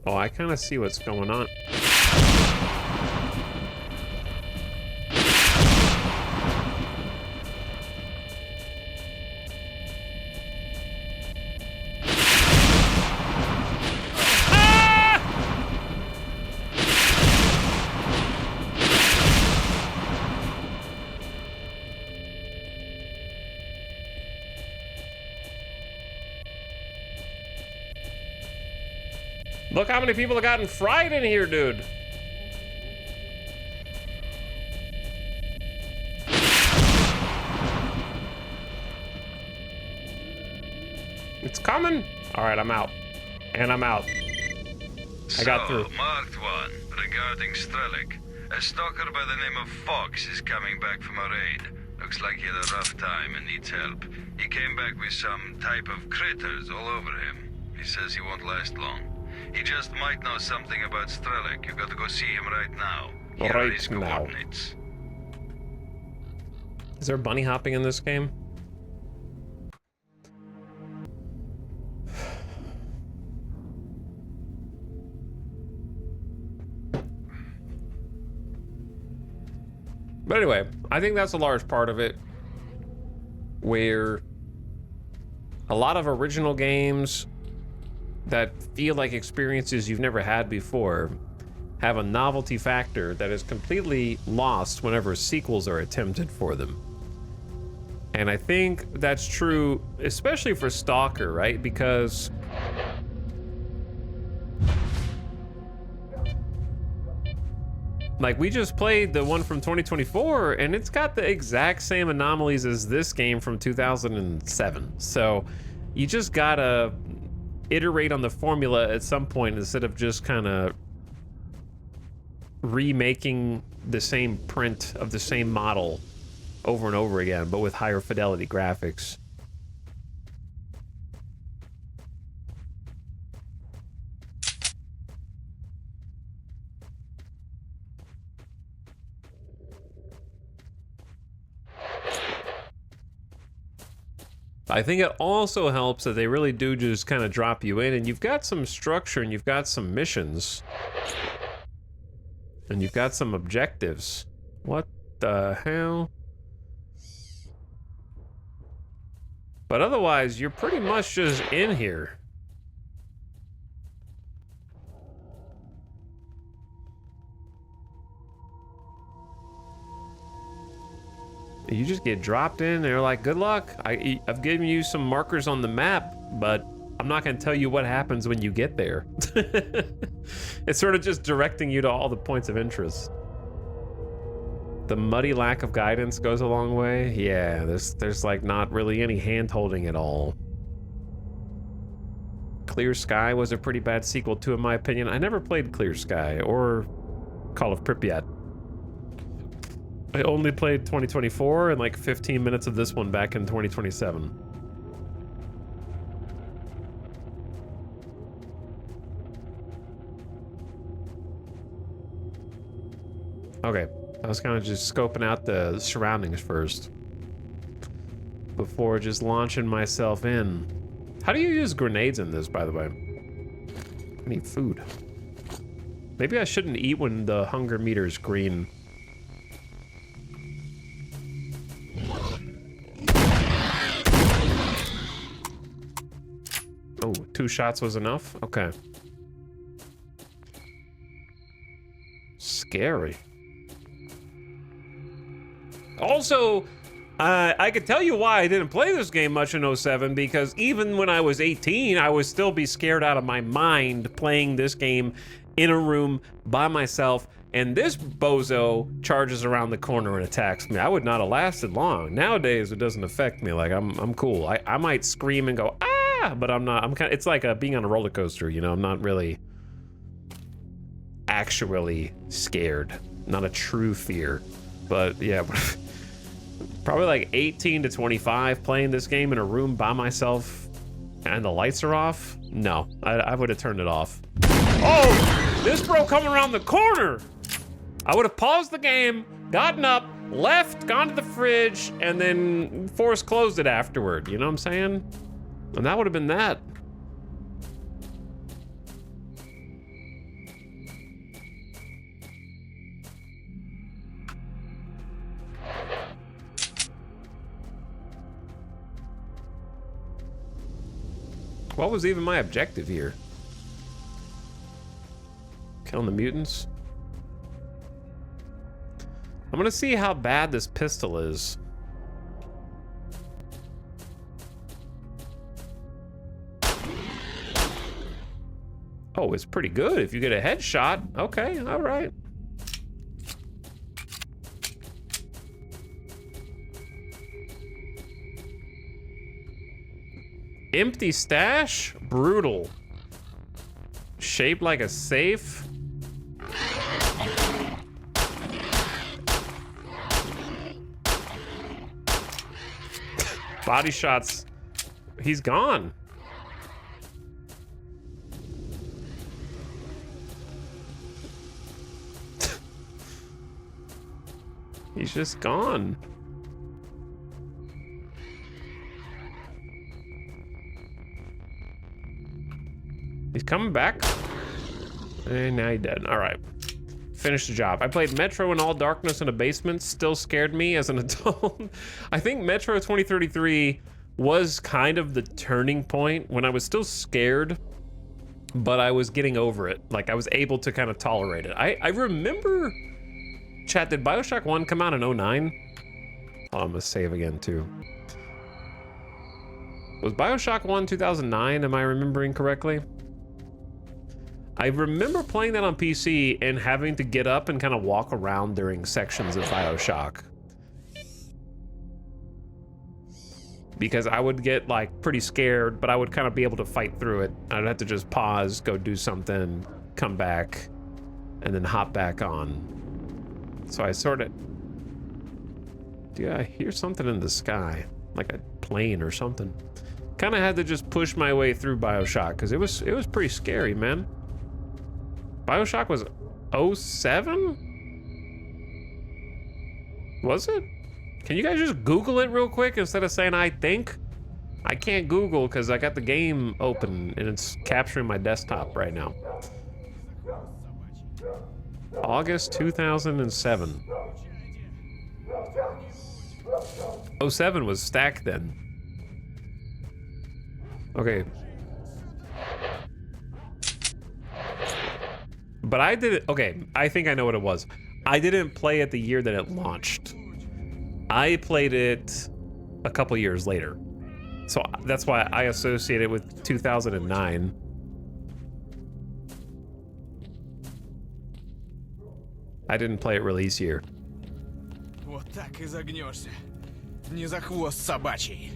Oh, I kind of see what's going on. Look how many people have gotten fried in here, dude. It's coming. All right, I'm out. And I'm out. I got through. Marked one, regarding S.T.A.L.K.E.R. A stalker by the name of Fox is coming back from a raid. Looks like he had a rough time and needs help. He came back with some type of critters all over him. He says he won't last long. He just might know something about S.T.A.L.K.E.R. You got to go see him right now. Here are his coordinates. Is there bunny hopping in this game? But anyway, I think that's a large part of it, where a lot of original games that feel like experiences you've never had before have a novelty factor that is completely lost whenever sequels are attempted for them. And I think that's true, especially for Stalker, right? Because like, we just played the one from 2024, and it's got the exact same anomalies as this game from 2007. So you just gotta iterate on the formula at some point instead of just kind of remaking the same print of the same model over and over again, but with higher fidelity graphics. I think it also helps that they really do just kind of drop you in, and you've got some structure, and you've got some missions, and you've got some objectives. What the hell? But otherwise, you're pretty much just in here. You just get dropped in, and they're like, good luck. I've given you some markers on the map, but I'm not going to tell you what happens when you get there. It's sort of just directing you to all the points of interest. The muddy lack of guidance goes a long way. Yeah, there's like not really any hand-holding at all. Clear Sky was a pretty bad sequel too, in my opinion. I never played Clear Sky or Call of Pripyat. I only played 2024 and like 15 minutes of this one back in 2027. Okay, I was kind of just scoping out the surroundings first before just launching myself in. How do you use grenades in this, by the way? I need food. Maybe I shouldn't eat when the hunger meter is green. Oh, 2 shots was enough? Okay. Scary. Also, I could tell you why I didn't play this game much in 07, because even when I was 18, I would still be scared out of my mind playing this game in a room by myself, and this bozo charges around the corner and attacks me. I would not have lasted long. Nowadays, it doesn't affect me. Like, I'm cool. I might scream and go, ah, but I'm not. I'm kind of, it's like being on a roller coaster, you know? I'm not really actually scared. Not a true fear. But yeah, probably like 18 to 25 playing this game in a room by myself and the lights are off. No, I would have turned it off. Oh, this bro coming around the corner. I would have paused the game, gotten up, left, gone to the fridge, and then force closed it afterward. You know what I'm saying? And that would have been that. What was even my objective here? Killing the mutants? I'm gonna see how bad this pistol is. Oh, it's pretty good if you get a headshot. Okay, all right. Empty stash? Brutal. Shaped like a safe? Body shots. He's gone. He's just gone. He's coming back. And now he's dead. All right. Finish the job. I played Metro in all darkness in a basement. Still scared me as an adult. I think Metro 2033 was kind of the turning point when I was still scared, but I was getting over it. Like, I was able to kind of tolerate it. I remember... Chat, did Bioshock 1 come out in 09? Oh, I'm gonna save again, too. Was Bioshock 1 2009? Am I remembering correctly? I remember playing that on PC and having to get up and kind of walk around during sections of Bioshock. Because I would get, like, pretty scared, but I would kind of be able to fight through it. I'd have to just pause, go do something, come back, and then hop back on. So I sort of... Dude, I hear something in the sky. Like a plane or something. Kind of had to just push my way through Bioshock, because it was pretty scary, man. Bioshock was 07? Was it? Can you guys just Google it real quick instead of saying I think? I can't Google because I got the game open and it's capturing my desktop right now. August 2007. 07 was stacked then. Okay. But I did it. Okay, I think I know what it was. I didn't play it the year that it launched. I played it a couple years later. So that's why I associate it with 2009. I didn't play it release year. Вот так и загнешься. Не за хвост собачий.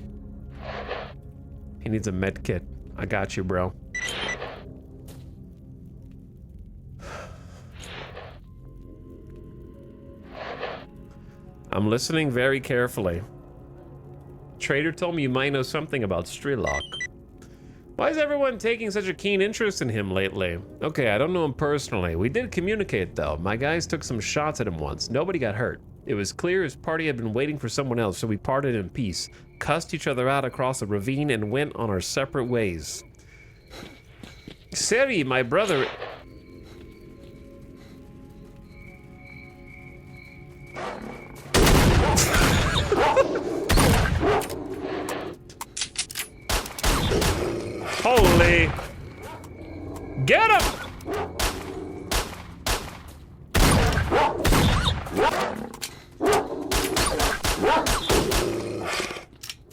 He needs a med kit. I got you, bro. I'm listening very carefully. Trader told me you might know something about S.T.A.L.K.E.R. Why is everyone taking such a keen interest in him lately? Okay, I don't know him personally. We did communicate though. My guys took some shots at him once. Nobody got hurt. It was clear his party had been waiting for someone else, so we parted in peace, cussed each other out across a ravine, and went on our separate ways. Seri, my brother... Holy... Get him!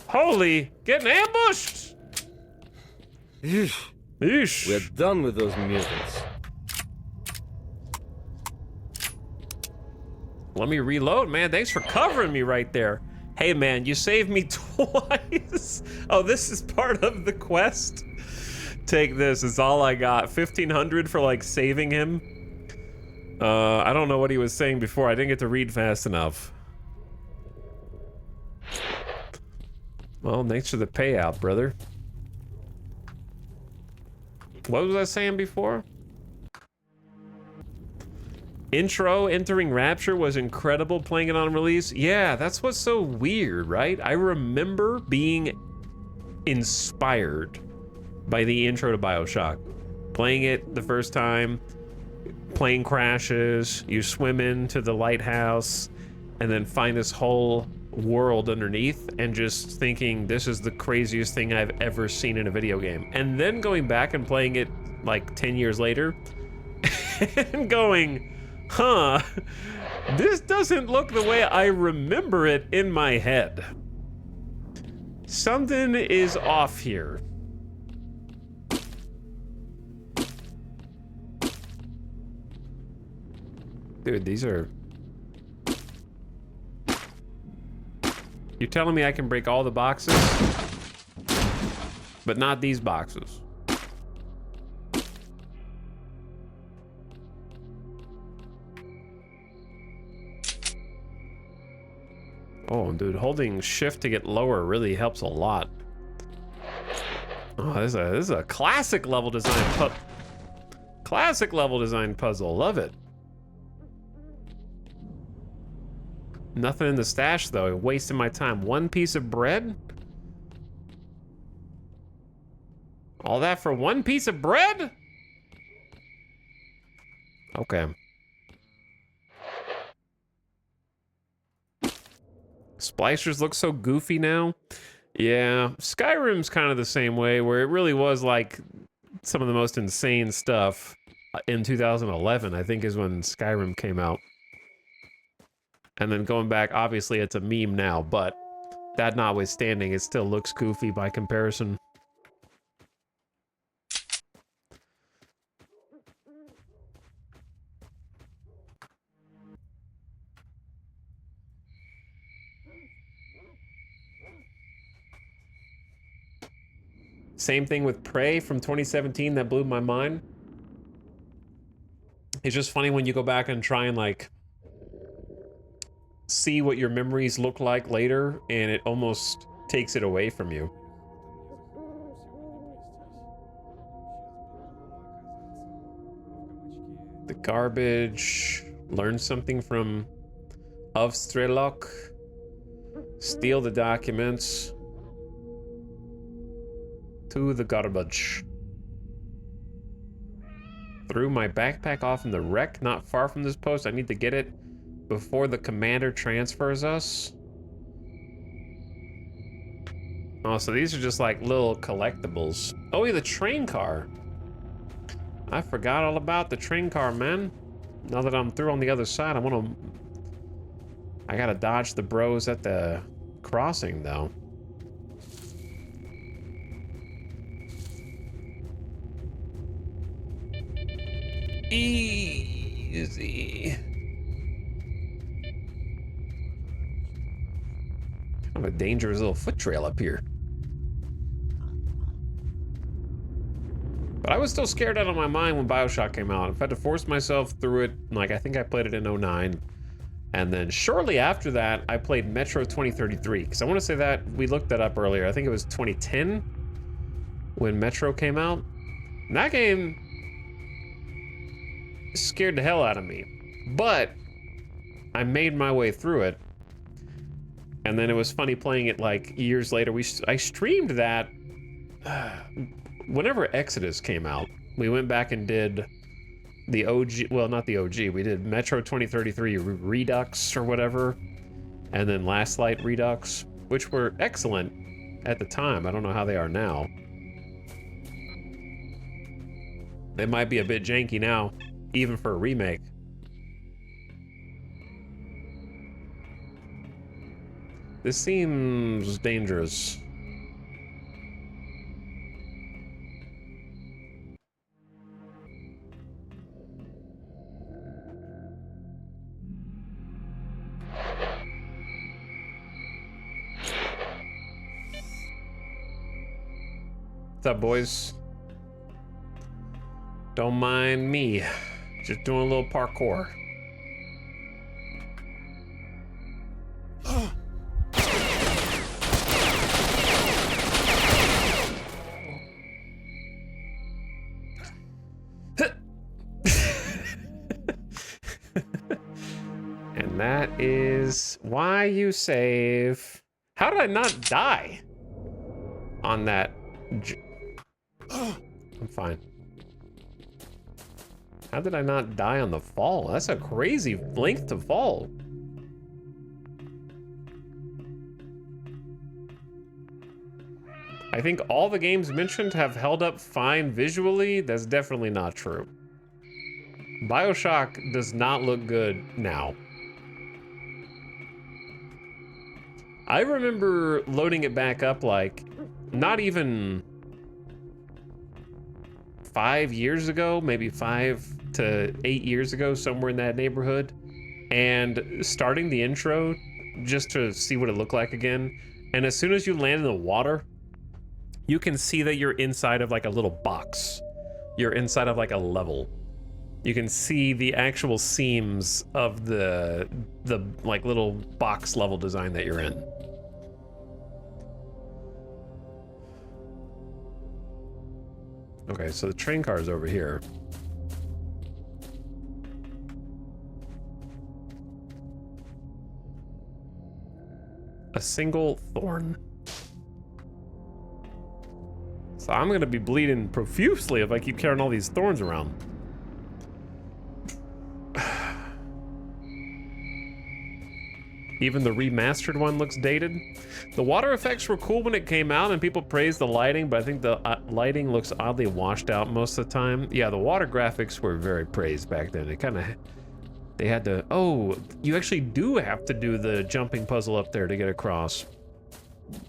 Holy... Getting ambushed! Eesh. Eesh. We're done with those mutants. Let me reload, man. Thanks for covering me right there. Hey, man, you saved me twice. Oh, this is part of the quest? Take this. It's all I got. 1,500 for, like, saving him. I don't know what he was saying before. I didn't get to read fast enough. Well, thanks for the payout, brother. What was I saying before? Intro entering Rapture was incredible playing it on release. Yeah, that's what's so weird, right? I remember being inspired by the intro to Bioshock. Playing it the first time, plane crashes, you swim into the lighthouse, and then find this whole world underneath, and just thinking this is the craziest thing I've ever seen in a video game. And then going back and playing it like 10 years later, and going, huh, this doesn't look the way I remember it in my head. Something is off here. Dude, these are... You're telling me I can break all the boxes? But not these boxes. Oh, dude, holding shift to get lower really helps a lot. Oh, this is a classic level design classic level design puzzle. Love it. Nothing in the stash though. Wasting my time. One piece of bread? All that for one piece of bread? Okay. Splicers look so goofy now. Yeah, Skyrim's kind of the same way, where it really was like some of the most insane stuff in 2011, I think is when Skyrim came out. And then going back, obviously it's a meme now, but that notwithstanding, it still looks goofy by comparison. Same thing with Prey from 2017 that blew my mind. It's just funny when you go back and try and like see what your memories look like later, and it almost takes it away from you. The garbage. Learn something from S.T.A.L.K.E.R. Steal the documents. To the garbage. Threw my backpack off in the wreck not far from this post. I need to get it before the commander transfers us. Oh, so these are just like little collectibles. Oh, yeah, the train car. I forgot all about the train car, man. Now that I'm through on the other side, I gotta dodge the bros at the crossing, though. Easy. Kind of a dangerous little foot trail up here. But I was still scared out of my mind when BioShock came out. I've had to force myself through it. Like, I think I played it in 09. And then shortly after that, I played Metro 2033. Because I want to say that, we looked that up earlier. I think it was 2010 when Metro came out. And that game scared the hell out of me. But I made my way through it. And then it was funny playing it like years later. I streamed that whenever Exodus came out. We went back and did the OG, well, not the OG. We did Metro 2033 Redux or whatever. And then Last Light Redux, which were excellent at the time. I don't know how they are now. They might be a bit janky now, even for a remake. This seems dangerous. What's up, boys? Don't mind me. Just doing a little parkour. And that is why you save. How did I not die on that? I'm fine. How did I not die on the fall? That's a crazy length to fall. I think all the games mentioned have held up fine visually. That's definitely not true. BioShock does not look good now. I remember loading it back up like not even 5 years ago, maybe 5 to 8 years ago, somewhere in that neighborhood, and starting the intro just to see what it looked like again. And as soon as you land in the water, you can see that you're inside of like a little box. You're inside of like a level. You can see the actual seams of the like little box level design that you're in. Okay, so the train car is over here. A single thorn. So I'm gonna be bleeding profusely if I keep carrying all these thorns around. Even the remastered one looks dated. The water effects were cool when it came out and people praised the lighting, but I think the lighting looks oddly washed out most of the time. Yeah, the water graphics were very praised back then. They had to, oh, you actually do have to do the jumping puzzle up there to get across.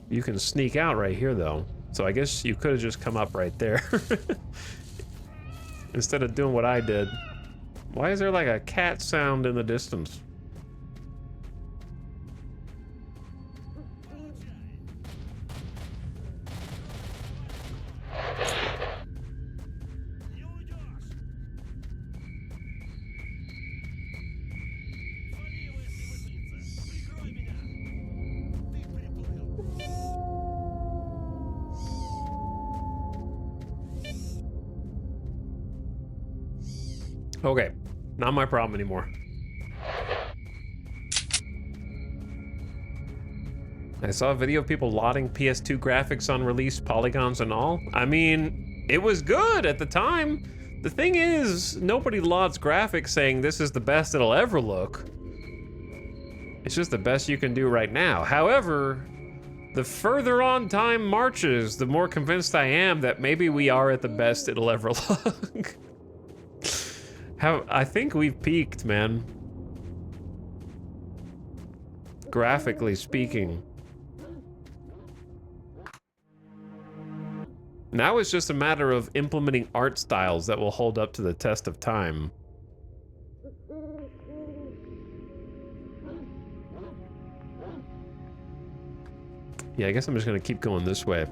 You can sneak out right here though. So I guess you could have just come up right there. Instead of doing what I did. Why is there like a cat sound in the distance? Okay, not my problem anymore. I saw a video of people lauding PS2 graphics on release, polygons and all. I mean, it was good at the time. The thing is, nobody lauds graphics saying this is the best it'll ever look. It's just the best you can do right now. However, the further on time marches, the more convinced I am that maybe we are at the best it'll ever look. I think we've peaked, man. Graphically speaking. Now it's just a matter of implementing art styles that will hold up to the test of time. Yeah, I guess I'm just gonna keep going this way.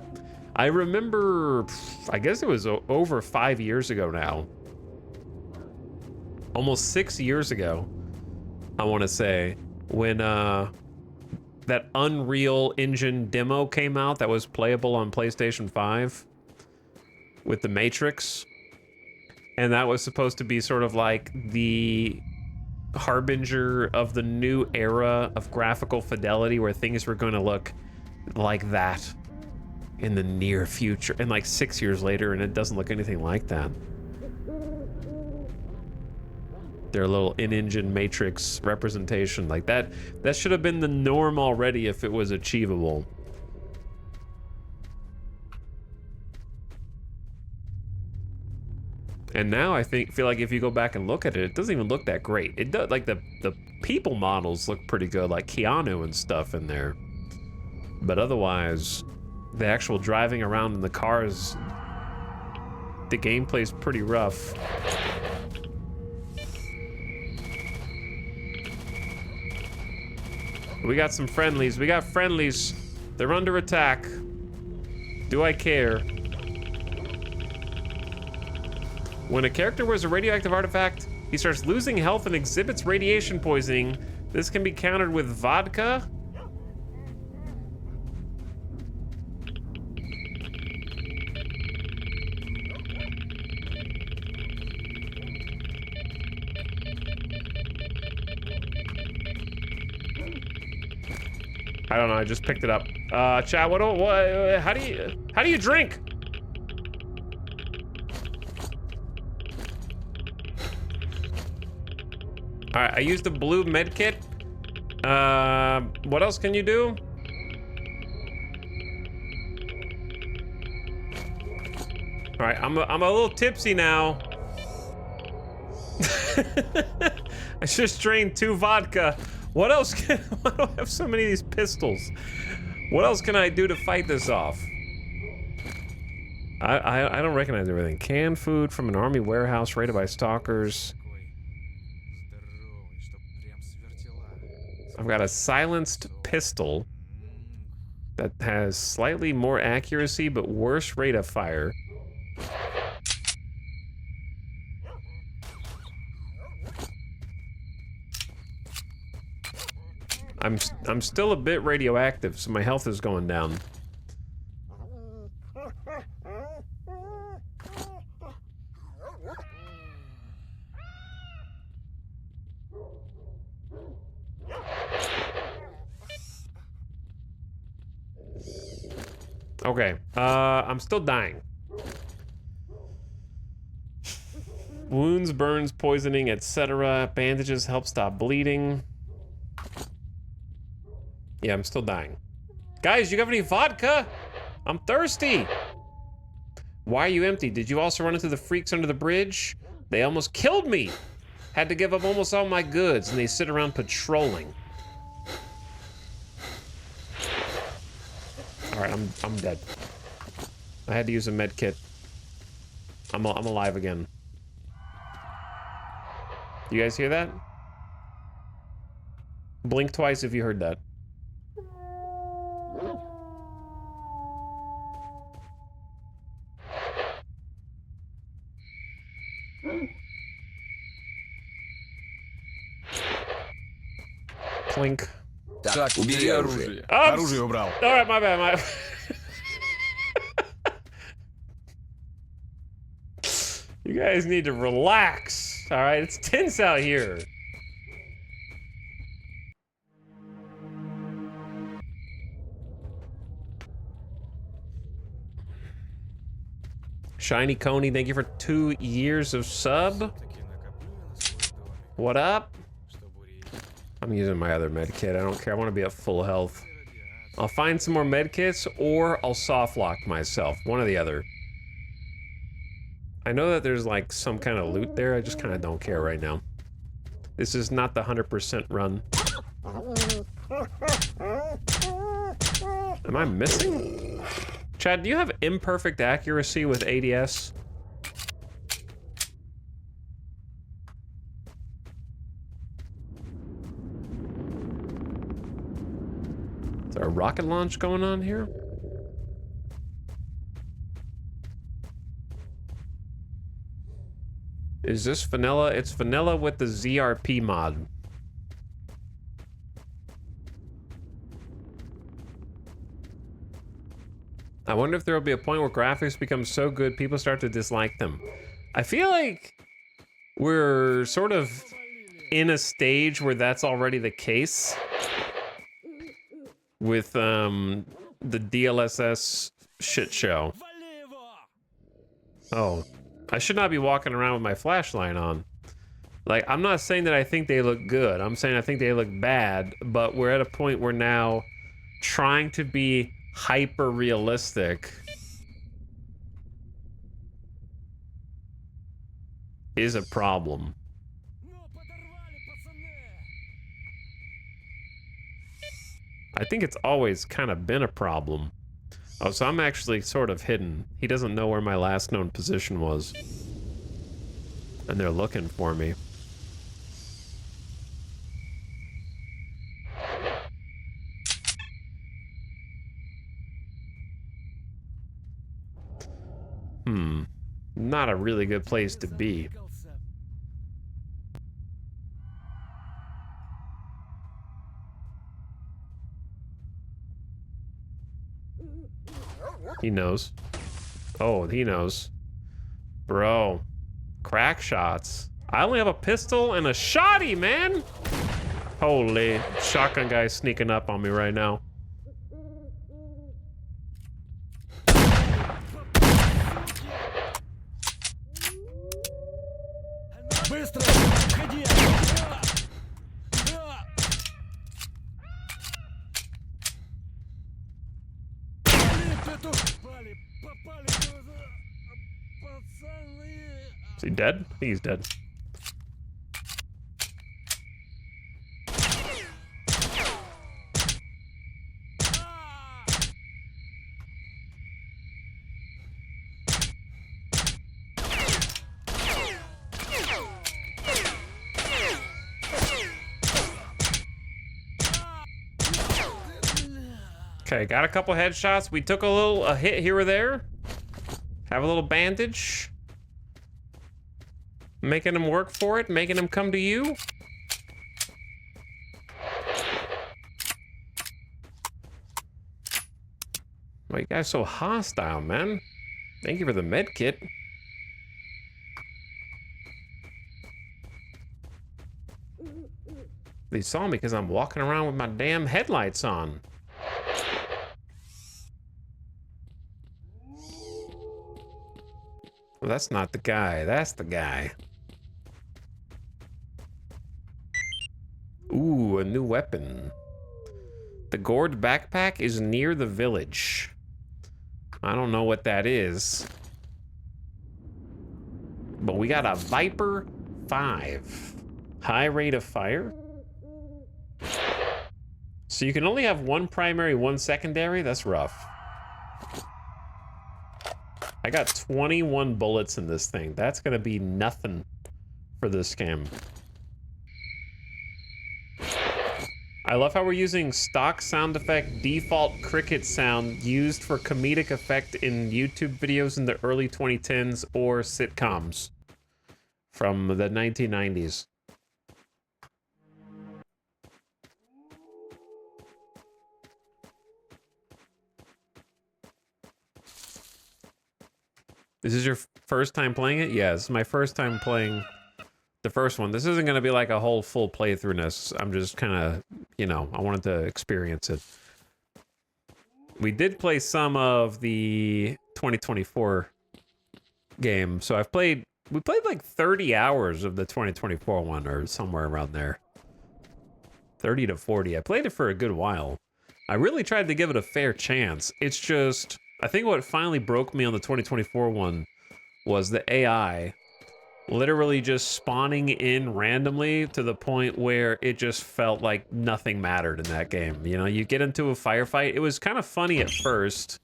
I remember, I guess it was over 5 years ago now. Almost 6 years ago, I want to say, when that Unreal Engine demo came out that was playable on PlayStation 5 with the Matrix. And that was supposed to be sort of like the harbinger of the new era of graphical fidelity where things were going to look like that in the near future. And like 6 years later, and it doesn't look anything like that. Their little in-engine Matrix representation like that should have been the norm already if it was achievable. And now I feel like if you go back and look at it, it doesn't even look that great. It does, like the people models look pretty good, like Keanu and stuff in there. But otherwise, the actual driving around in the cars, the gameplay's pretty rough. We got some friendlies. We got friendlies. They're under attack. Do I care? When a character wears a radioactive artifact, he starts losing health and exhibits radiation poisoning. This can be countered with vodka. I don't know, I just picked it up. Chat, how do you drink? All right, I used the blue med kit. What else can you do? All right, I'm a little tipsy now. I just drained 2 vodka. What else why do I have so many of these pistols? What else can I do to fight this off? I don't recognize everything. Canned food from an army warehouse raided by stalkers. I've got a silenced pistol that has slightly more accuracy but worse rate of fire. I'm still a bit radioactive, so my health is going down. Okay, I'm still dying. Wounds, burns, poisoning, etc. Bandages help stop bleeding. Yeah, I'm still dying. Guys, you have any vodka? I'm thirsty. Why are you empty? Did you also run into the freaks under the bridge? They almost killed me. Had to give up almost all my goods, and they sit around patrolling. All right, I'm dead. I had to use a med kit. I'm alive again. You guys hear that? Blink twice if you heard that. Clink. Так, убери оружие. Оружие убрал. All right, my bad. You guys need to relax. All right, it's tense out here. Shiny Coney, thank you for 2 years of sub. What up? I'm using my other med kit. I don't care. I want to be at full health. I'll find some more med kits or I'll soft lock myself. One or the other. I know that there's like some kind of loot there. I just kind of don't care right now. This is not the 100% run. Am I missing? Chad, do you have imperfect accuracy with ADS? Is there a rocket launch going on here? Is this vanilla? It's vanilla with the ZRP mod. I wonder if there will be a point where graphics become so good people start to dislike them. I feel like we're sort of in a stage where that's already the case with the DLSS shit show. Oh, I should not be walking around with my flashlight on. Like, I'm not saying that I think they look good. I'm saying I think they look bad, but we're at a point where now trying to be hyper realistic is a problem. I think it's always kind of been a problem. Oh, so I'm actually sort of hidden. He doesn't know where my last known position was. And they're looking for me. Not a really good place to be. He knows. Oh, he knows. Bro. Crack shots. I only have a pistol and a shotty, man! Holy. Shotgun guy's sneaking up on me right now. Is he dead? I think he's dead. Okay, got a couple headshots. We took a hit here or there. Have a little bandage. Making them work for it, making them come to you. Why you guys so hostile, man? Thank you for the med kit. They saw me because I'm walking around with my damn headlights on. Well, that's not the guy. That's the guy. Ooh, a new weapon. The gourd backpack is near the village. I don't know what that is. But we got a Viper 5. High rate of fire. So you can only have one primary, one secondary? That's rough. I got 21 bullets in this thing. That's gonna be nothing for this game. I love how we're using stock sound effect default cricket sound used for comedic effect in YouTube videos in the early 2010s or sitcoms from the 1990s. This is your first time playing it? Yeah, this is my first time playing the first one. This isn't going to be like a whole full playthroughness. I'm just kind of, you know, I wanted to experience it. We did play some of the 2024 game. So we played like 30 hours of the 2024 one or somewhere around there. 30 to 40. I played it for a good while. I really tried to give it a fair chance. It's just, I think what finally broke me on the 2024 one was the AI literally just spawning in randomly to the point where it just felt like nothing mattered in that game. You know, you get into a firefight. It was kind of funny at first.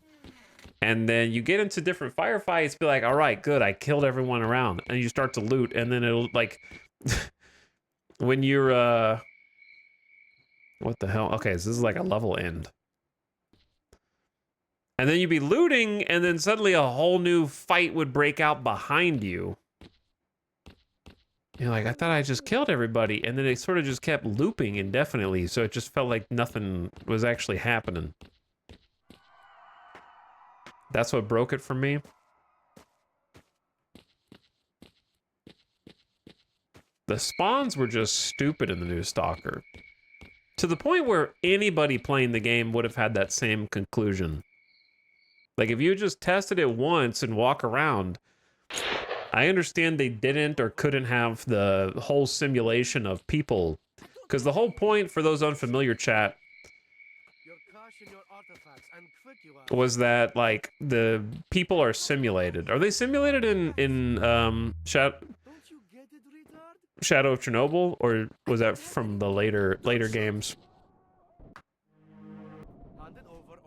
And then you get into different firefights, be like, all right, good, I killed everyone around. And you start to loot, and then it'll, like, when you're, what the hell? Okay, so this is like a level end. And then you'd be looting, and then suddenly a whole new fight would break out behind you. You're like, I thought I just killed everybody. And then it sort of just kept looping indefinitely, so it just felt like nothing was actually happening. That's what broke it for me. The spawns were just stupid in the new Stalker. To the point where anybody playing the game would have had that same conclusion. Like, if you just tested it once and walk around, I understand they didn't or couldn't have the whole simulation of people. Because the whole point, for those unfamiliar, chat, was that, like, the people are simulated. Are they simulated in Shadow of Chernobyl, or was that from the later games?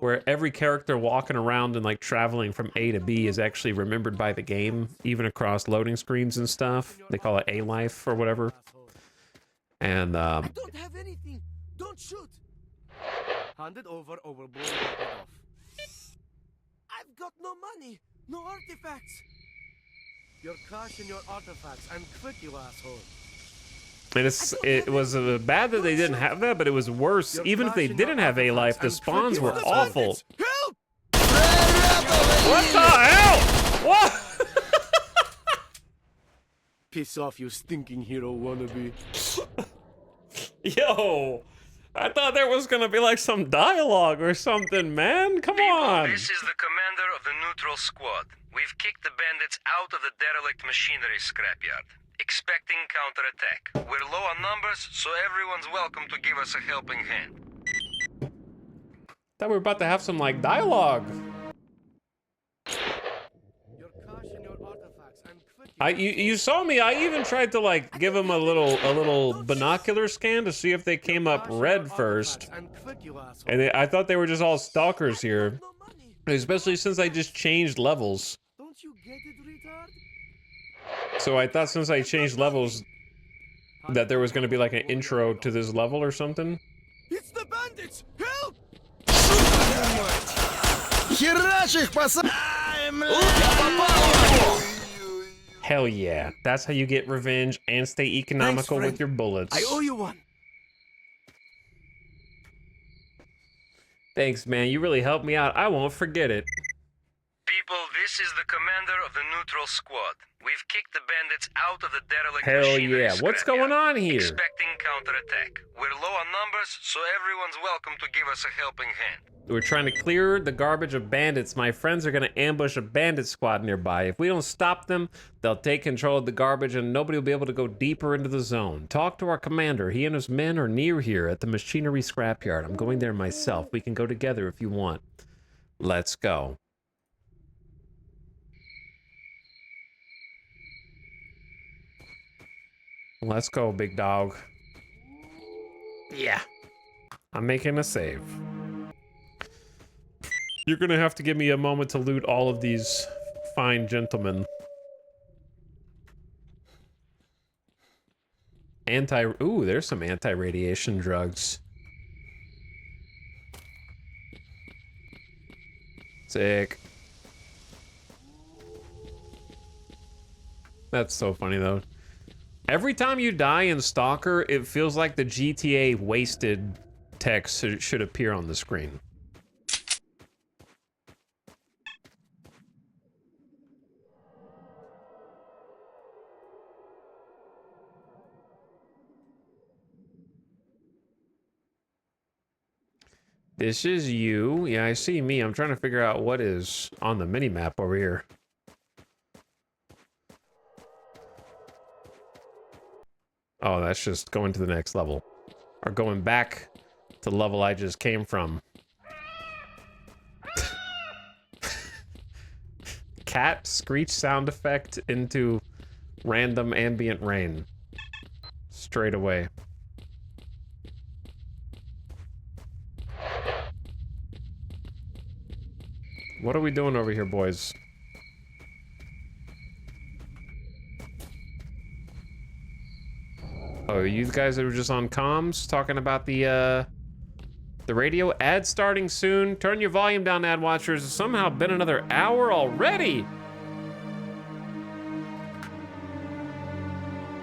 Where every character walking around and, like, traveling from A to B is actually remembered by the game, even across loading screens and stuff. They call it A-Life or whatever. And, I don't have anything. Don't shoot. Hand it over or we'll blow your head off. I've got no money, no artifacts. Your cash and your artifacts, and quick, you asshole. And it was bad that they didn't have that, but it was worse. Even if they didn't have A-Life, the spawns were awful. Help! What the hell? What? Piss off, you stinking hero wannabe. Yo, I thought there was gonna be like some dialogue or something, man. Come on. This is the commander of the neutral squad. We've kicked the bandits out of the derelict machinery scrapyard. Expecting counterattack. We're low on numbers, so everyone's welcome to give us a helping hand. Thought we were about to have some like dialogue. You saw me. I even tried to like give them a little binocular scan to see if they came up red first, and I thought they were just all stalkers here, especially since I just changed levels. So I thought since I changed levels that there was going to be like an intro to this level or something. It's the bandits! Help! Херач их, пацан! Hell yeah. That's how you get revenge and stay economical with your bullets. I owe you one. Thanks, man. You really helped me out. I won't forget it. People, this is the commander of the neutral squad. We've kicked the bandits out of the derelict Hell machinery yeah. What's going on here? Expecting counterattack. We're low on numbers, so everyone's welcome to give us a helping hand. We're trying to clear the garbage of bandits. My friends are going to ambush a bandit squad nearby. If we don't stop them, they'll take control of the garbage and nobody will be able to go deeper into the zone. Talk to our commander. He and his men are near here at the machinery scrapyard. I'm going there myself. We can go together if you want. Let's go. Let's go, big dog. Yeah. I'm making a save. You're gonna have to give me a moment to loot all of these fine gentlemen. Ooh, there's some anti-radiation drugs. Sick. That's so funny, though. Every time you die in Stalker, it feels like the GTA wasted text should appear on the screen. This is you. Yeah, I see me. I'm trying to figure out what is on the mini-map over here. Oh, that's just going to the next level. Or going back to the level I just came from. Cat screech sound effect into random ambient rain. Straight away. What are we doing over here, boys? Oh, you guys that were just on comms talking about the radio ad starting soon. Turn your volume down, ad watchers. It's somehow been another hour already.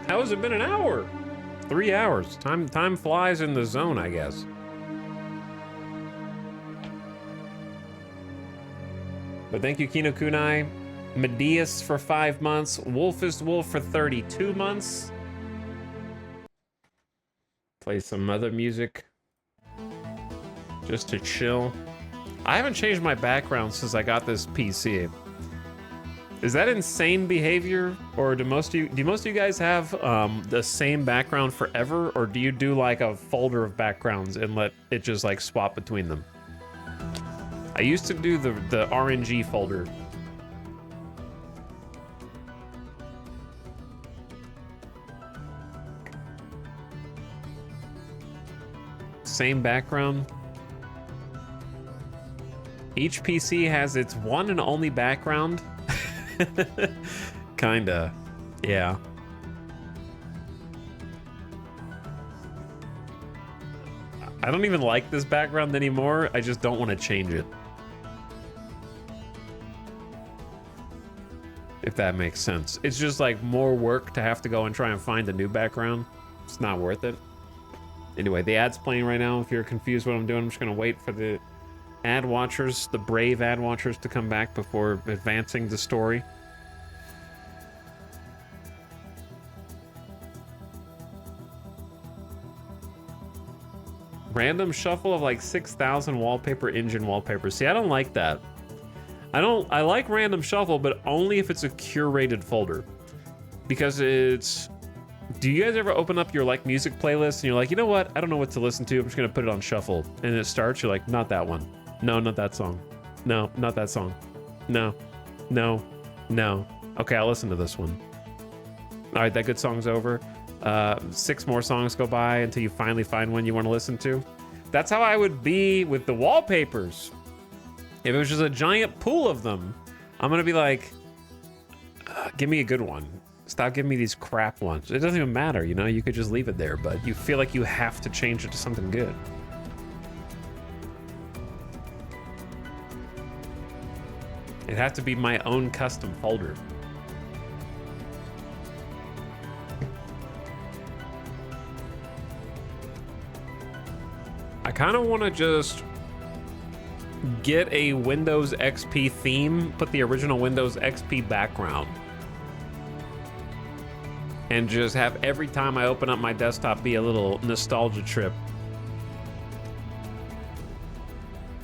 How has it been an hour? 3 hours. Time flies in the zone, I guess. But thank you, Kino Kunai. Medeus for 5 months. Wolfist Wolf for 32 months. Play some other music. Just to chill. I haven't changed my background since I got this PC. Is that insane behavior? Or do most of you guys have the same background forever? Or do you do like a folder of backgrounds and let it just like swap between them? I used to do the RNG folder. Same background. Each PC has its one and only background. Kinda, yeah. I don't even like this background anymore. I just don't want to change it. If that makes sense. It's just like more work to have to go and try and find a new background. It's not worth it. Anyway, the ad's playing right now. If you're confused what I'm doing, I'm just gonna wait for the ad watchers, the brave ad watchers, to come back before advancing the story. Random shuffle of like 6,000 wallpaper engine wallpapers. See, I don't like that. I like random shuffle, but only if it's a curated folder. Because it's... Do you guys ever open up your like music playlist and you're like, you know what? I don't know what to listen to. I'm just gonna put it on shuffle. And it starts, you're like, not that one. No, not that song. No, not that song. No, no, no. Okay, I'll listen to this one. All right, that good song's over. 6 more songs go by until you finally find one you want to listen to. That's how I would be with the wallpapers. If it was just a giant pool of them, I'm gonna be like, give me a good one. Stop giving me these crap ones. It doesn't even matter, you know? You could just leave it there, but you feel like you have to change it to something good. It'd have to be my own custom folder. I kind of want to just get a Windows XP theme, put the original Windows XP background, and just have every time I open up my desktop be a little nostalgia trip.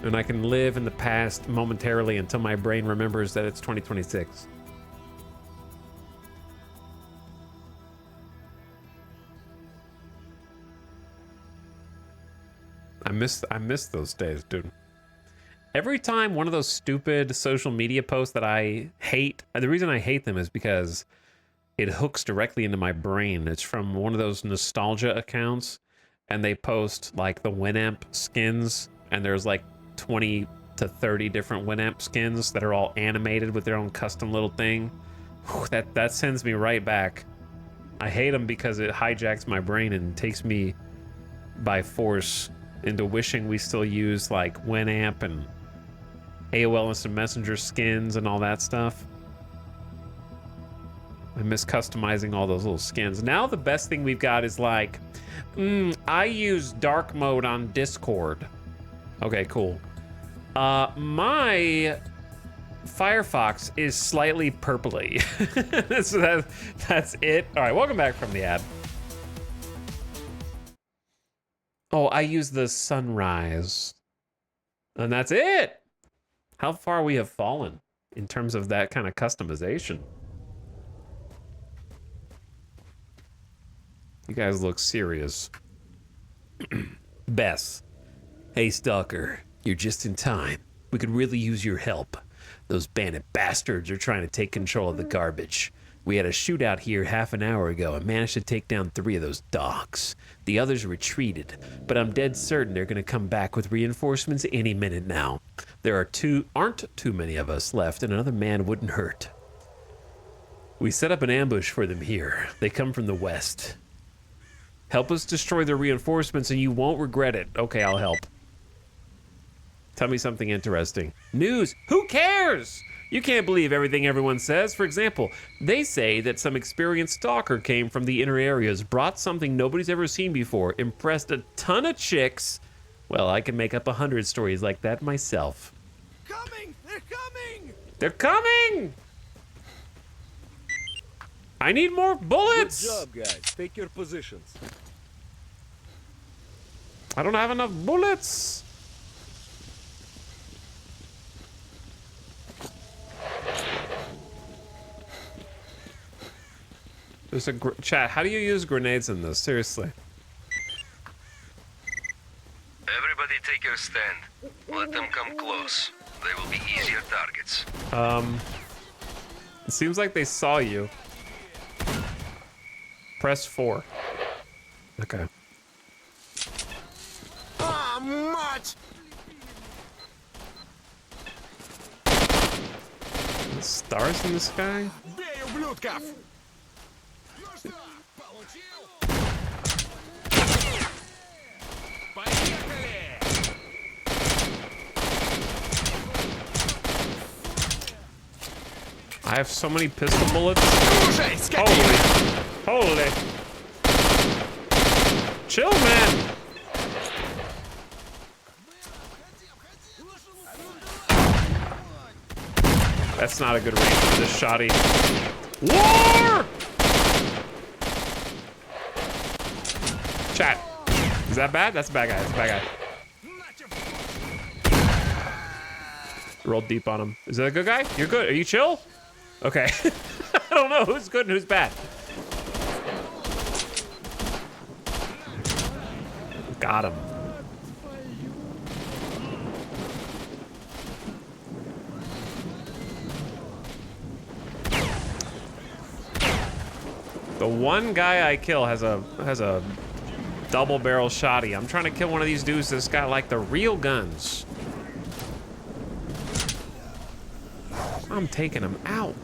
And I can live in the past momentarily until my brain remembers that it's 2026. I miss those days, dude. Every time one of those stupid social media posts that I hate, the reason I hate them is because it hooks directly into my brain. It's from one of those nostalgia accounts, and they post like the Winamp skins, and there's like 20 to 30 different Winamp skins that are all animated with their own custom little thing. Whew, that sends me right back. I hate them because it hijacks my brain and takes me by force into wishing we still use like Winamp and AOL Instant Messenger skins and all that stuff. I miss customizing all those little skins. Now the best thing we've got is like, I use dark mode on Discord. Okay, cool. My Firefox is slightly purpley. So that's it. All right, welcome back from the ad. Oh, I use the sunrise. And that's it. How far we have fallen in terms of that kind of customization. You guys look serious. Bess. Hey, Stalker. You're just in time. We could really use your help. Those bandit bastards are trying to take control of the garbage. We had a shootout here half an hour ago and managed to take down 3 of those dogs. The others retreated, but I'm dead certain they're going to come back with reinforcements any minute now. There aren't too many of us left, and another man wouldn't hurt. We set up an ambush for them here. They come from the west. Help us destroy their reinforcements and you won't regret it. Okay, I'll help. Tell me something interesting. News. Who cares? You can't believe everything everyone says. For example, they say that some experienced stalker came from the inner areas, brought something nobody's ever seen before, impressed a ton of chicks. Well, I can make up 100 stories like that myself. Coming! They're coming! They're coming! I need more bullets! Good job, guys. Take your positions. I don't have enough bullets. There's a chat. How do you use grenades in this? Seriously. Everybody take your stand. Let them come close. They will be easier targets. It seems like they saw you. Press 4. Okay. Much. Stars in the sky? I have so many pistol bullets. Holy. Chill, man. That's not a good range for this shoddy. War! Chat. Is that bad? That's a bad guy. That's a bad guy. Roll deep on him. Is that a good guy? You're good. Are you chill? Okay. I don't know who's good and who's bad. Got him. The one guy I kill has a double barrel shotty. I'm trying to kill one of these dudes that's got like the real guns. I'm taking him out.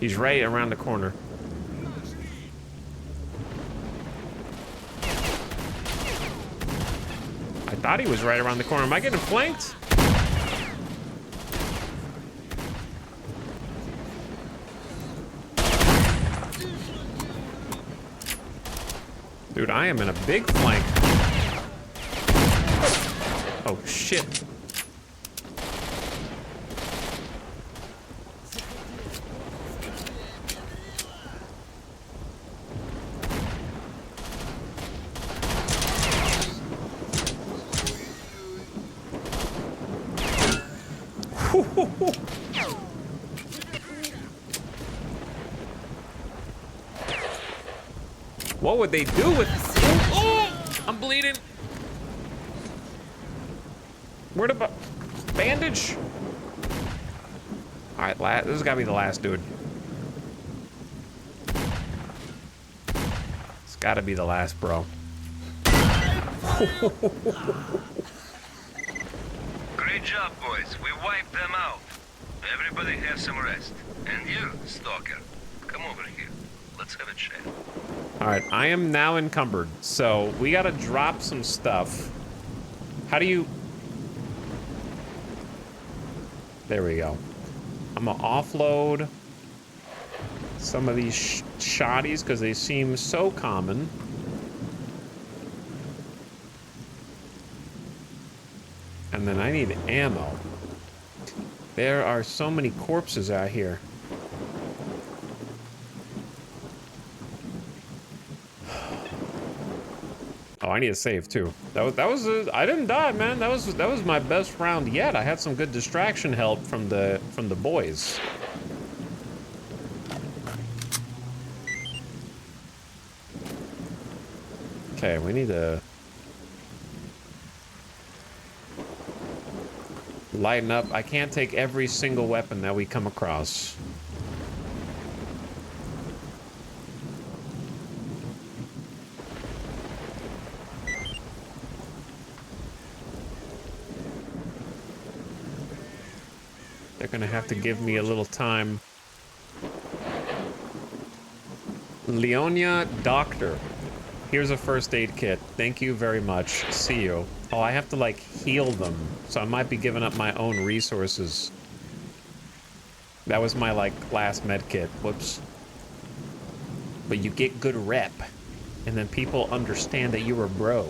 He's right around the corner. I thought he was right around the corner. Am I getting flanked? Dude, I am in a big flank. Oh, shit. What would they do with... Oh, I'm bleeding. Where the bandage? All right, this has got to be the last dude. It's got to be the last, bro. Great job, boys. We wiped them out. Everybody have some rest. And you, Stalker, come over here. Let's have a chat. All right, I am now encumbered, so we got to drop some stuff. How do you... There we go. I'm gonna offload some of these shotties because they seem so common. And then I need ammo. There are so many corpses out here. Oh, I need a save too. That was I didn't die, man. That was my best round yet. I had some good distraction help from the boys. Okay, we need to lighten up. I can't take every single weapon that we come across. They're gonna have to give me a little time. Leonia Doctor. Here's a first aid kit. Thank you very much. See you. Oh, I have to like heal them. So I might be giving up my own resources. That was my like last med kit. Whoops. But you get good rep. And then people understand that you're a bro.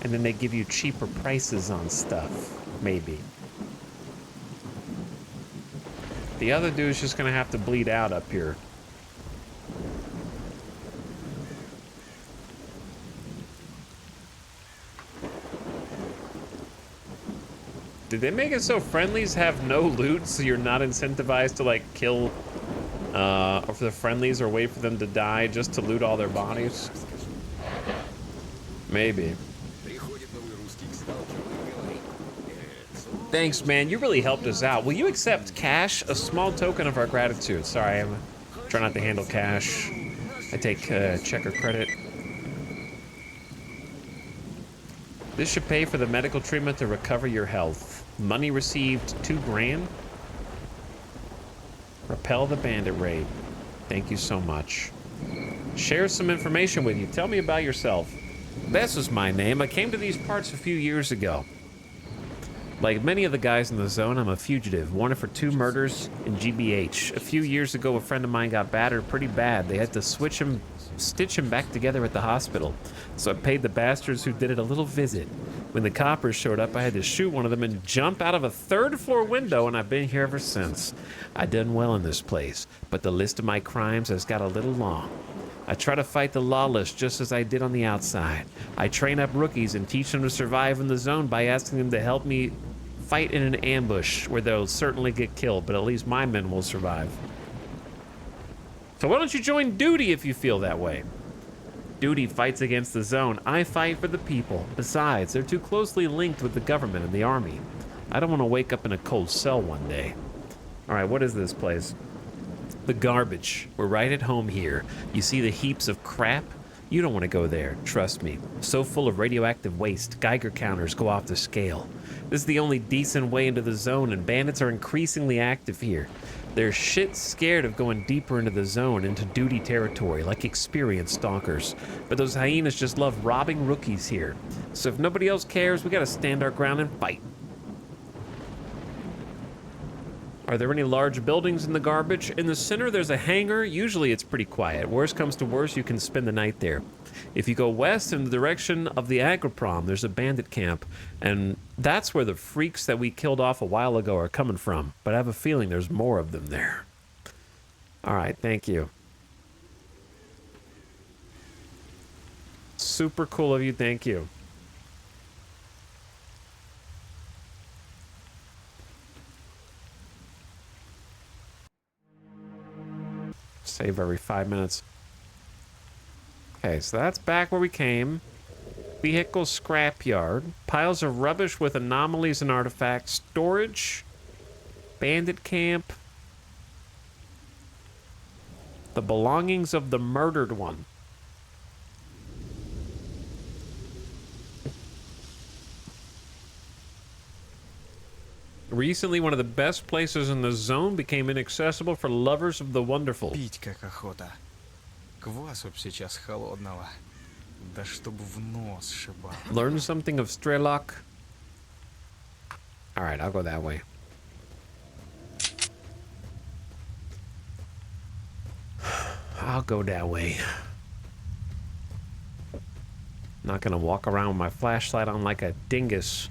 And then they give you cheaper prices on stuff. Maybe. The other dude's just gonna have to bleed out up here. Did they make it so friendlies have no loot, so you're not incentivized to like kill or for the friendlies or wait for them to die just to loot all their bodies? Maybe. Thanks, man. You really helped us out. Will you accept cash? A small token of our gratitude. Sorry, I'm trying not to handle cash. I take check or credit. This should pay for the medical treatment to recover your health. Money received, 2 grand. Repel the bandit raid. Thank you so much. Share some information with you. Tell me about yourself. This is my name. I came to these parts a few years ago. Like many of the guys in the zone, I'm a fugitive, wanted for 2 murders in GBH. A few years ago, a friend of mine got battered pretty bad. They had to stitch him back together at the hospital. So I paid the bastards who did it a little visit. When the coppers showed up, I had to shoot one of them and jump out of a 3rd floor window, and I've been here ever since. I done well in this place, but the list of my crimes has got a little long. I try to fight the lawless just as I did on the outside. I train up rookies and teach them to survive in the zone by asking them to help me fight in an ambush where they'll certainly get killed, but at least my men will survive. So why don't you join duty if you feel that way? Duty fights against the zone. I fight for the people. Besides, they're too closely linked with the government and the army. I don't want to wake up in a cold cell one day. All right, what is this place? The garbage. We're right at home here. You see the heaps of crap? You don't want to go there, trust me. So full of radioactive waste, Geiger counters go off the scale. This is the only decent way into the zone, and bandits are increasingly active here. They're shit scared of going deeper into the zone, into duty territory, like experienced stalkers. But those hyenas just love robbing rookies here. So if nobody else cares, we gotta stand our ground and fight. Are there any large buildings in the garbage? In the center, there's a hangar. Usually it's pretty quiet. Worst comes to worst, you can spend the night there. If you go west in the direction of the Agroprom, there's a bandit camp, and that's where the freaks that we killed off a while ago are coming from. But I have a feeling there's more of them there. All right, thank you. Super cool of you, thank you. Save every 5 minutes. Okay, so that's back where we came. Vehicle scrapyard. Piles of rubbish with anomalies and artifacts. Storage. Bandit camp. The belongings of the murdered one. Recently, one of the best places in the zone became inaccessible for lovers of the wonderful. Пить как охота. Квасу б сейчас холодного. Да чтоб в нос шибало. Learn something of S.T.A.L.K.E.R. All right, I'll go that way. I'll go that way. Not gonna walk around with my flashlight on like a dingus.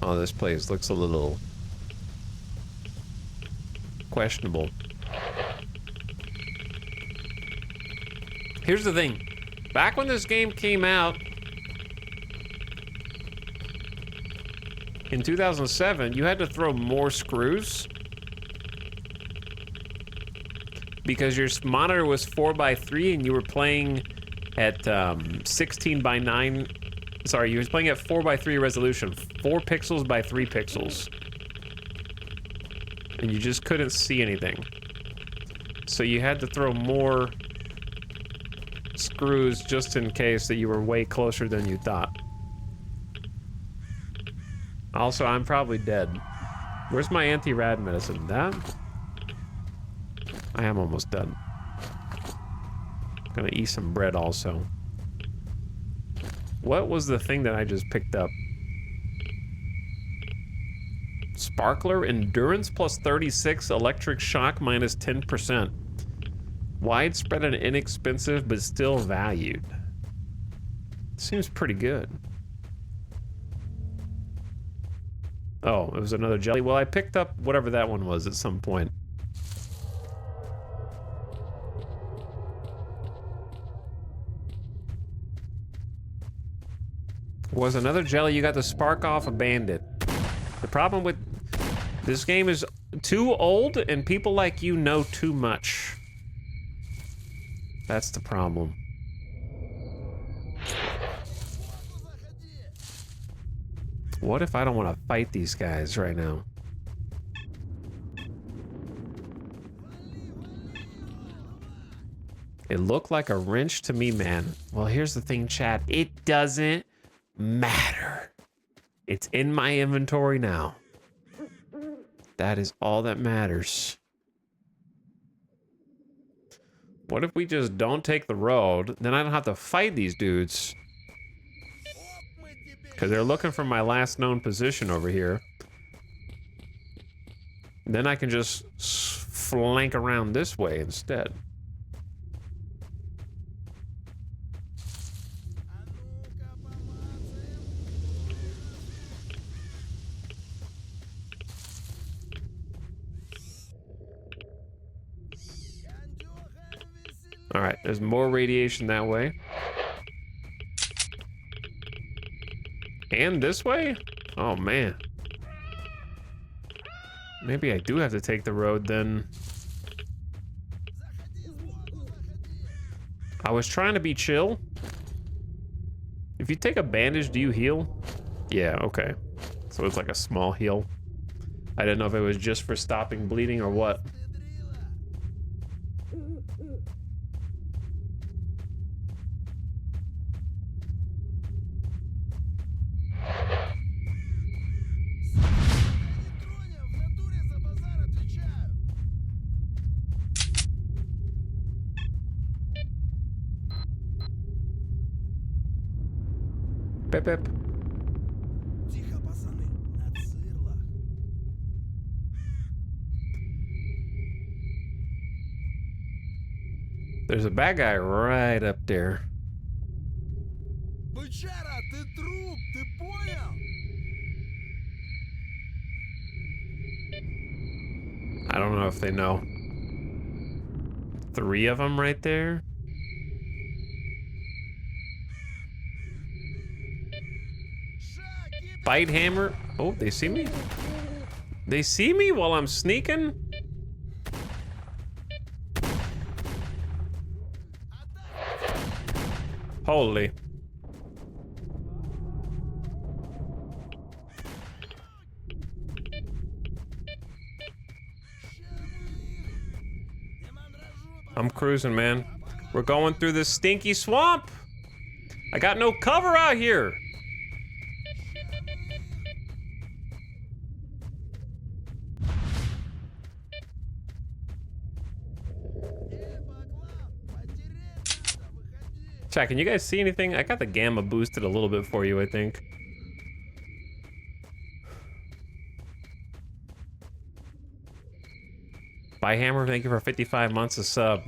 Oh, this place looks a little questionable. Here's the thing. Back when this game came out in 2007, you had to throw more screws because your monitor was 4:3 and you were playing at 16:9. Sorry, you were playing at 4:3 resolution, 4 pixels by 3 pixels. And you just couldn't see anything. So you had to throw more screws just in case that you were way closer than you thought. Also, I'm probably dead. Where's my anti-rad medicine? That? I am almost done. Gonna eat some bread also. What was the thing that I just picked up? Sparkler endurance plus 36, electric shock minus 10%. Widespread and inexpensive, but still valued. Seems pretty good. Oh, it was another jelly. Well, I picked up whatever that one was at some point. Was another jelly. You got the spark off a bandit. The problem with this game is too old and people like you know too much. That's the problem. What if I don't want to fight these guys right now? It looked like a wrench to me, man. Well, here's the thing, chat. It doesn't matter. It's in my inventory now. That is all that matters. What if we just don't take the road? Then I don't have to fight these dudes. Because they're looking for my last known position over here. Then I can just flank around this way instead. All right, there's more radiation that way. And this way? Oh, man. Maybe I do have to take the road then. I was trying to be chill. If you take a bandage, do you heal? Yeah, okay. So it's like a small heal. I didn't know if it was just for stopping bleeding or what. Pip, pip. Тихо, пацаны, на цирлах. There's a bad guy right up there. Бычара, ты труп, ты понял? I don't know if they know. 3 of them right there. Bite hammer. Oh, they see me? They see me while I'm sneaking? Holy. I'm cruising, man. We're going through this stinky swamp. I got no cover out here. Chat, can you guys see anything? I got the gamma boosted a little bit for you, I think. Bye, Hammer. Thank you for 55 months of sub.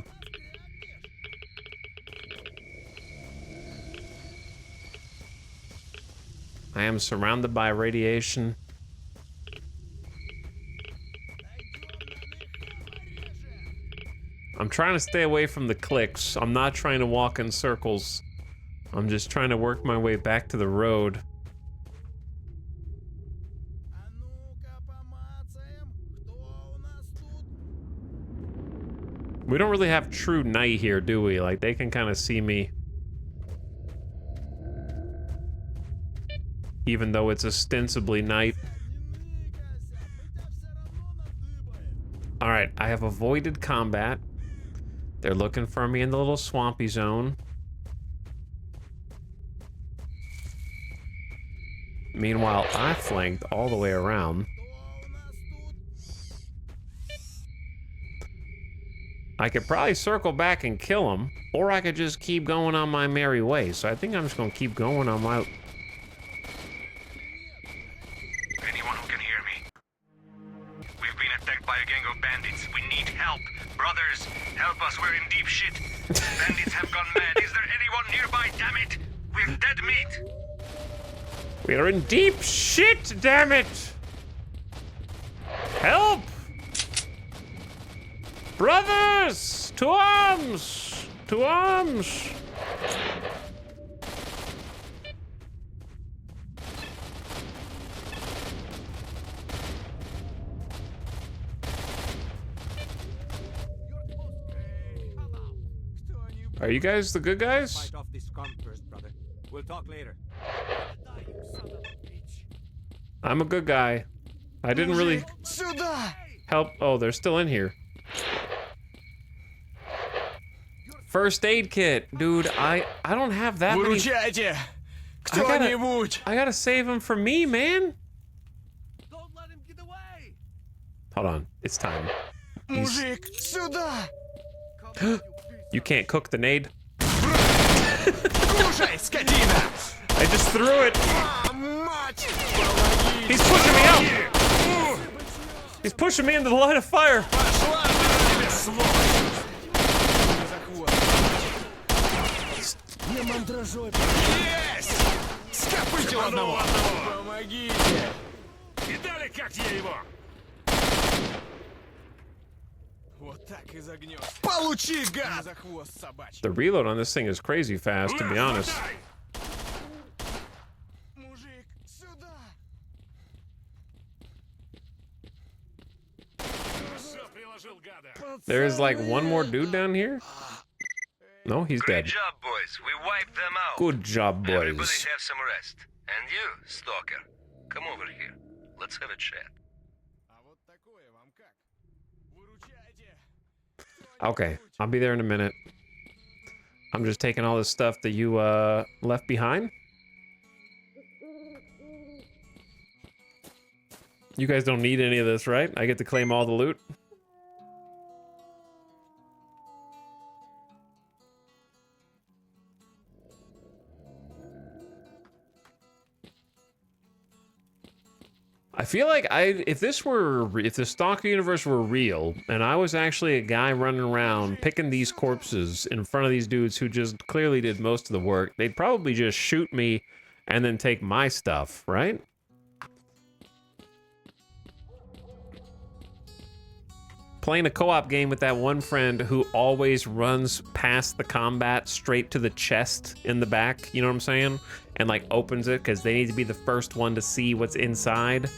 I am surrounded by radiation. I'm trying to stay away from the clicks. I'm not trying to walk in circles. I'm just trying to work my way back to the road. We don't really have true night here, do we? Like, they can kind of see me. Even though it's ostensibly night. Alright, I have avoided combat. They're looking for me in the little swampy zone. Meanwhile, I flanked all the way around. I could probably circle back and kill him, or I could just keep going on my merry way. So I think I'm just gonna keep going on my... Anyone who can hear me? We've been attacked by a gang of bandits. We need help. Brothers, help us. We're in deep shit. Bandits have gone mad. Is there anyone nearby? Damn it! We're dead meat. We are in deep shit, damn it! Help! Brothers! To arms! To arms! Are you guys the good guys? Fight off this scum first, brother. We'll talk later. I'm a good guy. I didn't really help. Oh, they're still in here. First aid kit, dude. I don't have that many. I gotta save him for me, man. Don't let him get away. Hold on, it's time. You can't cook the nade. I just threw it. He's pushing me out. He's pushing me into the line of fire. Есть! Скопытил одного! Помогите! Видали, как я его? Вот так и загнёт. Получи, гад! За хвост собачий. The reload on this thing is crazy fast, to be honest. Мужик, сюда! There's like one more dude down here? No, he's dead. Good job, boys. We wiped them out. Good job, Everybody boys. have some rest. And you, Stalker, come over here. Let's have a chat. Okay, I'll be there in a minute. I'm just taking all this stuff that you left behind. You guys don't need any of this, right? I get to claim all the loot. I feel like if the Stalker universe were real, and I was actually a guy running around picking these corpses in front of these dudes who just clearly did most of the work, they'd probably just shoot me and then take my stuff, right? Playing a co-op game with that one friend who always runs past the combat straight to the chest in the back, you know what I'm saying? And like opens it because they need to be the first one to see what's inside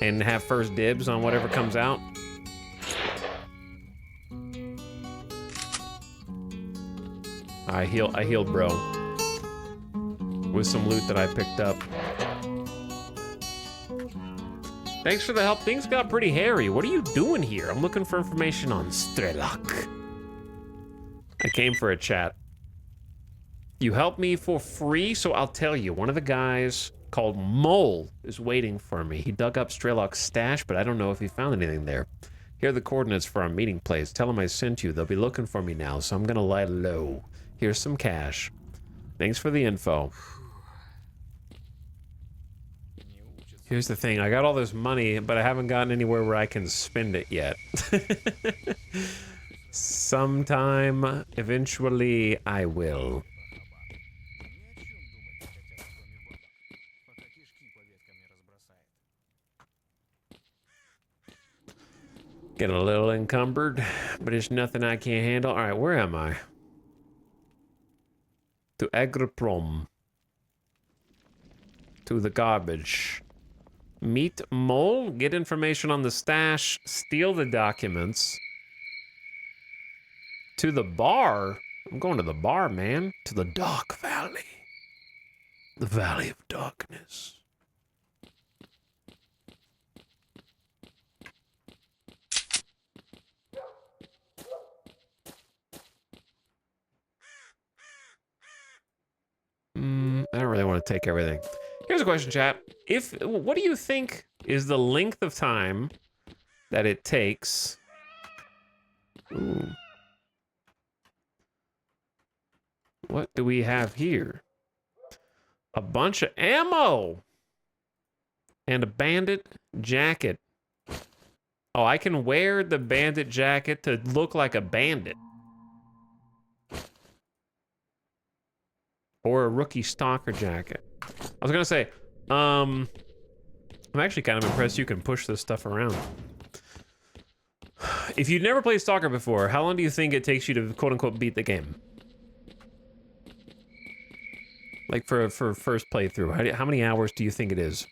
and have first dibs on whatever comes out. I healed bro with some loot that I picked up. Thanks for the help. Things got pretty hairy. What are you doing here? I'm looking for information on S.T.A.L.K.E.R. I came for a chat. You helped me for free, so I'll tell you. One of the guys called Mole is waiting for me. He dug up S.T.A.L.K.E.R's stash, but I don't know if he found anything there. Here are the coordinates for our meeting place. Tell them I sent you. They'll be looking for me now, so I'm gonna lie low. Here's some cash. Thanks for the info. Here's the thing, I got all this money, but I haven't gotten anywhere where I can spend it yet. Sometime, eventually, I will. Getting a little encumbered, but it's nothing I can't handle. All right, where am I? To Agriprom. To the garbage. Meet Mole, get information on the stash, steal the documents. To the bar? I'm going to the bar, man. To the Dark Valley. The Valley of Darkness. I don't really want to take everything. Here's a question, chat. What do you think is the length of time that it takes? Ooh. What do we have here? A bunch of ammo and a bandit jacket. Oh, I can wear the bandit jacket to look like a bandit. Or a rookie stalker jacket. I was gonna say, I'm actually kind of impressed you can push this stuff around. If you've never played Stalker before, how long do you think it takes you to quote-unquote beat the game? Like for first playthrough, how many hours do you think it is?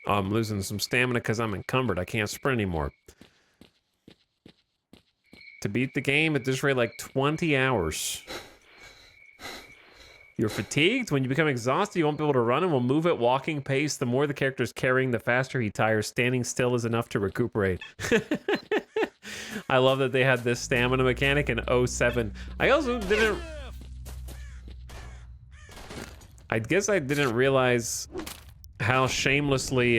Oh, I'm losing some stamina because I'm encumbered. I can't sprint anymore. To beat the game at this rate, like 20 hours. You're fatigued? When you become exhausted, you won't be able to run and will move at walking pace. The more the character's carrying, the faster he tires. Standing still is enough to recuperate. I love that they had this stamina mechanic in 07. I also didn't... I guess I didn't realize how shamelessly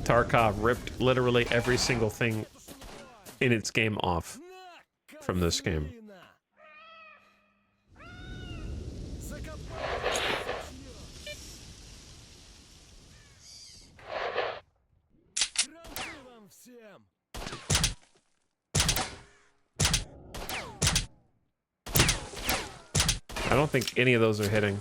Tarkov ripped literally every single thing in its game off from this game. I don't think any of those are hitting.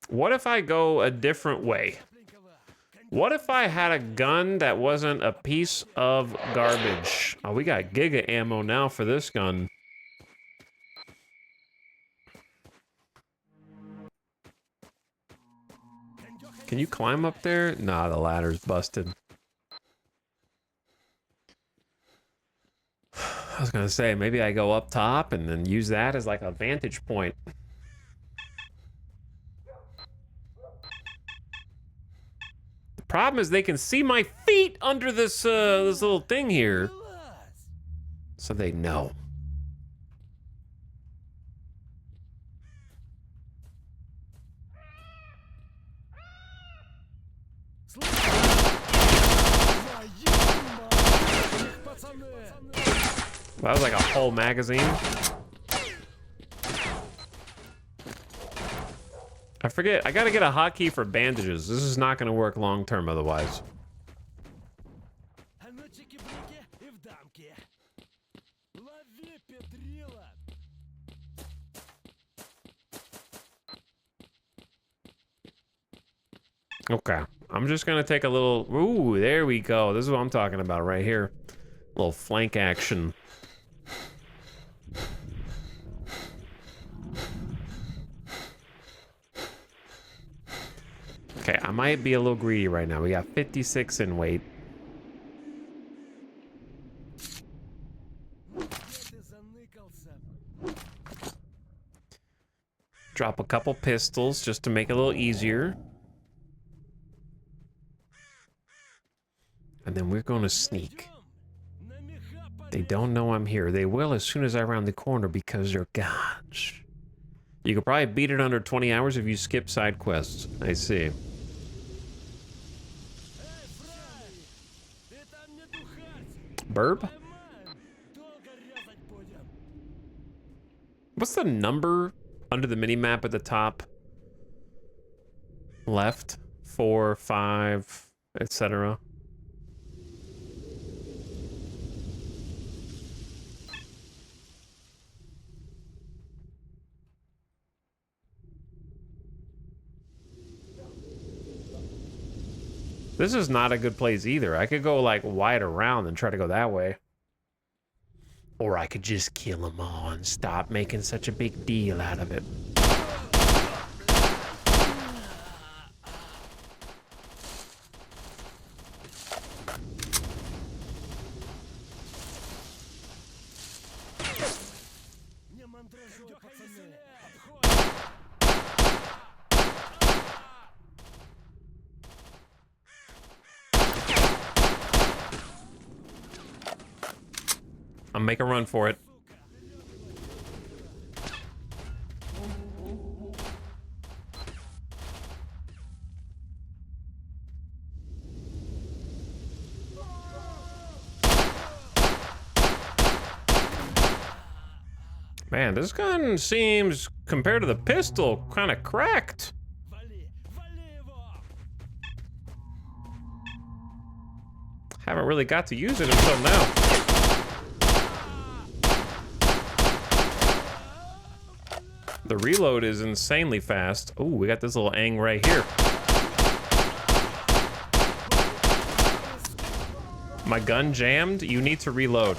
What if I go a different way? What if I had a gun that wasn't a piece of garbage? Oh, we got giga ammo now for this gun. Can you climb up there? Nah, the ladder's busted. I was gonna say, maybe I go up top and then use that as like a vantage point. The problem is they can see my feet under this this little thing here. So they know. That was like a whole magazine. I forget. I gotta get a hotkey for bandages. This is not gonna work long term otherwise. Okay, I'm just gonna take a little. Ooh, there we go. This is what I'm talking about right here. A little flank action. Okay, I might be a little greedy right now. We got 56 in weight. Drop a couple pistols just to make it a little easier. And then we're going to sneak. They don't know I'm here. They will as soon as I round the corner because they're gods. You could probably beat it under 20 hours if you skip side quests. I see. Burb? What's the number under the mini-map at the top? Left, 4, 5, etc. This is not a good place either. I could go like wide around and try to go that way. Or I could just kill them all and stop making such a big deal out of it. I'm making a run for it. Man, this gun seems, compared to the pistol, kind of cracked. Haven't really got to use it until now. The reload is insanely fast. Oh, we got this little ang right here. My gun jammed. You need to reload.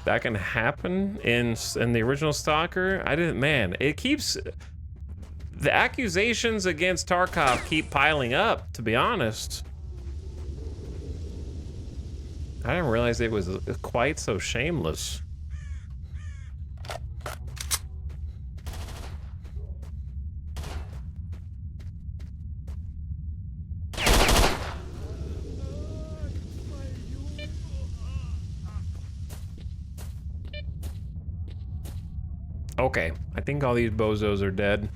That can happen in the original Stalker. I didn't. Man, it keeps. The accusations against Tarkov keep piling up. To be honest. I didn't realize it was quite so shameless. Okay, I think all these bozos are dead.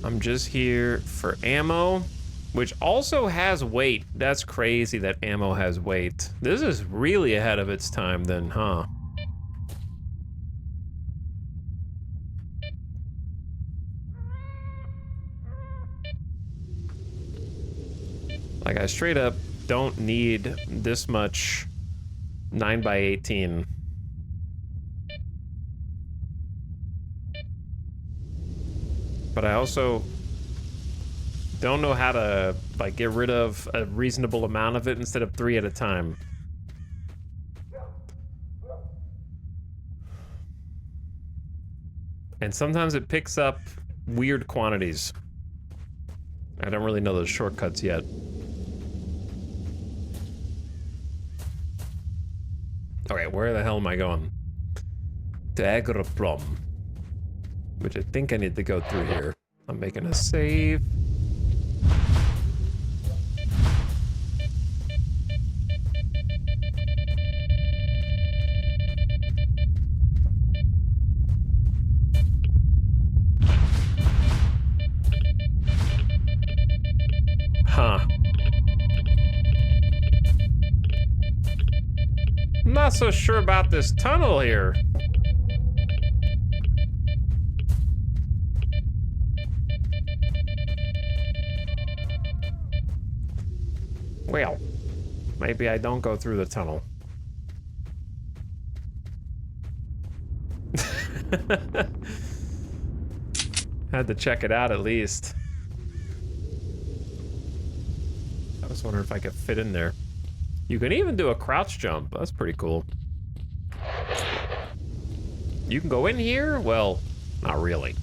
I'm just here for ammo. Which also has weight. That's crazy that ammo has weight. This is really ahead of its time then, huh? Like, I straight up don't need this much 9x18. But I also don't know how to like get rid of a reasonable amount of it instead of 3 at a time. And sometimes it picks up weird quantities. I don't really know those shortcuts yet. Okay, where the hell am I going? Dagger Plum. Which I think I need to go through here. I'm making a save. not so sure about this tunnel here. Well, maybe I don't go through the tunnel. Had to check it out at least. I was wondering if I could fit in there. You can even do a crouch jump. That's pretty cool. You can go in here? Well, not really.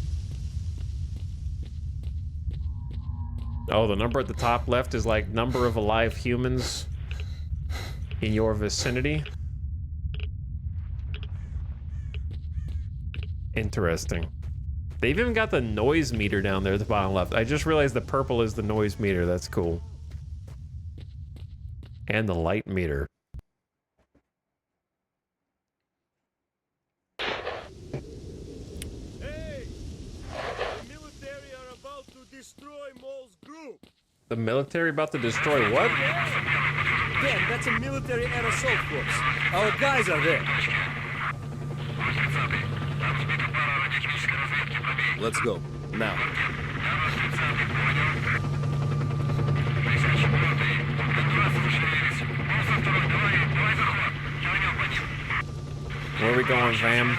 Oh, the number at the top left is like number of alive humans in your vicinity. Interesting. They've even got the noise meter down there at the bottom left. I just realized the purple is the noise meter. That's cool. And the light meter. Hey! The military are about to destroy Maul's group. The military about to destroy what? Dan, that's a military air assault force. Our guys are there. Let's go. Now. Where are we going, fam?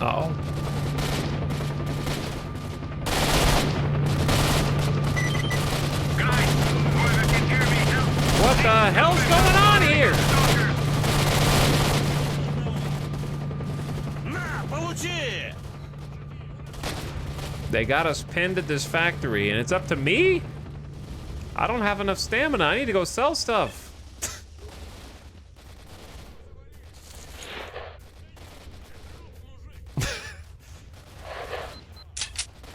Uh-oh. What the hell's going on here? They got us pinned at this factory, and it's up to me? I don't have enough stamina. I need to go sell stuff.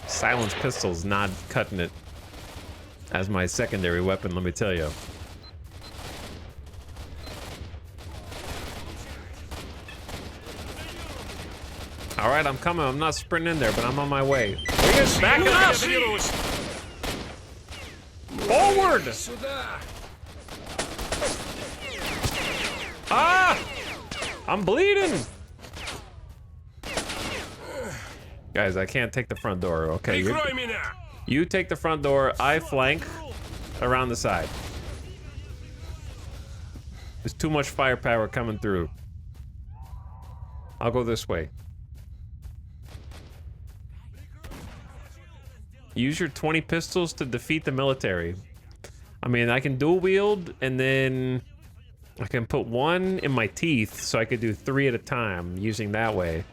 Silence pistol's not cutting it as my secondary weapon, let me tell you. All right, I'm coming. I'm not sprinting in there, but I'm on my way. Back it up! Forward! Ah! I'm bleeding! Guys, I can't take the front door, okay? You take the front door, I flank around the side. There's too much firepower coming through. I'll go this way. Use your 20 pistols to defeat the military. I mean, I can dual wield, and then I can put one in my teeth, so I could do 3 at a time using that way.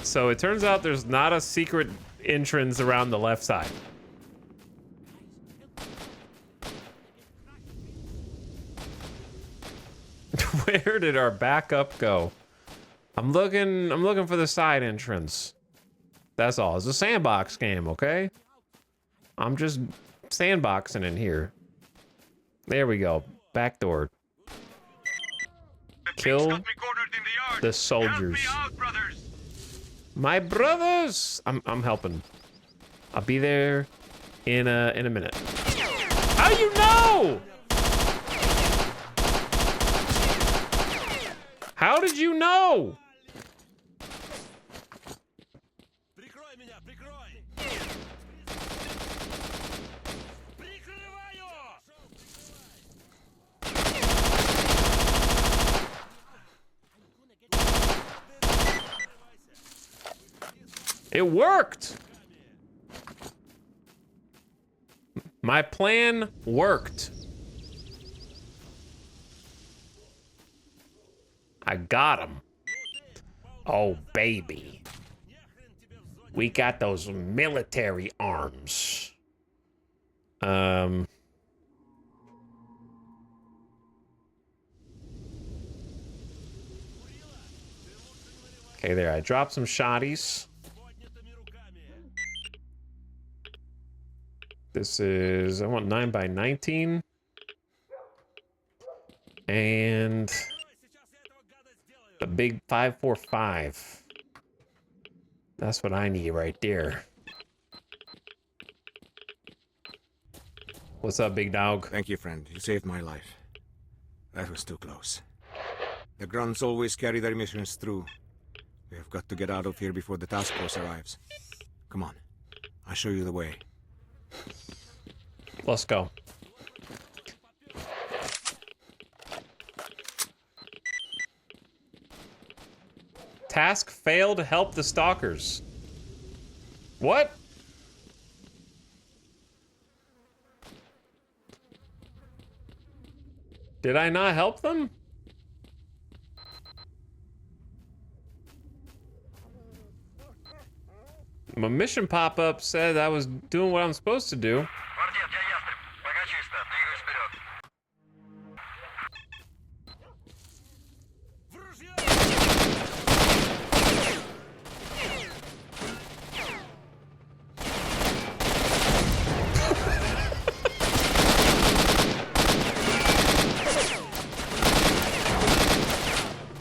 So it turns out there's not a secret entrance around the left side. Where did our backup go? I'm looking for the side entrance. That's all. It's a sandbox game, okay? I'm just sandboxing in here. There we go. Back door. Kill the soldiers. My brothers! I'm helping. I'll be there in a minute. How you know? How did you know? It worked. My plan worked. I got him. Oh, baby. We got those military arms. Okay, there. I dropped some shotties. This is, I want 9x19. And the big 545. That's what I need right there. What's up, big dog? Thank you, friend. You saved my life. That was too close. The grunts always carry their missions through. We have got to get out of here before the task force arrives. Come on. I'll show you the way. Let's go. Task failed to help the Stalkers. What? Did I not help them? My mission pop-up said I was doing what I'm supposed to do.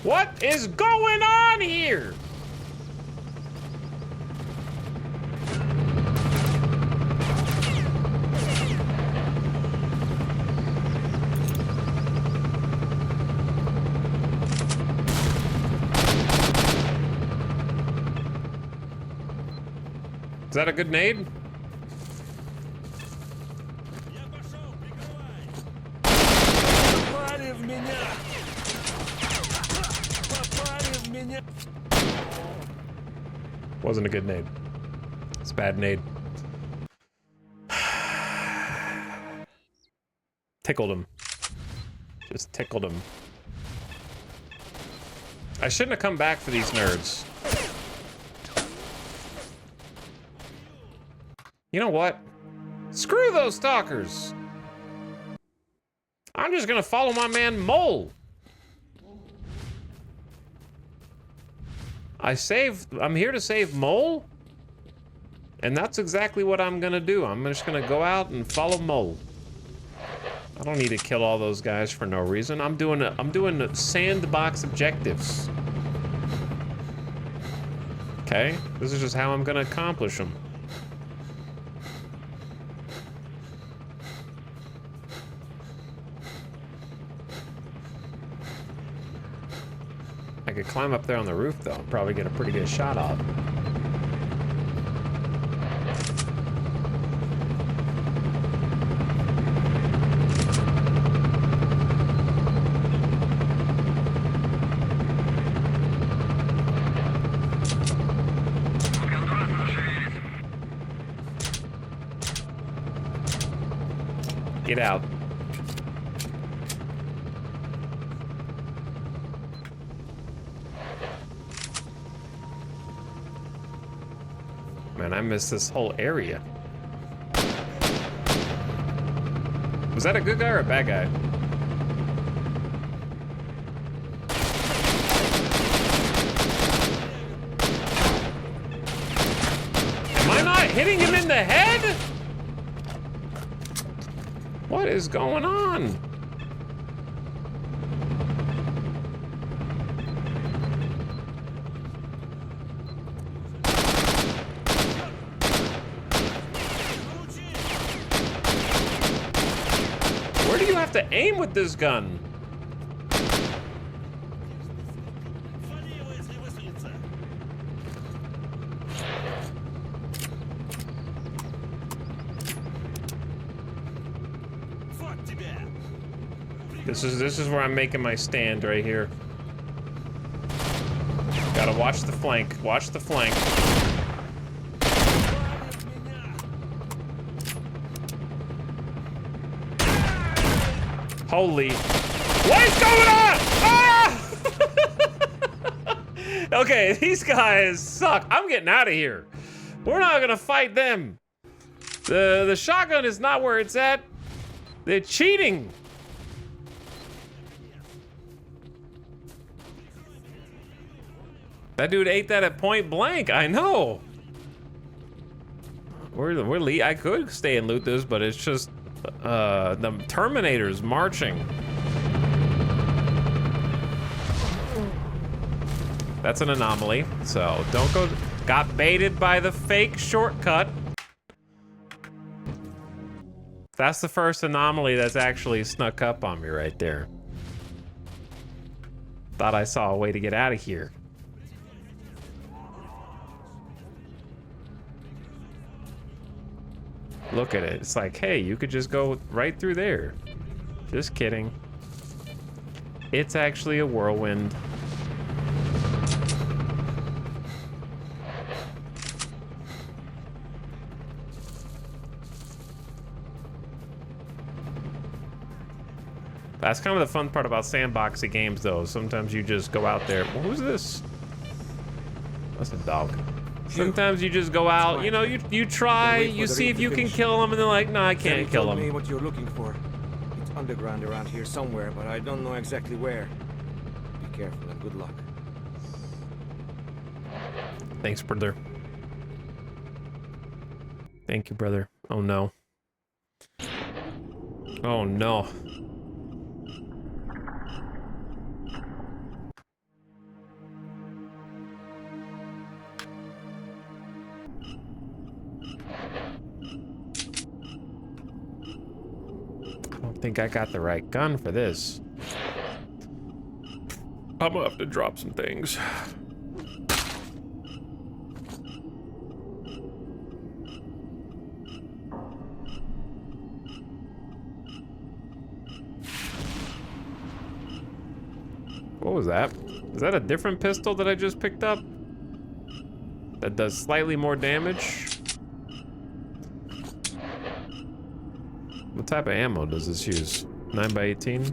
What is going on here? Is that a good nade? Wasn't a good nade. It's a bad nade. Tickled him. Just tickled him. I shouldn't have come back for these nerds. You know what? Screw those stalkers. I'm just gonna follow my man Mole. I'm here to save Mole, and that's exactly what I'm gonna do. I'm just gonna go out and follow Mole. I don't need to kill all those guys for no reason. I'm doing sandbox objectives. Okay, this is just how I'm gonna accomplish them. I could climb up there on the roof, though, and probably get a pretty good shot off. Get out. Man, I missed this whole area. Was that a good guy or a bad guy? Am I not hitting him in the head? What is going on? Where do you have to aim with this gun? This is where I'm making my stand right here. Gotta watch the flank. Watch the flank. Holy. What is going on? Ah! Okay, these guys suck. I'm getting out of here. We're not gonna fight them. The shotgun is not where it's at. They're cheating. That dude ate that at point blank. I know. I could stay and loot this, but it's just the Terminator's marching. That's an anomaly, so don't go. Got baited by the fake shortcut. That's the first anomaly that's actually snuck up on me right there. Thought I saw a way to get out of here. Look at it. It's like, hey, you could just go right through there. Just kidding. It's actually a whirlwind. That's kind of the fun part about sandboxy games, though. Sometimes you just go out there. Well, who's this? That's a dog. Sometimes you just go out, you know, you try, you see if you can kill them, and they're like, no, I can't kill them. Tell me what you're looking for. It's underground around here somewhere, but I don't know exactly where. Be careful and good luck. Thanks, brother. Thank you, brother. Oh, no. Oh, no. I think I got the right gun for this. I'm gonna have to drop some things. What was that? Is that a different pistol that I just picked up? That does slightly more damage? What type of ammo does this use? 9x18?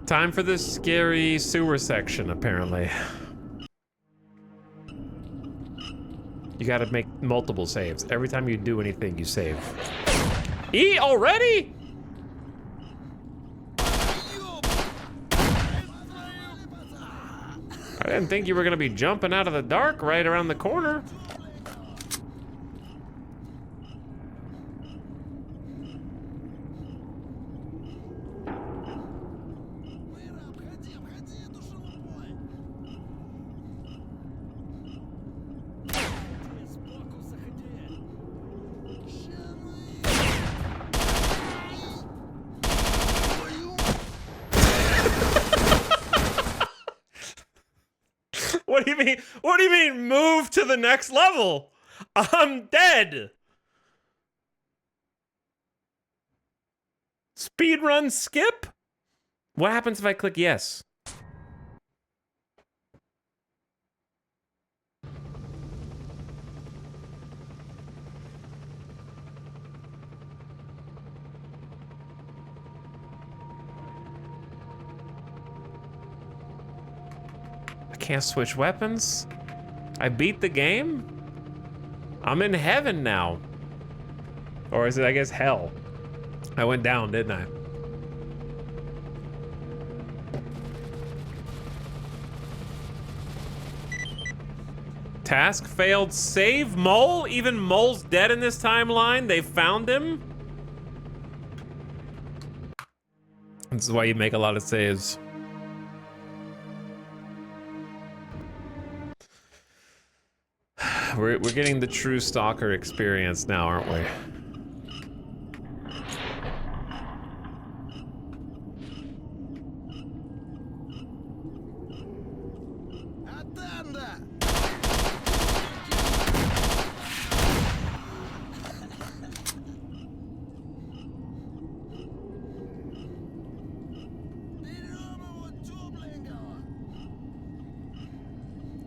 Time for this scary sewer section, apparently. You gotta make multiple saves. Every time you do anything, you save. E already? I didn't think you were gonna be jumping out of the dark right around the corner. What do you mean? What do you mean move to the next level? I'm dead. Speedrun skip? What happens if I click yes? Can't switch weapons? I beat the game? I'm in heaven now. Or is it, I guess, hell? I went down, didn't I? Task failed. Save Mole? Even Mole's dead in this timeline? They found him? This is why you make a lot of saves. We're getting the true Stalker experience now, aren't we?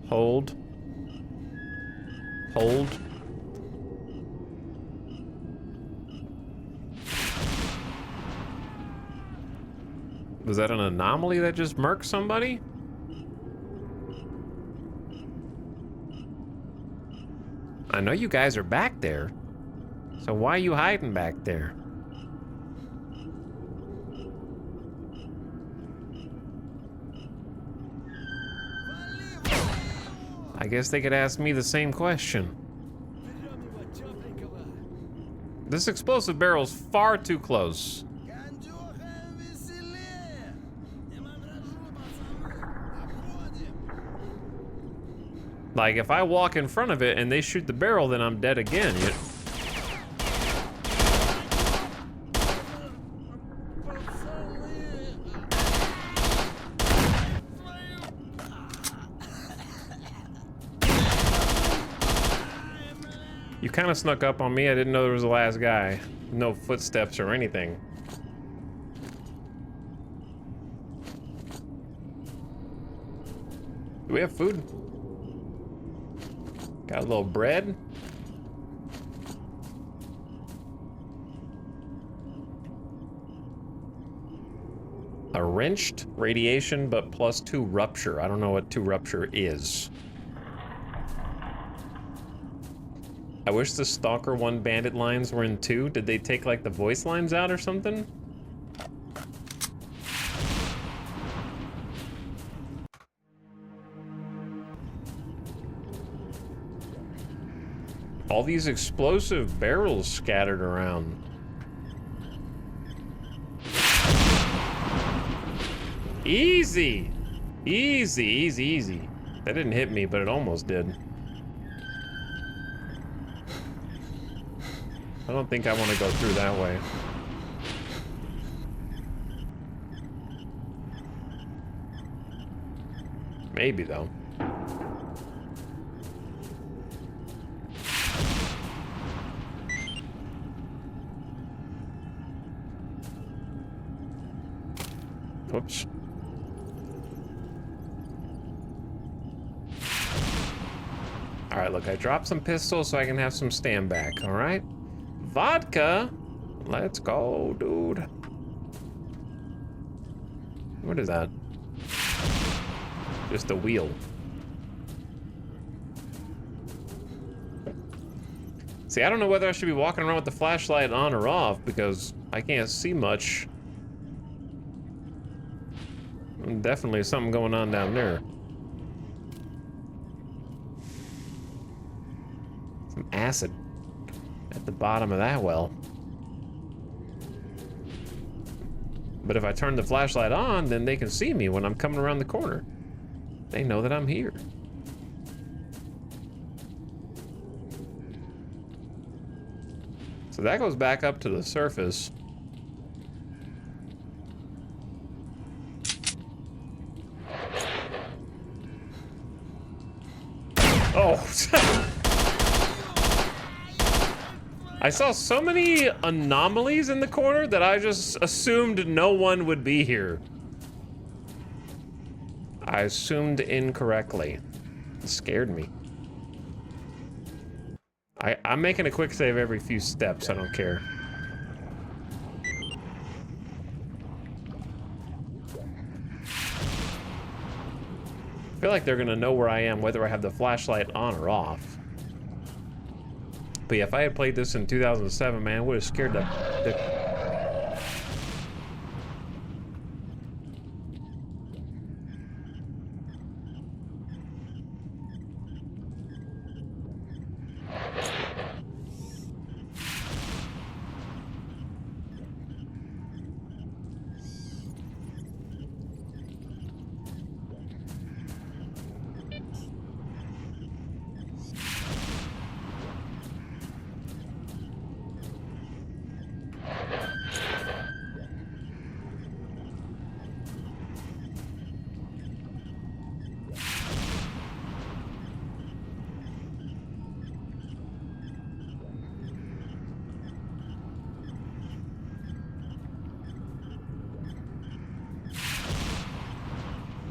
Hold. Hold. Was that an anomaly that just murked somebody? I know you guys are back there. So why are you hiding back there? I guess they could ask me the same question. This explosive barrel's far too close. Like, if I walk in front of it and they shoot the barrel, then I'm dead again. You kind of snuck up on me. I didn't know there was the last guy. No footsteps or anything. Do we have food? Got a little bread. A wrenched radiation, but +2 rupture. I don't know what 2 rupture is. I wish the Stalker 1 bandit lines were in 2. Did they take like the voice lines out or something? All these explosive barrels scattered around. Easy! Easy, easy, easy. That didn't hit me, but it almost did. I don't think I want to go through that way. Maybe, though. Oops. Alright, look, I dropped some pistols so I can have some stand back, alright? Vodka? Let's go, dude. What is that? Just a wheel. See, I don't know whether I should be walking around with the flashlight on or off because I can't see much. Definitely something going on down there. Some acid at the bottom of that well. But if I turn the flashlight on, then they can see me when I'm coming around the corner. They know that I'm here. So that goes back up to the surface. Oh. I saw so many anomalies in the corner that I just assumed no one would be here. I assumed incorrectly. It scared me. I'm making a quick save every few steps, I don't care. I feel like they're gonna know where I am, whether I have the flashlight on or off. But yeah, if I had played this in 2007, man, I would have scared the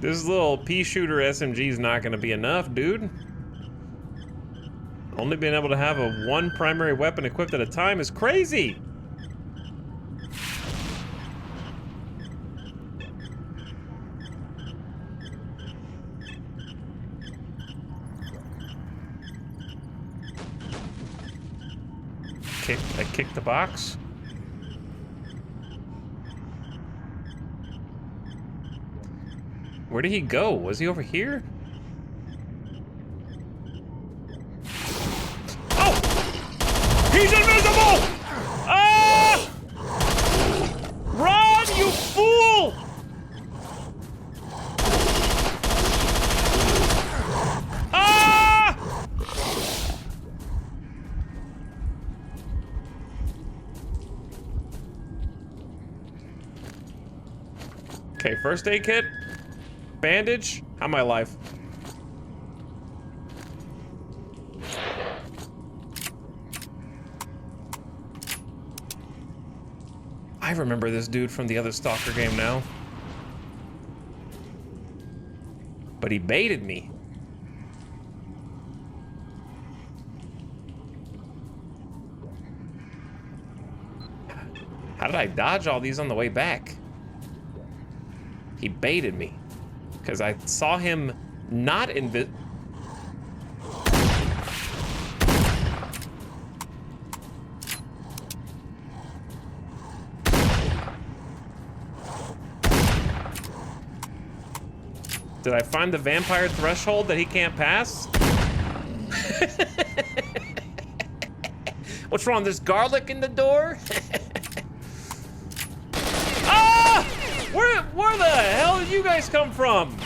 This little pea shooter SMG is not going to be enough, dude. Only being able to have one primary weapon equipped at a time is crazy. I kicked the box. Where did he go? Was he over here? Oh! He's invisible! Ah! Run, you fool! Ah! Okay, first aid kit. Bandage. How am I alive? I remember this dude from the other Stalker game now. But he baited me. How did I dodge all these on the way back? He baited me. Because I saw him not invisible. Did I find the vampire threshold that he can't pass? What's wrong? There's garlic in the door? Ah! Where the hell did you guys come from?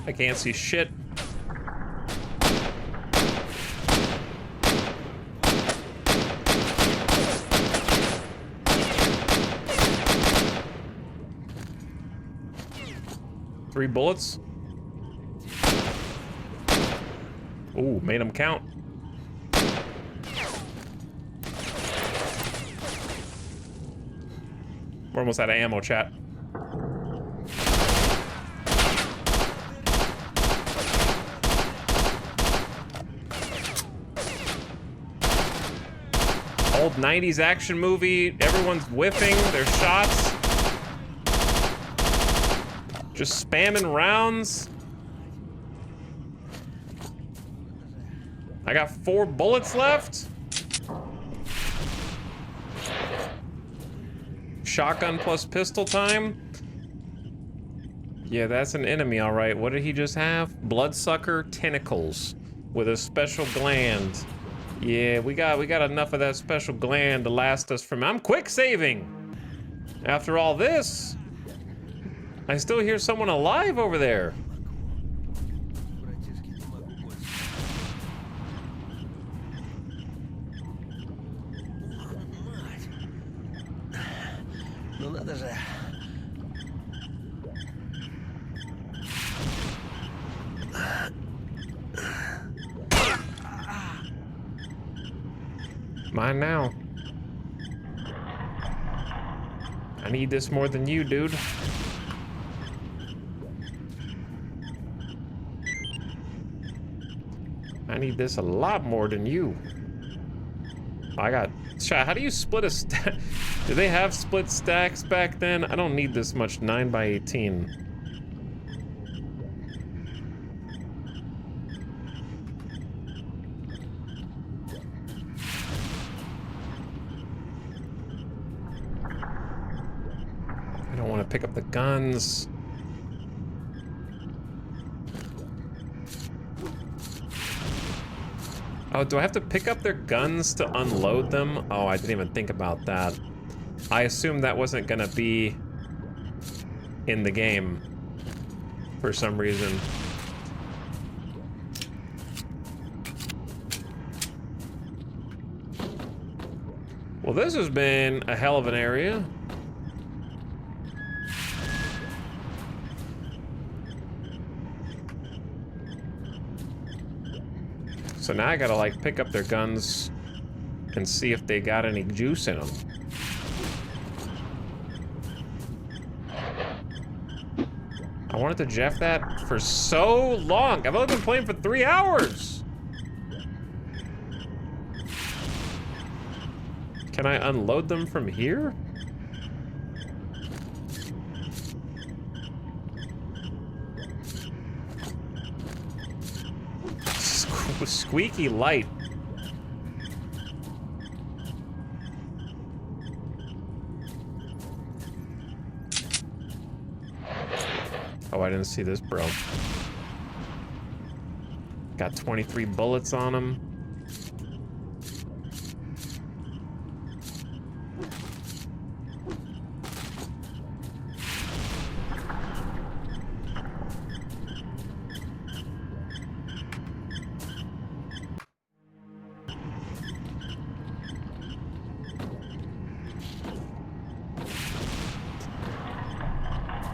I can't see shit. Three bullets. Ooh, made them count. We're almost out of ammo, chat. Old 90s action movie, everyone's whiffing their shots. Just spamming rounds. I got 4 bullets left. Shotgun plus pistol time. Yeah, that's an enemy, all right. What did he just have? Bloodsucker tentacles with a special gland. Yeah, we got enough of that special gland to last us from. I'm quick saving. After all this, I still hear someone alive over there. Ну надо же. Mine now. I need this more than you, dude. I need this a lot more than you. I got... Chat, how do you split a stack? Do they have split stacks back then? I don't need this much 9x18. I don't want to pick up the guns. Oh, do I have to pick up their guns to unload them? Oh, I didn't even think about that. I assumed that wasn't gonna be in the game for some reason. Well, this has been a hell of an area. So now I gotta like pick up their guns and see if they got any juice in them. I wanted to Jeff that for so long. I've only been playing for 3 hours. Can I unload them from here? Squeaky light. Oh, I didn't see this, bro. Got 23 bullets on him.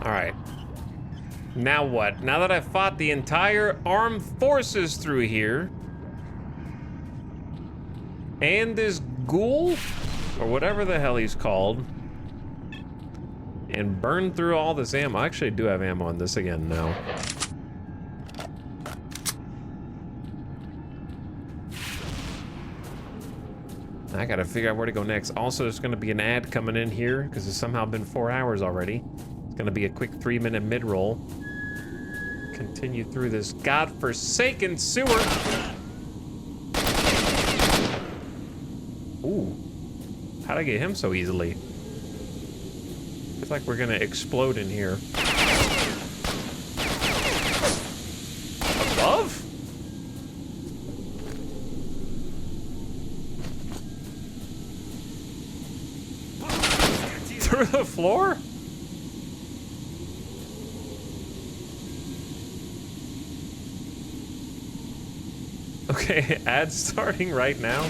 All right. Now what? Now that I've fought the entire armed forces through here, and this ghoul, or whatever the hell he's called, and burned through all this ammo. I actually do have ammo on this again now. I gotta figure out where to go next. Also, there's gonna be an ad coming in here because it's somehow been 4 hours already. It's gonna be a quick 3-minute mid-roll. Continue through this godforsaken sewer. Ooh, how'd I get him so easily? Feels like we're gonna explode in here. Above? Through the floor? Okay, ad starting right now.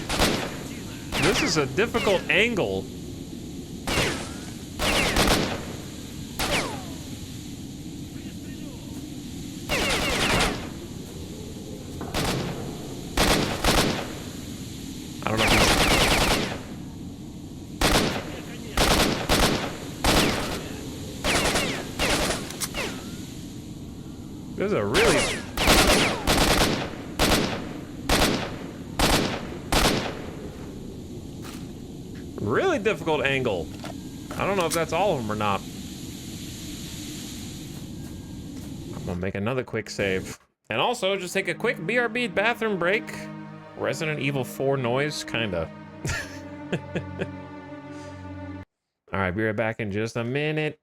This is a difficult angle. I don't know if this is a really... really difficult angle. I don't know if that's all of them or not. I'm gonna make another quick save. And also, just take a quick BRB bathroom break. Resident Evil 4 noise, kinda. Alright, be right back in just a minute.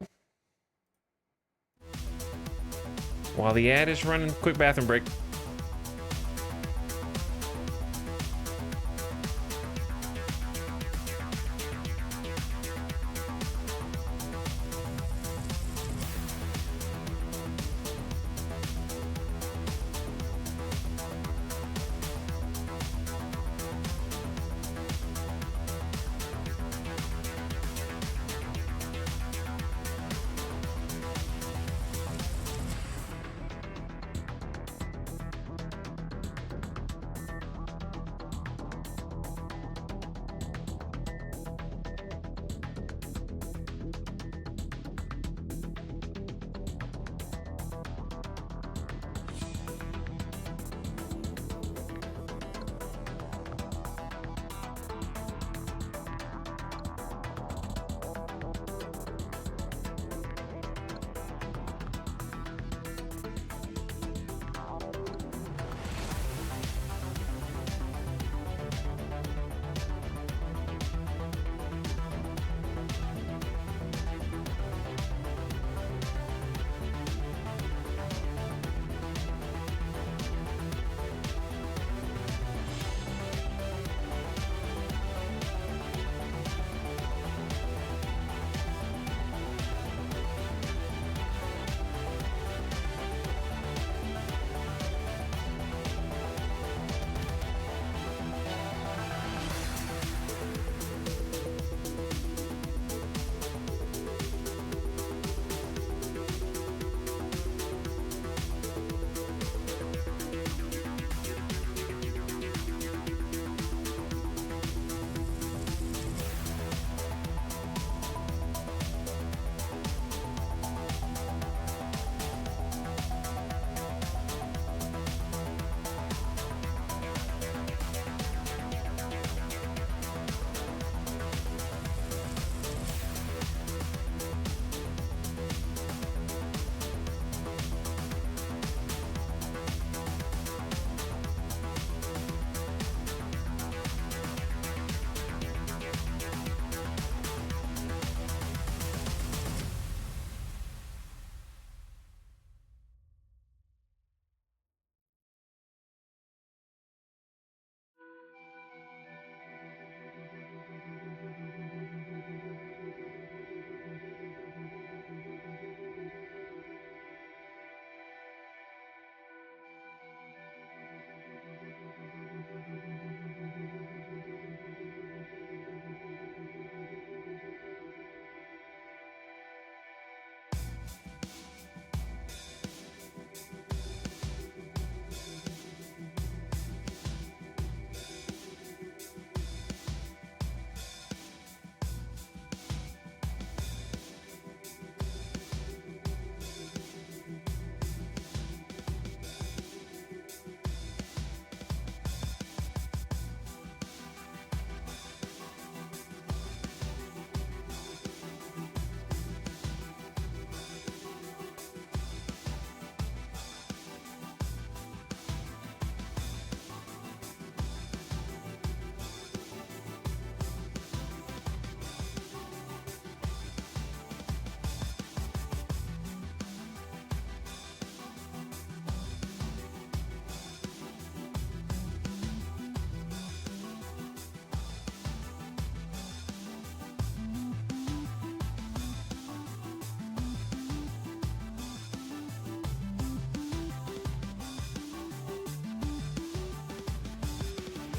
While the ad is running, quick bathroom break.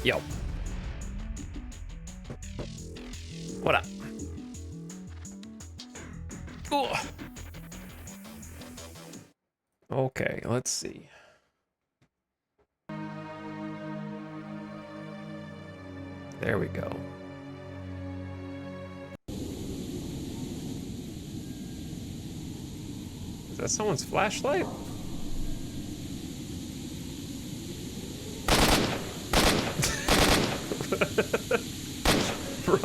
Yo. What up? Ooh. Okay, let's see. There we go. Is that someone's flashlight? Bro.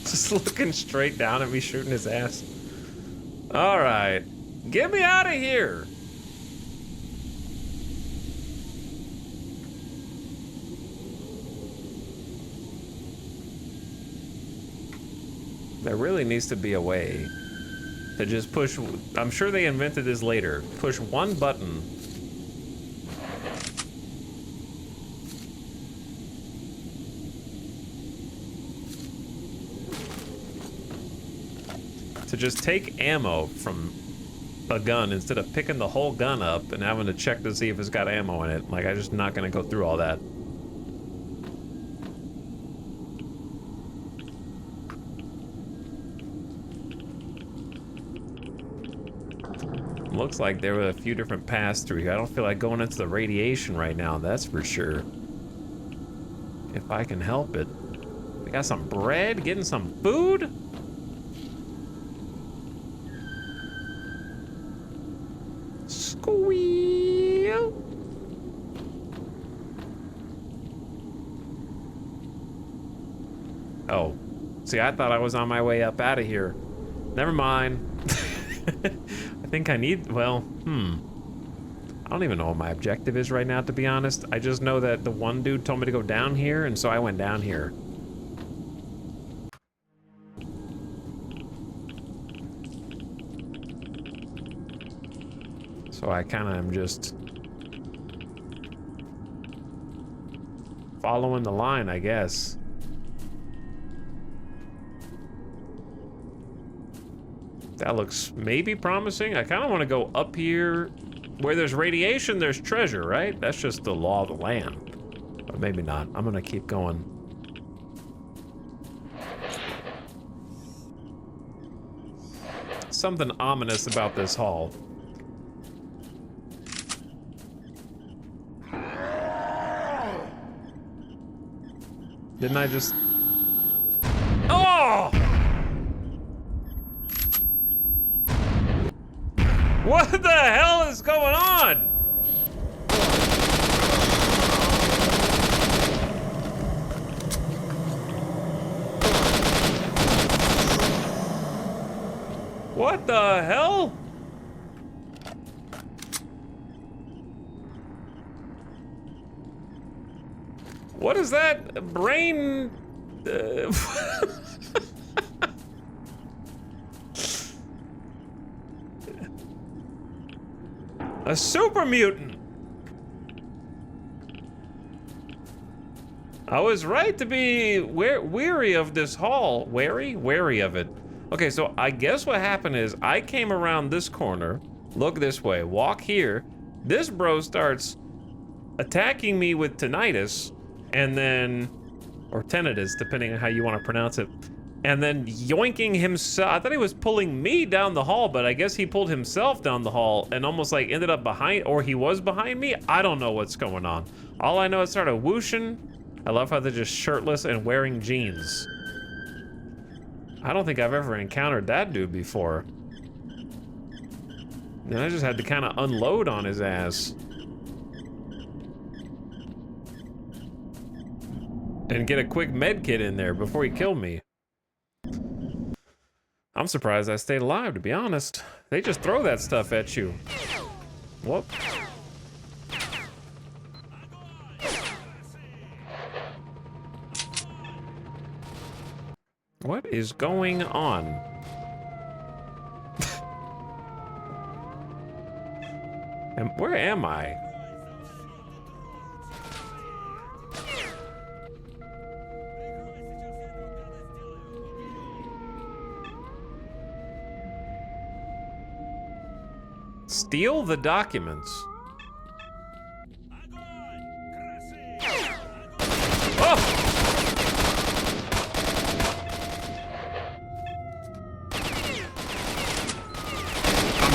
Just looking straight down at me, shooting his ass. All right. Get me out of here. There really needs to be a way to just push. I'm sure they invented this later. Push one button. To just take ammo from a gun instead of picking the whole gun up and having to check to see if it's got ammo in it. Like, I'm just not gonna go through all that. Looks like there were a few different paths through here. I don't feel like going into the radiation right now, that's for sure. If I can help it. We got some bread, getting some food? Squeal. Oh, see, I thought I was on my way up out of here. Never mind. I think I need, well, I don't even know what my objective is right now, to be honest. I just know that the one dude told me to go down here, and so I went down here. So I kind of am just following the line, I guess. That looks maybe promising. I kind of want to go up here. Where there's radiation, there's treasure, right? That's just the law of the land. But maybe not. I'm gonna keep going. Something ominous about this hall. Didn't I just... Oh! What the hell is going on? What the hell? What is that brain? A super mutant. I was right to be weary of this hall. Wary of it. Okay, so I guess what happened is I came around this corner, look this way, walk here. This bro starts attacking me with tinnitus, and then, or tinnitus, depending on how you want to pronounce it. And then yoinking himself. I thought he was pulling me down the hall, but I guess he pulled himself down the hall and almost like ended up behind, or he was behind me. I don't know what's going on. All I know is started whooshing. I love how they're just shirtless and wearing jeans. I don't think I've ever encountered that dude before. And I just had to kind of unload on his ass. And get a quick med kit in there before he killed me. I'm surprised I stayed alive, to be honest. They just throw that stuff at you. Whoop. What is going on? And where am I? Steal the documents.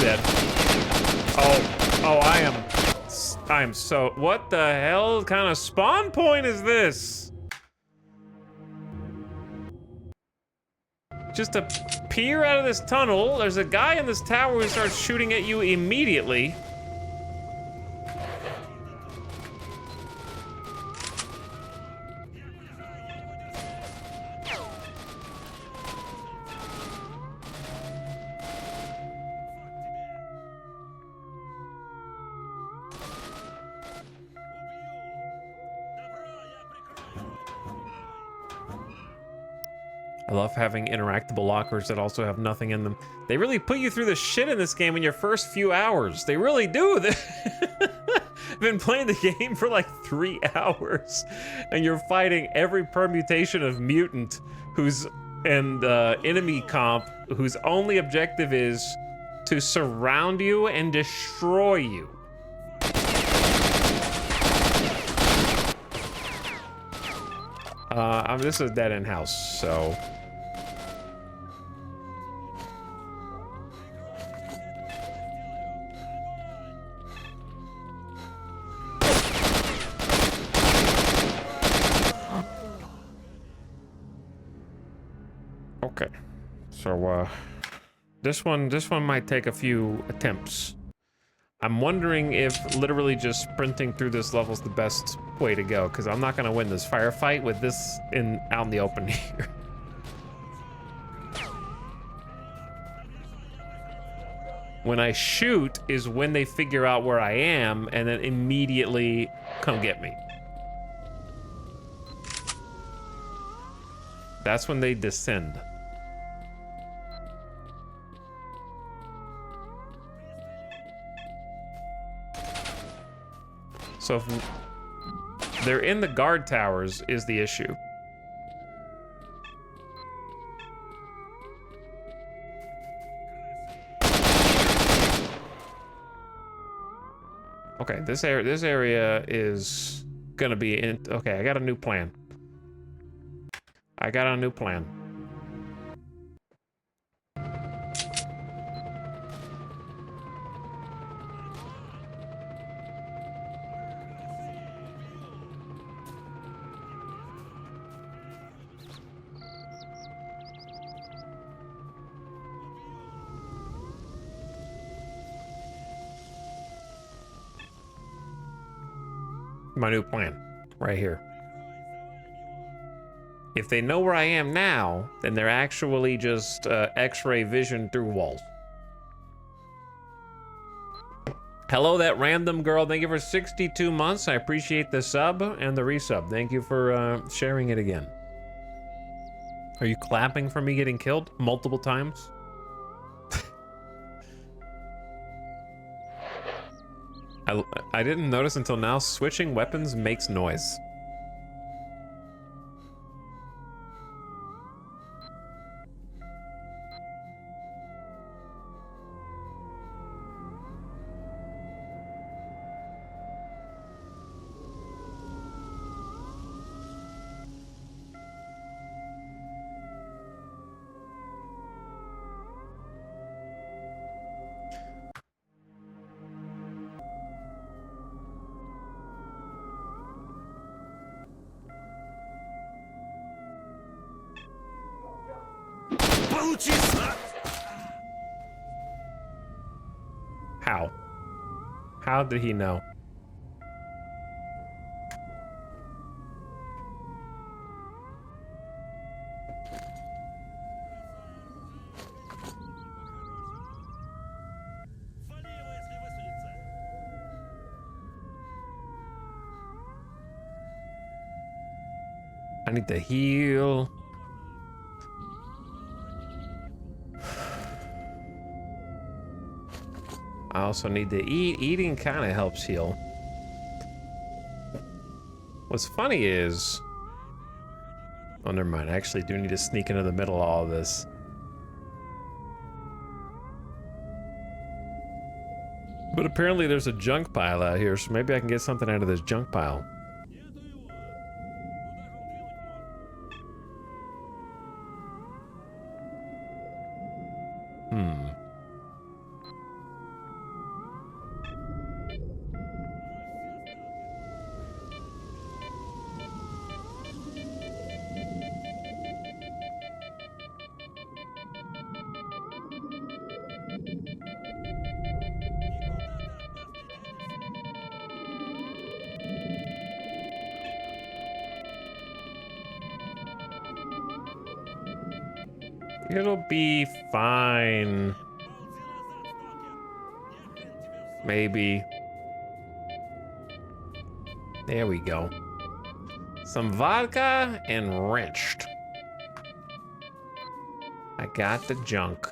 dead. Oh, I am so... What the hell kind of spawn point is this? Just appear out of this tunnel. There's a guy in this tower who starts shooting at you immediately. I love having interactable lockers that also have nothing in them. They really put you through the shit in this game in your first few hours. They really do. I've been playing the game for like 3 hours, and you're fighting every permutation of mutant and enemy comp whose only objective is to surround you and destroy you. This is a dead-end house, so... Okay, so this one might take a few attempts. I'm wondering if literally just sprinting through this level is the best way to go, because I'm not gonna win this firefight with this out in the open here. When I shoot is when they figure out where I am and then immediately come get me. That's when they descend. So if they're in the guard towers is the issue. Okay, this area is gonna be in. Okay, I got a new plan. My new plan, right here. If they know where I am now, then they're actually just X-ray vision through walls. Hello, that random girl. Thank you for 62 months. I appreciate the sub and the resub. Thank you for sharing it again. Are you clapping for me getting killed multiple times? I didn't notice until now, switching weapons makes noise. How? How did he know? I need to heal. I also need to eat. Eating kind of helps heal. What's funny is... Oh, never mind. I actually do need to sneak into the middle of all of this. But apparently there's a junk pile out here, so maybe I can get something out of this junk pile. It'll be fine. Maybe. There we go. Some vodka and wrenched. I got the junk.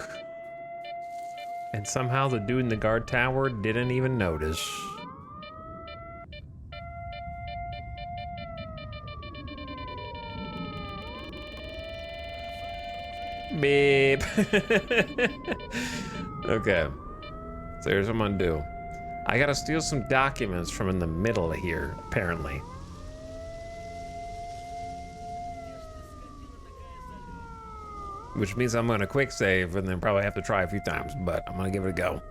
And somehow the dude in the guard tower didn't even notice. Beep. Okay. So here's what I'm gonna do. I gotta steal some documents from in the middle of here, apparently. Which means I'm gonna quick save and then probably have to try a few times, but I'm gonna give it a go.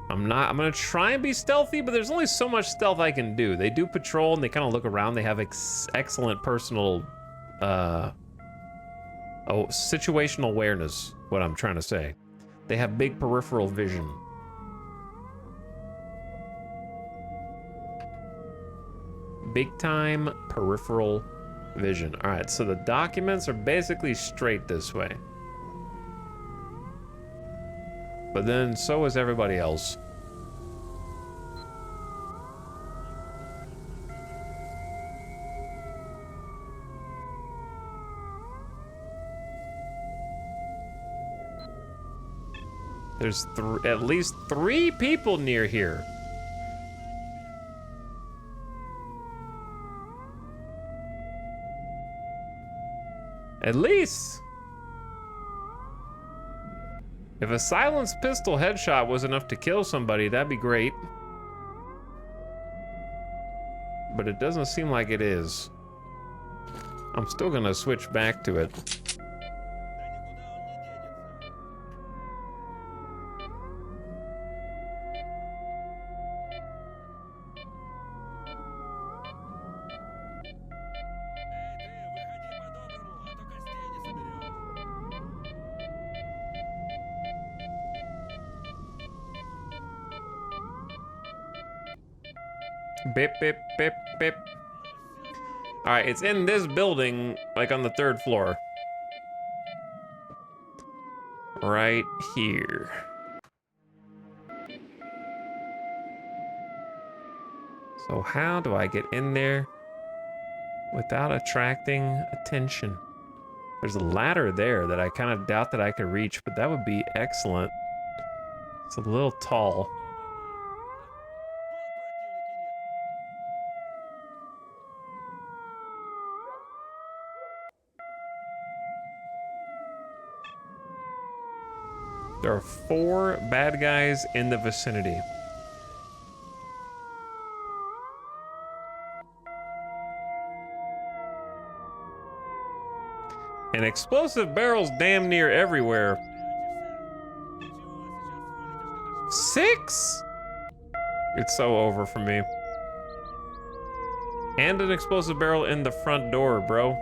I'm gonna try and be stealthy, but there's only so much stealth I can do. They do patrol and they kind of look around. They have excellent personal, situational awareness, what I'm trying to say. They have big peripheral vision. Big time peripheral vision. All right, so the documents are basically straight this way. But then so is everybody else. There's at least 3 people near here. At least. If a silenced pistol headshot was enough to kill somebody, that'd be great. But it doesn't seem like it is. I'm still gonna switch back to it. Bip, bip, bip, bip. All right, it's in this building, like on the 3rd floor. Right here. So how do I get in there without attracting attention? There's a ladder there that I kind of doubt that I could reach, but that would be excellent. It's a little tall. There are 4 bad guys in the vicinity. And explosive barrels damn near everywhere. 6? It's so over for me. And an explosive barrel in the front door, bro.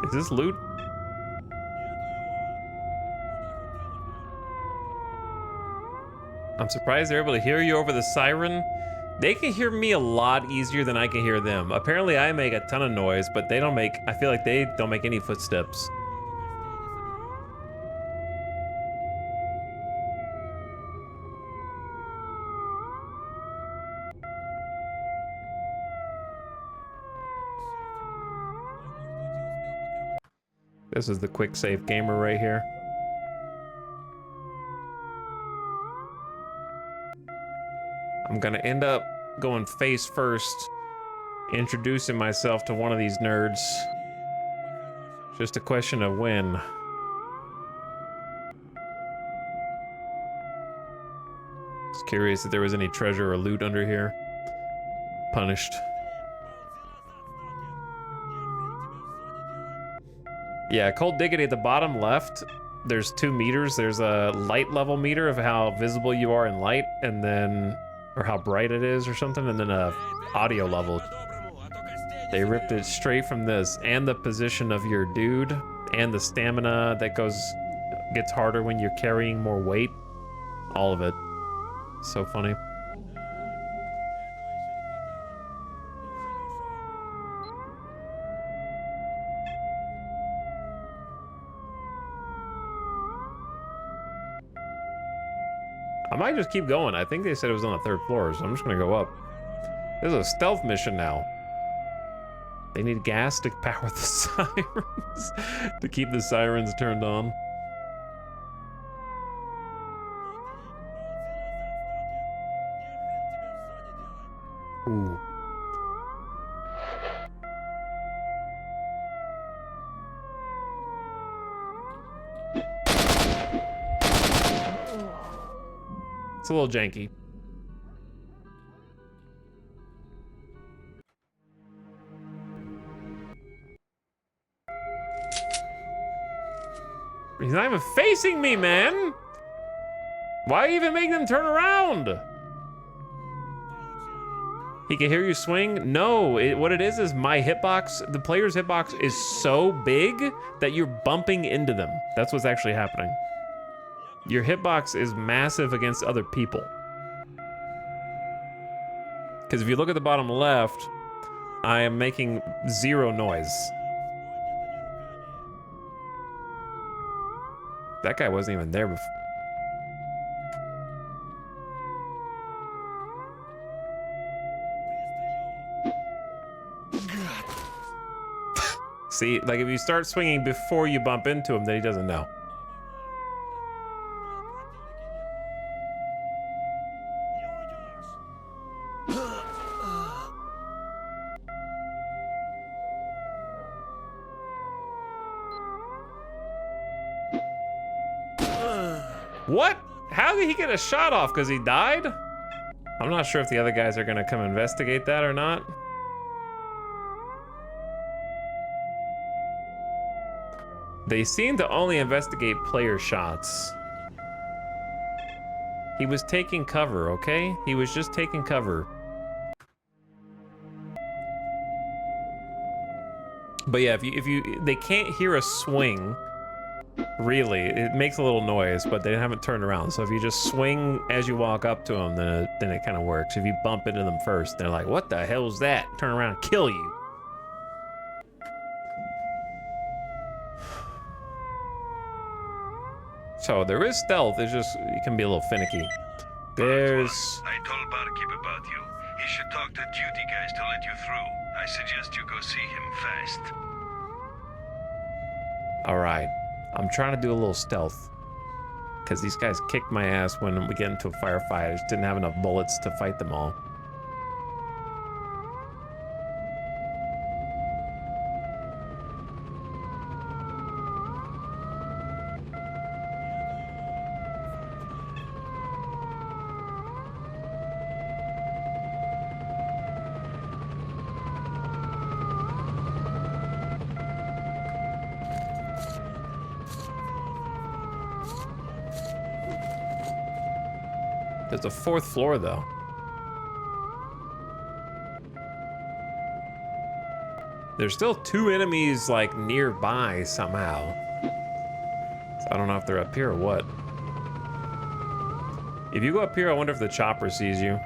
Is this loot? I'm surprised they're able to hear you over the siren. They can hear me a lot easier than I can hear them. Apparently I make a ton of noise, but they don't make, I feel like they don't make any footsteps. This is the quick save gamer right here. I'm gonna end up going face first, introducing myself to one of these nerds. Just a question of when. Just curious if there was any treasure or loot under here. Punished. Yeah, Cold Diggity at the bottom left, there's 2 meters. There's a light level meter of how visible you are in light, and then, or how bright it is or something, and then a audio level. They ripped it straight from this, and the position of your dude, and the stamina that goes gets harder when you're carrying more weight. All of it. So funny. I might just keep going. I think they said it was on the 3rd floor, so I'm just gonna go up. This is a stealth mission now. They need gas to power the sirens, to keep the sirens turned on. Ooh. It's a little janky. He's not even facing me, man! Why even make them turn around? He can hear you swing? No, what it is my hitbox, the player's hitbox is so big that you're bumping into them. That's what's actually happening. Your hitbox is massive against other people. Because if you look at the bottom left, I am making 0 noise. That guy wasn't even there before. See, like if you start swinging before you bump into him, then he doesn't know. What? How did he get a shot off? Because he died? I'm not sure if the other guys are going to come investigate that or not. They seem to only investigate player shots. He was taking cover, okay? He was just taking cover. But yeah, if you they can't hear a swing. Really, it makes a little noise, but they haven't turned around. So if you just swing as you walk up to them, then it kind of works. If you bump into them first, they're like, "What the hell's that?" Turn around and kill you. So there is stealth. It's just you can be a little finicky. There's. I told Barkeep about you. He should talk to duty guys to let you through. I suggest you go see him fast. All right. I'm trying to do a little stealth because these guys kicked my ass when we get into a firefight. I just didn't have enough bullets to fight them all. There's a 4th floor, though. There's still 2 enemies, like, nearby somehow. So I don't know if they're up here or what. If you go up here, I wonder if the chopper sees you.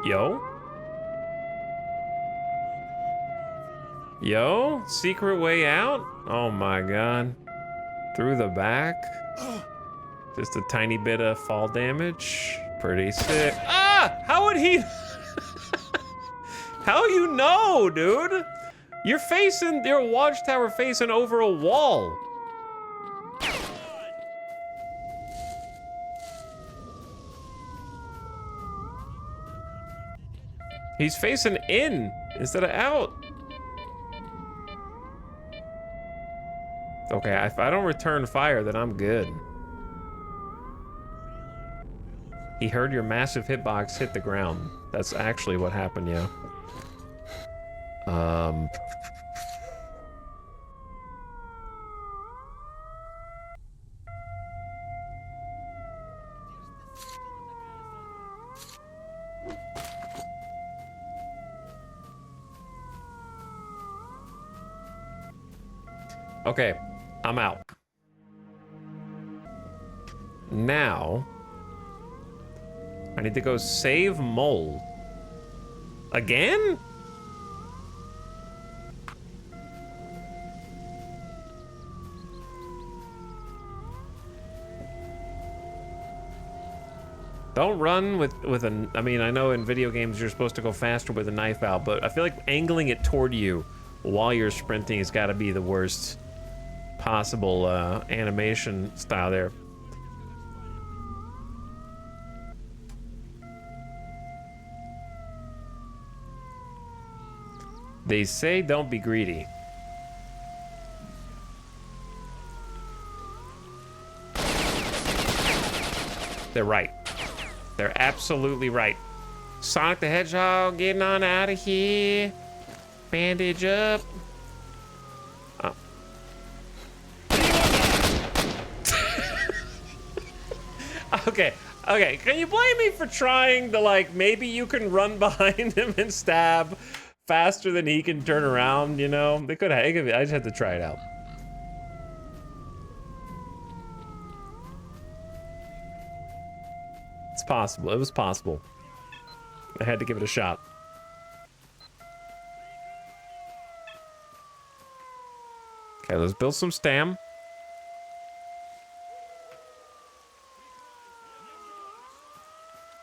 Yo? Yo? Secret way out? Oh my god. Through the back? Just a tiny bit of fall damage. Pretty sick. Ah! How would he... How you know, dude? You're facing... Your watchtower facing over a wall. He's facing in instead of out. Okay, if I don't return fire, then I'm good. He heard your massive hitbox hit the ground. That's actually what happened, yeah. Okay, I'm out. Now, I need to go save Mole. Again? Don't run with a... I mean, I know in video games you're supposed to go faster with a knife out, but I feel like angling it toward you while you're sprinting has got to be the worst possible animation style there. They say don't be greedy. They're right. They're absolutely right. Sonic the Hedgehog getting on out of here. Bandage up. Oh. Okay, okay. Can you blame me for trying to, like, maybe you can run behind him and stab faster than he can turn around, you know? They could have, I just had to try it out. It's possible. It was possible. I had to give it a shot. Okay, let's build some stam.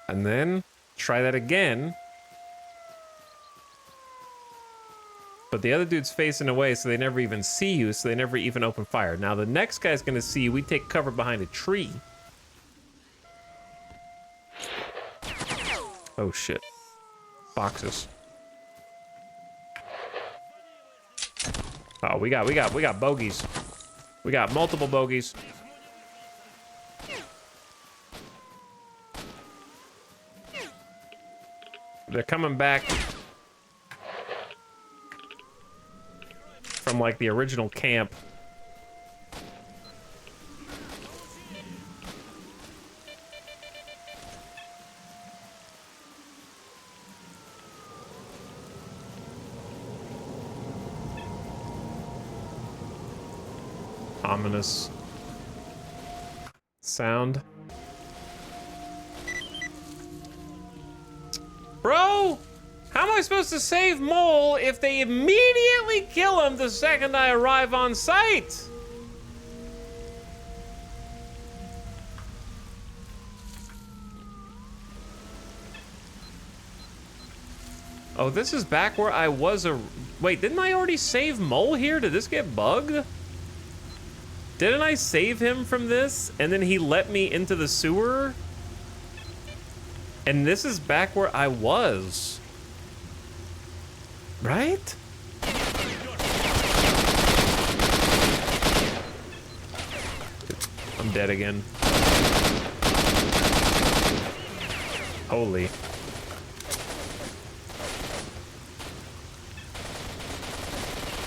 And then try that again. But the other dude's facing away, so they never even see you, so they never even open fire. Now the next guy's gonna see you. We take cover behind a tree. Oh shit. Boxes. Oh, we got bogeys. We got multiple bogeys. They're coming back from like the original camp. Ominous sound. Bro, how am I supposed to save Mole if they immediately kill him the second I arrive on site? Oh, this is back where I was wait, didn't I already save Mole here? Did this get bugged? Didn't I save him from this and then he let me into the sewer? And this is back where I was. Right? I'm dead again. Holy.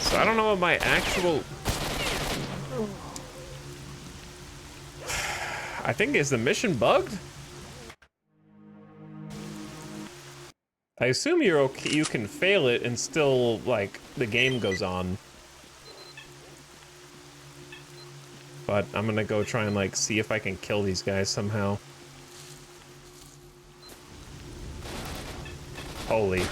So I don't know what my actual... I think, is the mission bugged? I assume you're okay, you can fail it and still, like, the game goes on. But I'm gonna go try and, like, see if I can kill these guys somehow. Holy.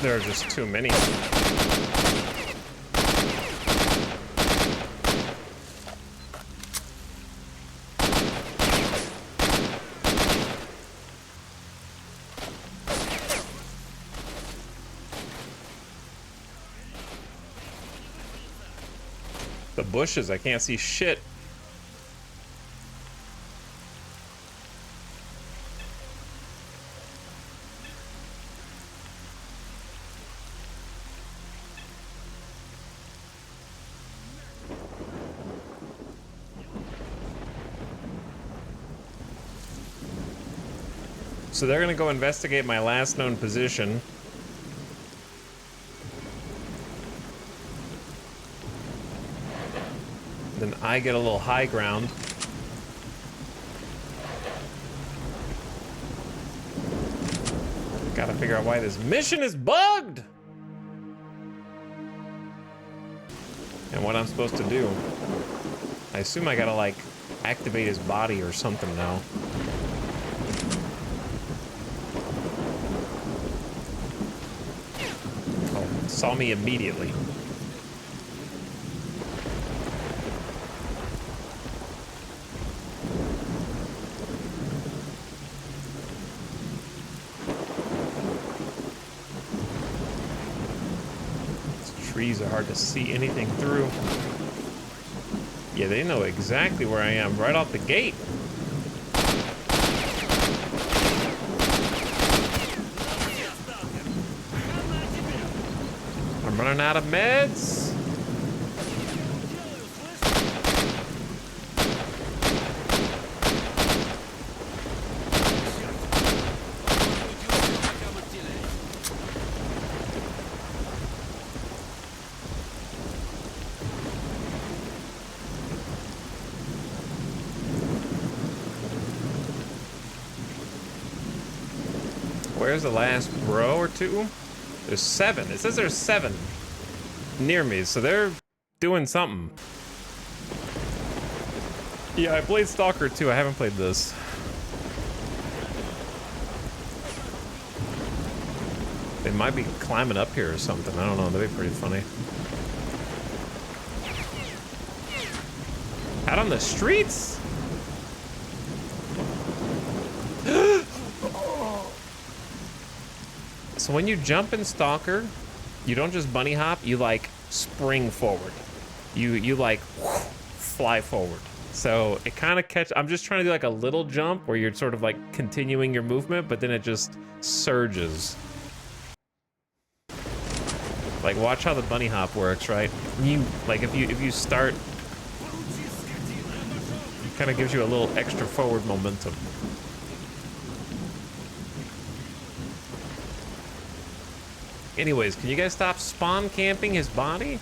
There are just too many. The bushes, I can't see shit. So they're gonna go investigate my last known position. Then I get a little high ground. Gotta figure out why this mission is bugged! And what I'm supposed to do. I assume I gotta, like, activate his body or something now. Oh, saw me immediately. Trees are hard to see anything through. Yeah, they know exactly where I am right off the gate. I'm running out of meds. Where's the last row or two? There's 7. It says there's 7 near me, so they're doing something. Yeah, I played Stalker 2. I haven't played this. They might be climbing up here or something. I don't know. That'd be pretty funny. Out on the streets? So when you jump in Stalker, you don't just bunny hop, you like spring forward. You like fly forward. So it kind of I'm just trying to do like a little jump where you're sort of like continuing your movement, but then it just surges. Like watch how the bunny hop works, right? You like if you start, it kind of gives you a little extra forward momentum. Anyways, can you guys stop spawn camping his body?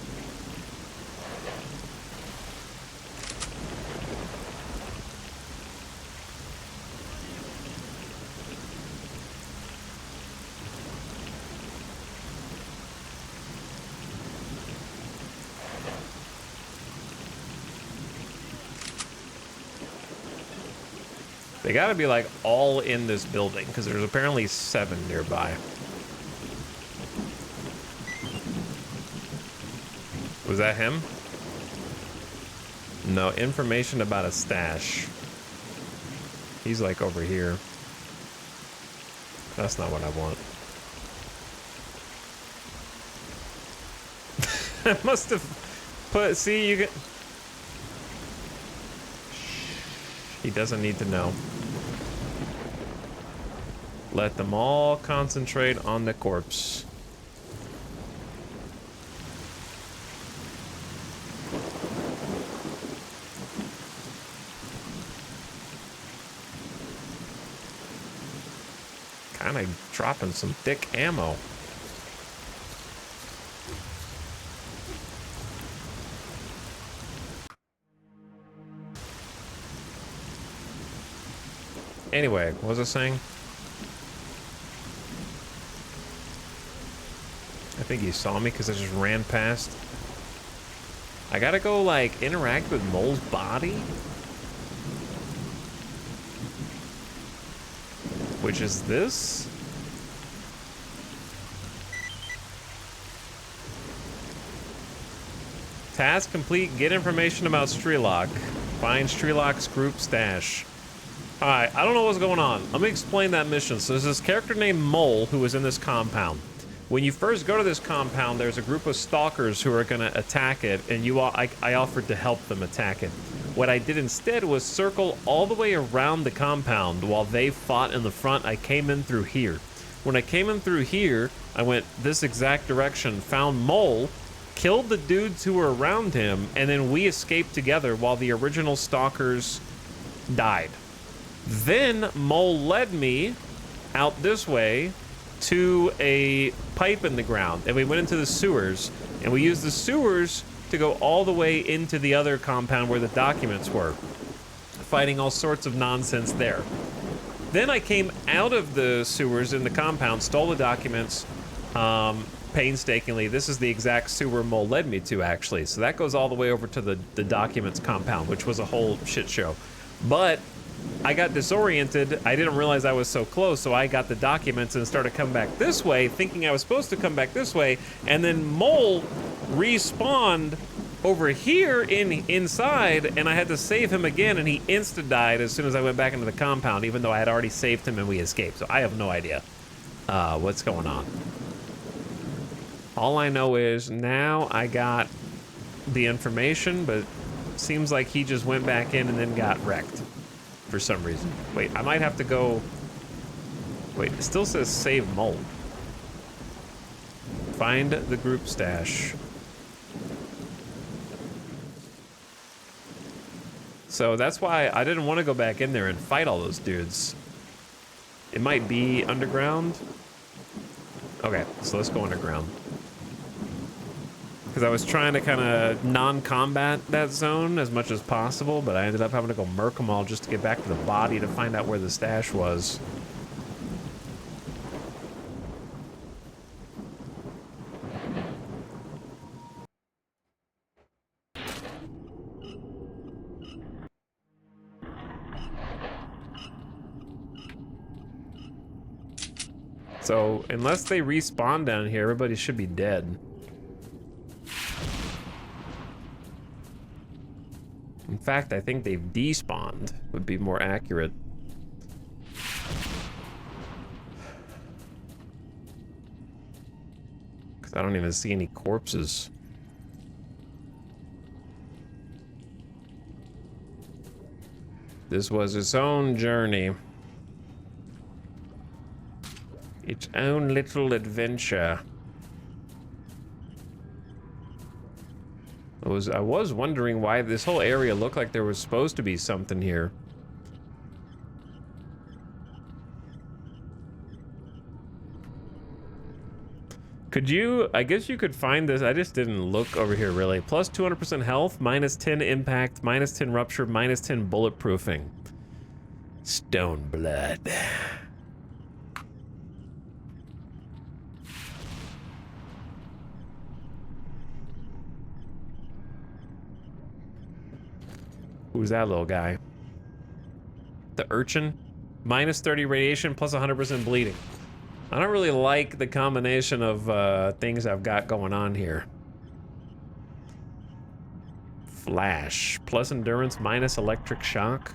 They gotta be like all in this building because there's apparently 7 nearby. Was that him? No, information about a stash. He's like over here. That's not what I want. I must have put, see, you get... He doesn't need to know. Let them all concentrate on the corpse. Kind of dropping some thick ammo. Anyway, what was I saying? I think he saw me because I just ran past. I gotta go, like, interact with Mole's body? Which is this? Task complete. Get information about S.T.A.L.K.E.R. Find S.T.A.L.K.E.'s group stash. Alright, I don't know what's going on. Let me explain that mission. So there's this character named Mole who is in this compound. When you first go to this compound, there's a group of stalkers who are going to attack it, and I offered to help them attack it. What I did instead was circle all the way around the compound while they fought in the front. I came in through here. When I came in through here, I went this exact direction, found Mole, killed the dudes who were around him, and then we escaped together while the original stalkers died. Then Mole led me out this way to a pipe in the ground, and we went into the sewers, and we used the sewers to go all the way into the other compound where the documents were, fighting all sorts of nonsense there. Then I came out of the sewers in the compound, stole the documents painstakingly. This is the exact sewer Mole led me to, actually. So that goes all the way over to the documents compound, which was a whole shit show. But I got disoriented. I didn't realize I was so close, so I got the documents and started coming back this way, thinking I was supposed to come back this way, and then Mole respawned over here inside, and I had to save him again, and he insta-died as soon as I went back into the compound, even though I had already saved him and we escaped. So I have no idea what's going on. All I know is now I got the information, but it seems like he just went back in and then got wrecked for some reason. Wait, I might have to go... Wait, it still says save Mole. Find the group stash. So that's why I didn't want to go back in there and fight all those dudes. It might be underground. Okay, so let's go underground. Because I was trying to kind of non-combat that zone as much as possible, but I ended up having to go murk them all just to get back to the body to find out where the stash was. So, unless they respawn down here, everybody should be dead. In fact, I think they've despawned, would be more accurate. Because I don't even see any corpses. This was its own journey. Its own little adventure. I was wondering why this whole area looked like there was supposed to be something here. Could you, I guess you could find this, I just didn't look over here really. Plus 200% health, minus 10 impact, minus 10 rupture, minus 10 bulletproofing. Stone blood. Who's that little guy? The urchin? Minus 30 radiation, plus 100% bleeding. I don't really like the combination of things I've got going on here. Flash. Plus endurance, minus electric shock.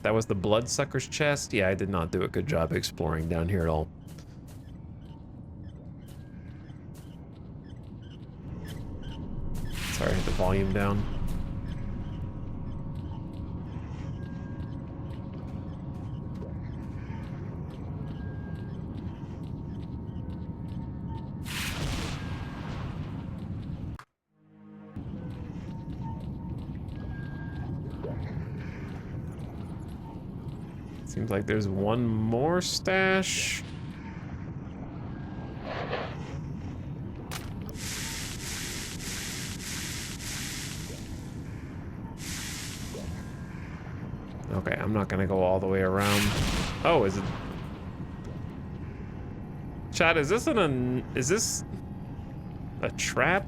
That was the bloodsucker's chest? Yeah, I did not do a good job exploring down here at all. Sorry, the volume down. Seems like there's one more stash. Okay, I'm not gonna go all the way around. Oh, is it? Chad, is this is this a trap?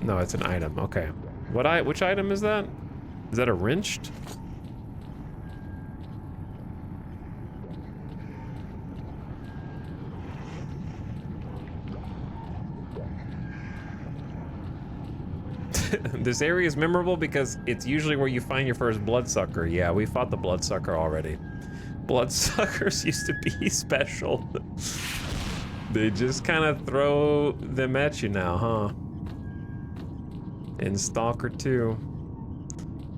No, it's an item. Okay. Which item is that? Is that a wrenched? This area is memorable because it's usually where you find your first bloodsucker. Yeah, we fought the bloodsucker already. Bloodsuckers used to be special. They just kind of throw them at you now, huh? In Stalker 2.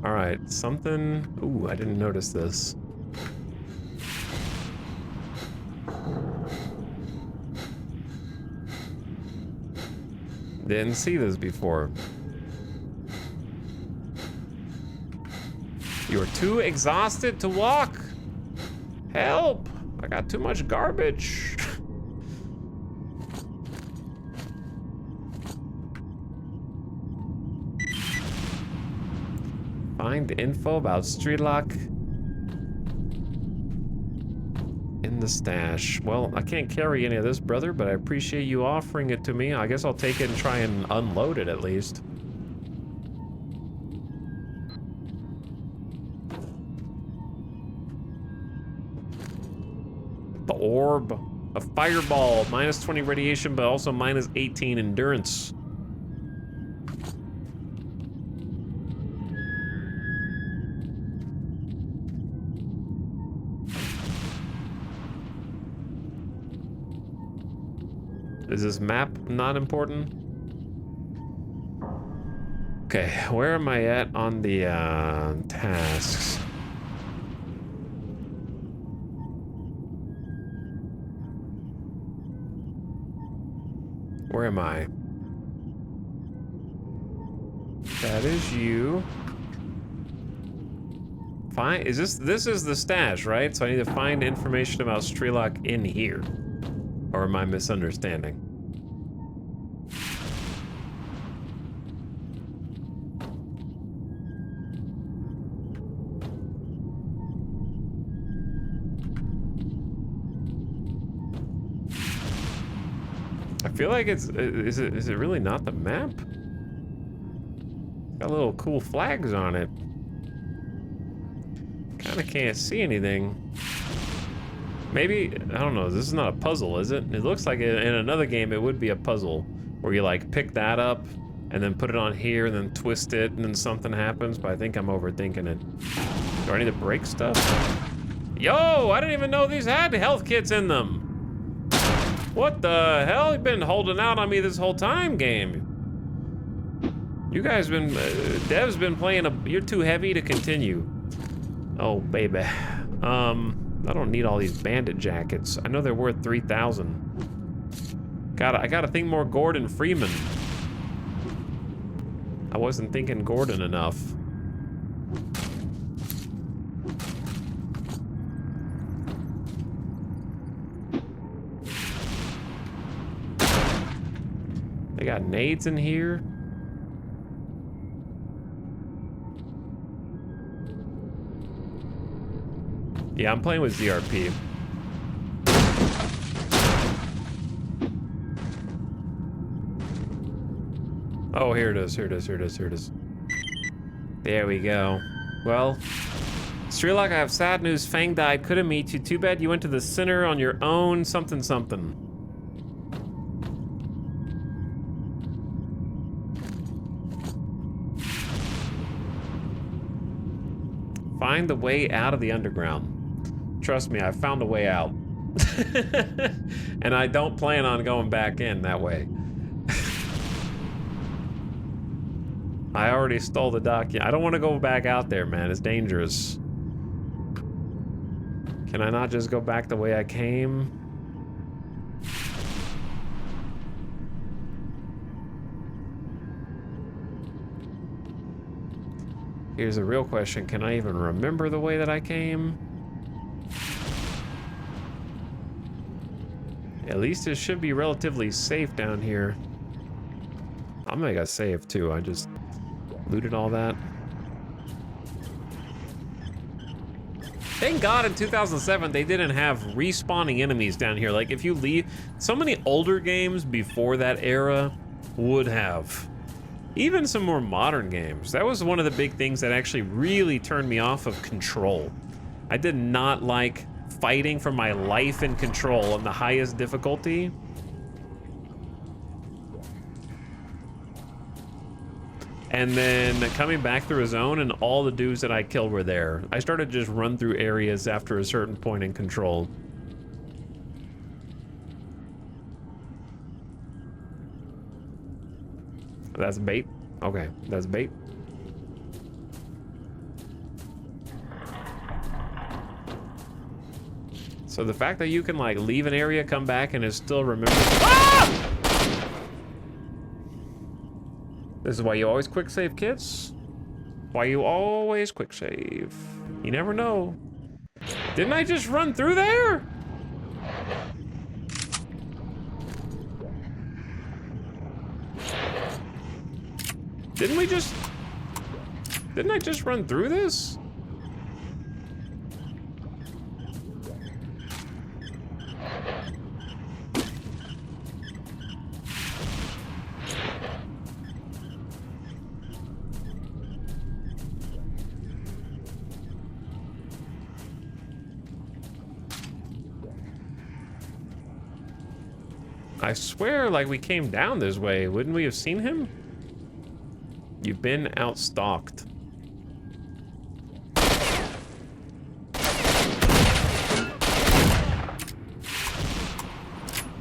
All right, something. Ooh, I didn't notice this. Didn't see this before. You're too exhausted to walk. Help! I got too much garbage. Find info about S.T.A.L.K.E.R in the stash. Well, I can't carry any of this, brother, but I appreciate you offering it to me. I guess I'll take it and try and unload it at least. The orb. A fireball. Minus 20 radiation, but also minus 18 endurance. Is this map not important? Okay, where am I at on the tasks? Where am I? That is you. Fine. Is this is the stash, right? So I need to find information about S.T.A.L.K.E.R in here. Or am I misunderstanding? I feel like is it really not the map? Got little cool flags on it. Kinda can't see anything. Maybe, I don't know, this is not a puzzle, is it? It looks like in another game it would be a puzzle where you like pick that up and then put it on here and then twist it and then something happens, but I think I'm overthinking it. Do I need to break stuff? Yo, I didn't even know these had health kits in them. What the hell? You've been holding out on me this whole time, game. You guys been, Dev's been playing you're too heavy to continue. Oh, baby. I don't need all these bandit jackets. I know they're worth 3,000. I gotta think more Gordon Freeman. I wasn't thinking Gordon enough. They got nades in here. Yeah, I'm playing with ZRP. Oh, here it is, here it is, here it is, here it is. There we go. Well, S.T.A.L.K.E.R, I have sad news. Fang died, couldn't meet you. Too bad you went to the center on your own, something, something. Find the way out of the underground. Trust me, I found a way out. And I don't plan on going back in that way. I already stole the document. I don't want to go back out there, man. It's dangerous. Can I not just go back the way I came? Here's a real question. Can I even remember the way that I came? At least it should be relatively safe down here. I'm gonna get safe too. I just looted all that. Thank God in 2007 they didn't have respawning enemies down here. Like if you leave, so many older games before that era would have. Even some more modern games. That was one of the big things that actually really turned me off of Control. I did not like fighting for my life in Control on the highest difficulty. And then coming back through a zone and all the dudes that I killed were there. I started to just run through areas after a certain point in Control. That's bait? Okay, that's bait. So the fact that you can like leave an area, come back, and it still remembers. Ah! This is why you always quick save, kids. Why you always quick save? You never know. Didn't I just run through there? Didn't I just run through this? I swear, like, we came down this way. Wouldn't we have seen him? You've been outstalked.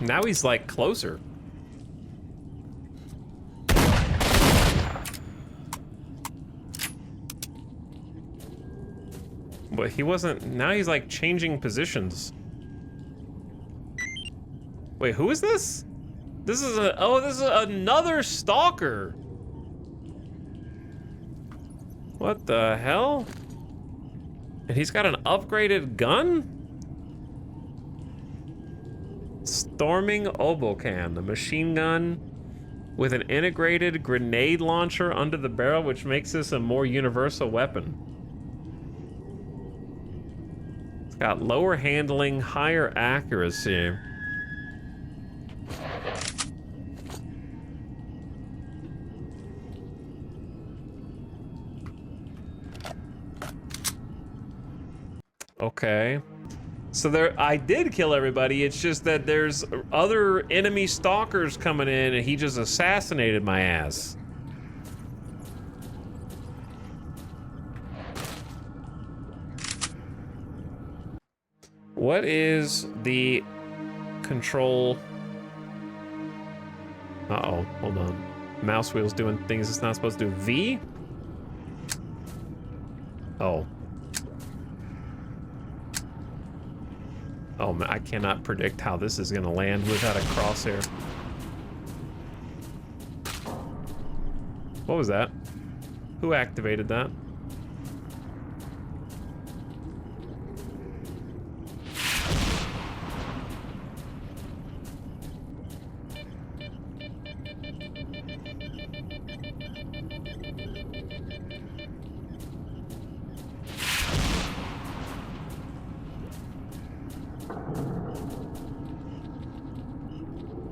Now he's, like, closer. But he wasn't... Now he's, like, changing positions. Wait, who is this? This is a... Oh, this is another Stalker. What the hell? And he's got an upgraded gun? Storming Obocan, a machine gun with an integrated grenade launcher under the barrel, which makes this a more universal weapon. It's got lower handling, higher accuracy. Okay. So there, I did kill everybody. It's just that there's other enemy stalkers coming in and he just assassinated my ass. What is the control? Uh-oh, hold on. Mouse wheel's doing things it's not supposed to do. V? Oh. Oh man, I cannot predict how this is gonna land without a crosshair. What was that? Who activated that?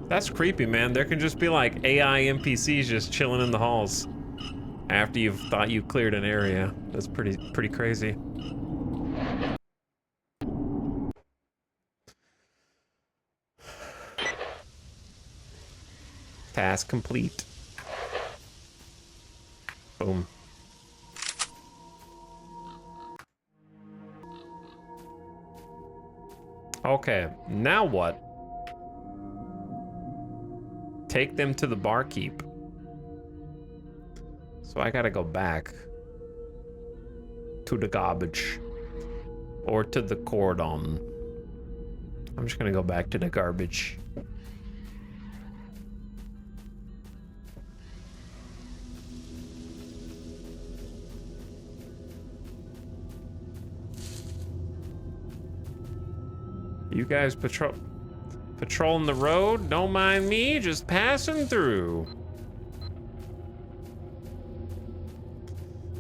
That's creepy, man. There can just be like AI NPCs just chilling in the halls after you've thought you cleared an area. That's pretty crazy. Task complete. Boom. Okay, now what? Take them to the barkeep. So I gotta go back to the garbage or to the cordon. I'm just gonna go back to the garbage. You guys patrolling the road? Don't mind me, just passing through.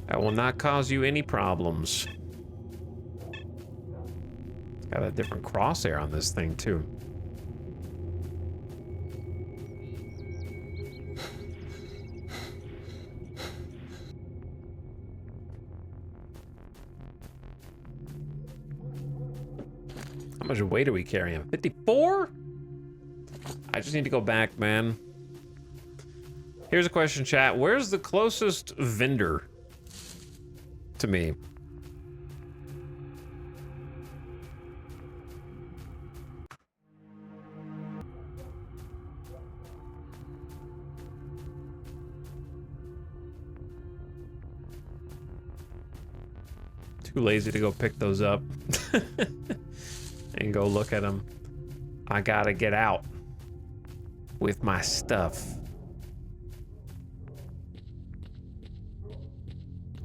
I will not cause you any problems. It's got a different crosshair on this thing too. How much weight are we carrying? 54? I just need to go back, man. Here's a question, chat. Where's the closest vendor to me? Too lazy to go pick those up and go look at them. I gotta get out with my stuff.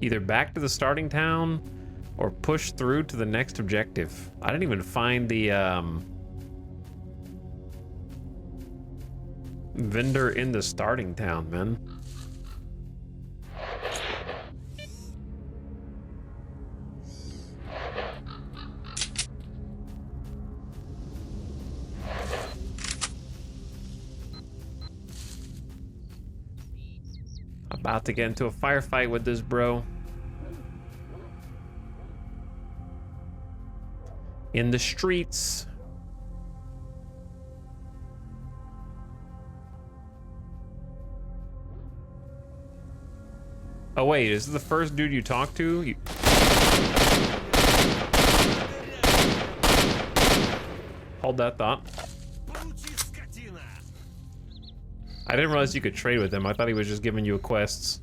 Either back to the starting town or push through to the next objective. I didn't even find the vendor in the starting town, man. About to get into a firefight with this bro. In the streets. Oh wait, is this the first dude you talked to? Hold that thought. I didn't realize you could trade with him. I thought he was just giving you quests.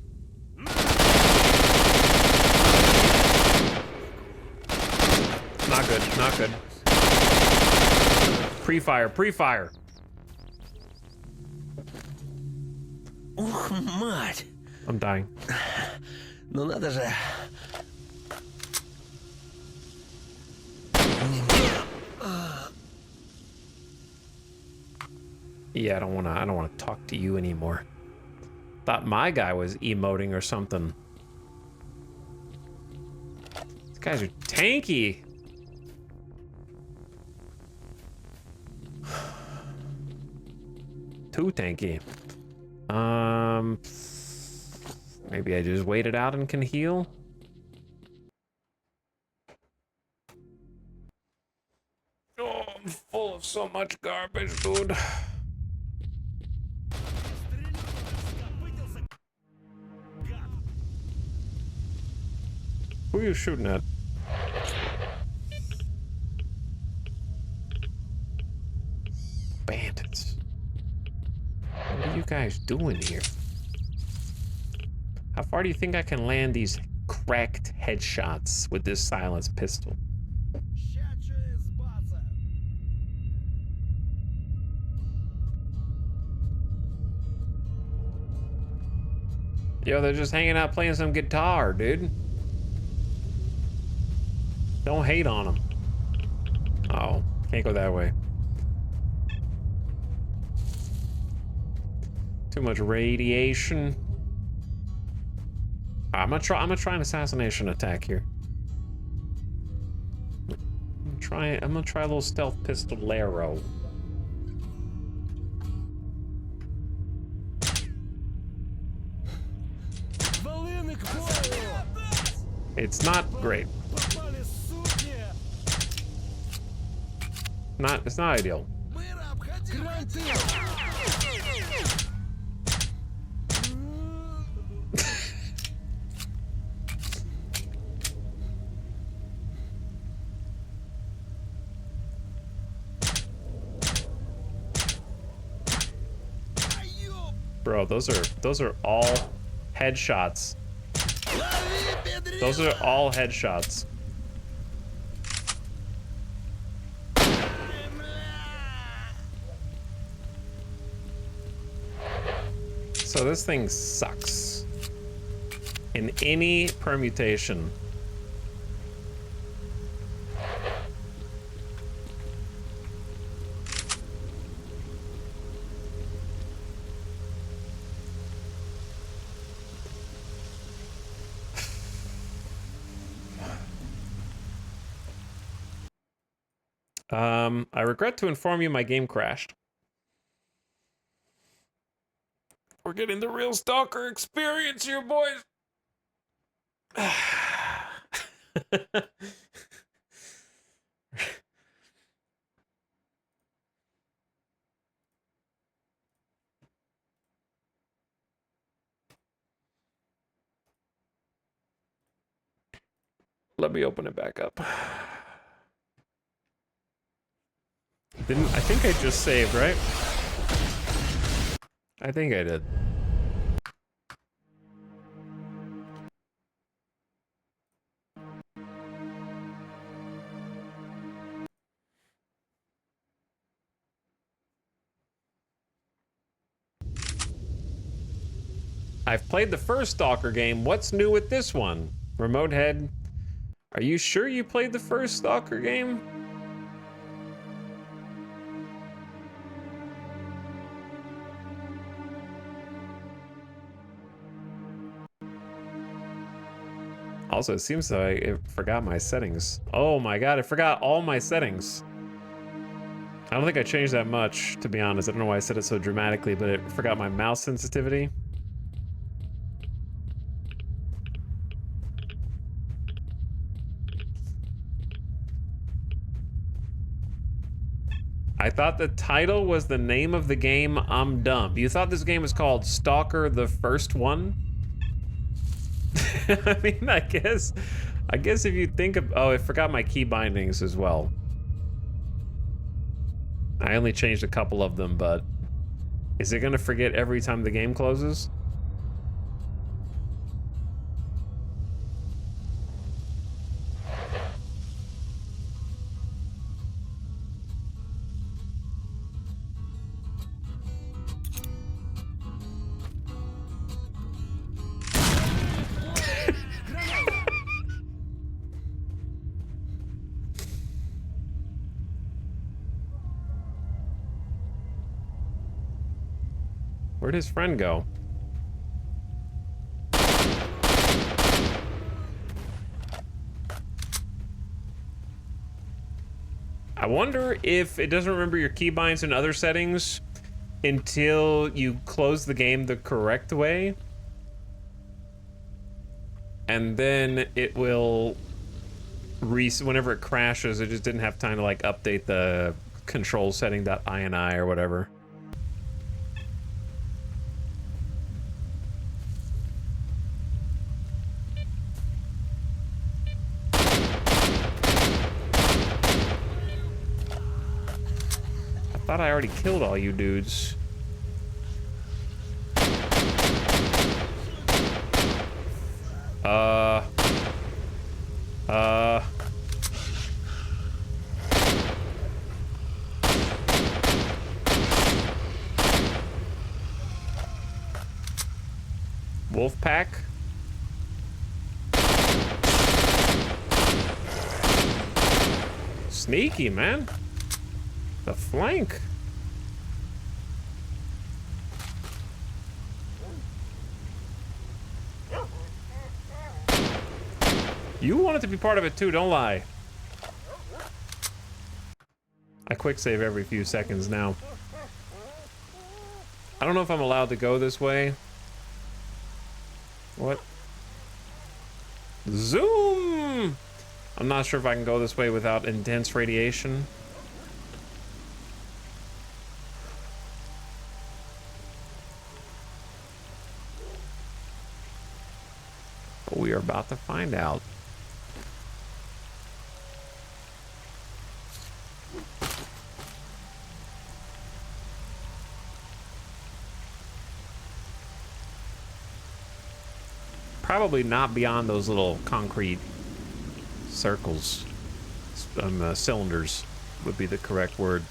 Not good, not good. Pre-fire, pre-fire. Ух, мать! I'm dying. Ну надо же. Yeah, I don't wanna talk to you anymore. Thought my guy was emoting or something. These guys are tanky. Too tanky. Maybe I just wait it out and can heal. Oh, I'm full of so much garbage, dude. Who are you shooting at? Bandits. What are you guys doing here? How far do you think I can land these cracked headshots with this silenced pistol? Yo, they're just hanging out playing some guitar, dude. Don't hate on them. Oh, can't go that way. Too much radiation. I'm gonna try an assassination attack here. I'm gonna try a little stealth pistolero. It's not great. It's not ideal. Bro, those are all headshots. Those are all headshots. So this thing sucks. In any permutation. I regret to inform you my game crashed. We're getting the real Stalker experience here, boys. Let me open it back up. I think I just saved, right? I think I did. I've played the first Stalker game. What's new with this one? Remote head. Are you sure you played the first Stalker game? Also, it seems like I forgot my settings. Oh my god, I forgot all my settings. I don't think I changed that much, to be honest. I don't know why I said it so dramatically, but it forgot my mouse sensitivity. I thought the title was the name of the game. I'm dumb. You thought this game was called Stalker the First One? I mean, I guess if you think of... Oh, I forgot my key bindings as well. I only changed a couple of them, but... Is it gonna forget every time the game closes? Where'd his friend go? I wonder if it doesn't remember your keybinds and other settings until you close the game the correct way. And then it will whenever it crashes, it just didn't have time to like update the control setting.ini or whatever. I thought I already killed all you dudes. Wolfpack? Sneaky, man. The flank. You wanted to be part of it too, don't lie. I quick save every few seconds now. I don't know if I'm allowed to go this way. What? Zoom! I'm not sure if I can go this way without intense radiation. But we are about to find out. Probably not beyond those little concrete circles. Cylinders would be the correct word.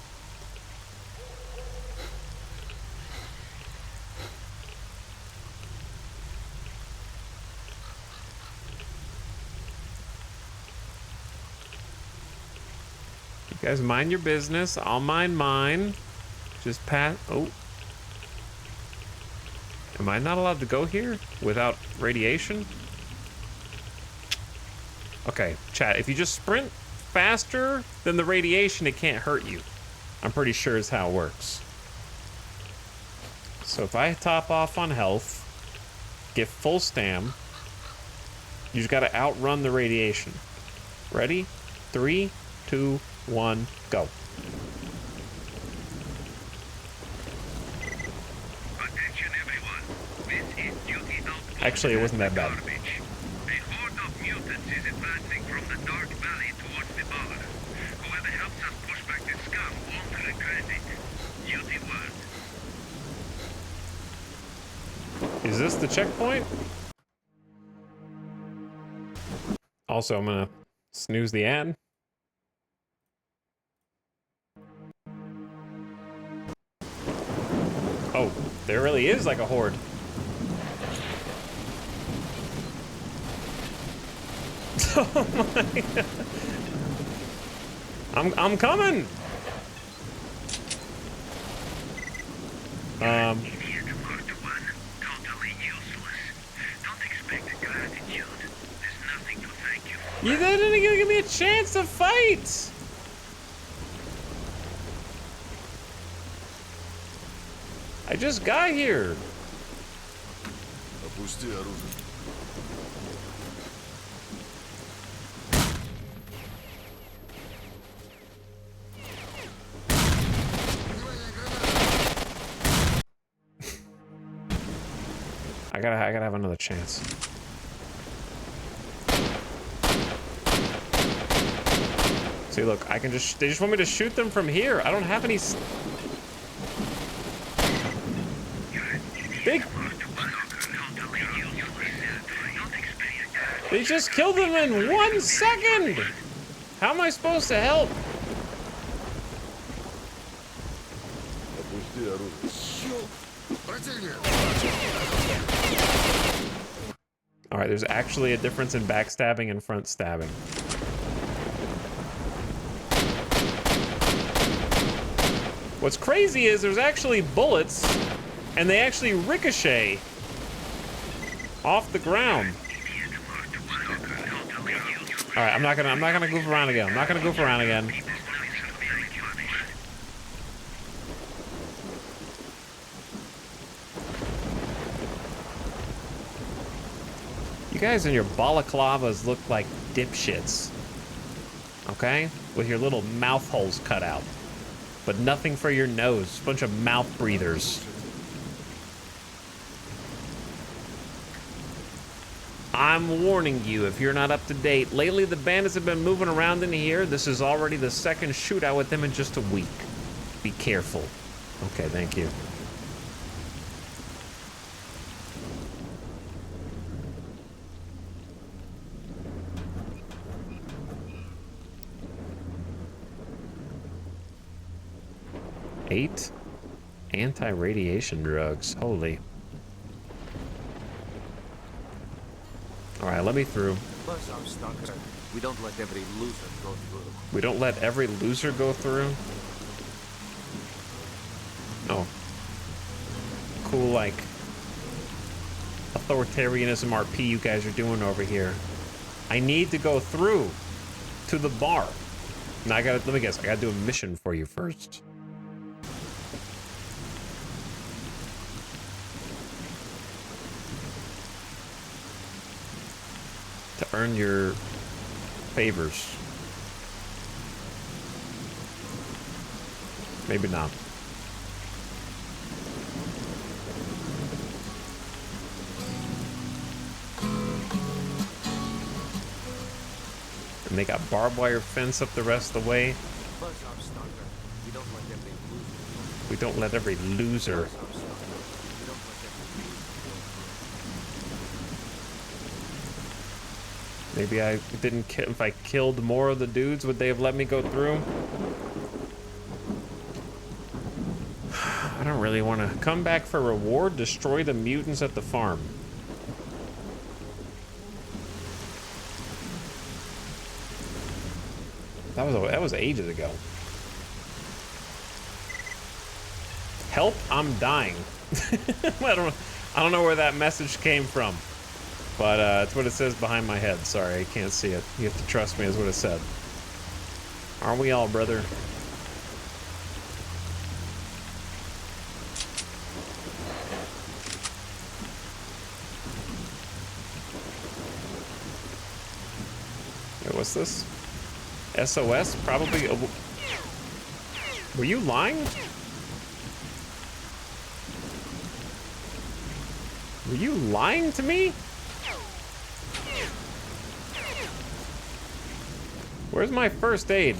You guys mind your business. I'll mind mine. Just pass. Oh. Am I not allowed to go here without radiation? Okay, chat, if you just sprint faster than the radiation, it can't hurt you. I'm pretty sure is how it works. So if I top off on health, get full stam, you just gotta outrun the radiation. Ready? 3, 2, 1, go. Actually, it wasn't that bad. A horde of mutants is advancing from the dark valley towards the bar. Whoever helps us push back the scum won't regret it. Duty word. Is this the checkpoint? Also, I'm gonna snooze the ad. Oh, there really is like a horde. Oh my God. I'm coming. You didn't even give me a chance to fight. I just got here. Опусти оружие. I gotta have another chance. See, look, I can just, they just want me to shoot them from here. I don't have any. They just killed them in 1 second. How am I supposed to help? Опусти оружие. All right, there's actually a difference in backstabbing and front stabbing. What's crazy is there's actually bullets, and they actually ricochet off the ground. All right, I'm not gonna goof around again. I'm not gonna goof around again. You guys in your balaclavas look like dipshits, okay? With your little mouth holes cut out, but nothing for your nose. Bunch of mouth breathers. I'm warning you, if you're not up to date, lately the bandits have been moving around in here. This is already the second shootout with them in just a week. Be careful. Okay, thank you. Eight anti-radiation drugs. Holy. All right, let me through. Plus, I'm Stalker. We don't let every loser go through. We don't let every loser go through? Oh. Cool, like, authoritarianism RP you guys are doing over here. I need to go through to the bar. Now I gotta, let me guess, I gotta do a mission for you first. To earn your favors. Maybe not. And they got barbed wire fence up the rest of the way. We don't let every loser. Maybe I didn't kill. If I killed more of the dudes, would they have let me go through? I don't really want to come back for reward. Destroy the mutants at the farm. That was ages ago. Help! I'm dying. I don't know where that message came from. But it's what it says behind my head. Sorry, I can't see it. You have to trust me is what it said. Aren't we all, brother? Wait, what's this? SOS? Probably. Were you lying? Were you lying to me? Where's my first aid?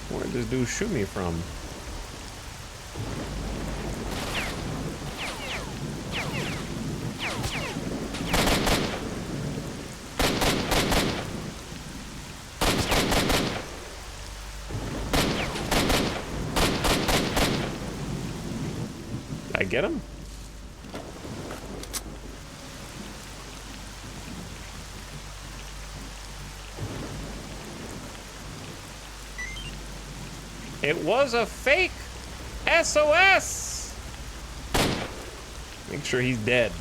Where did this dude shoot me from? Did I get him? It was a fake SOS! Make sure he's dead.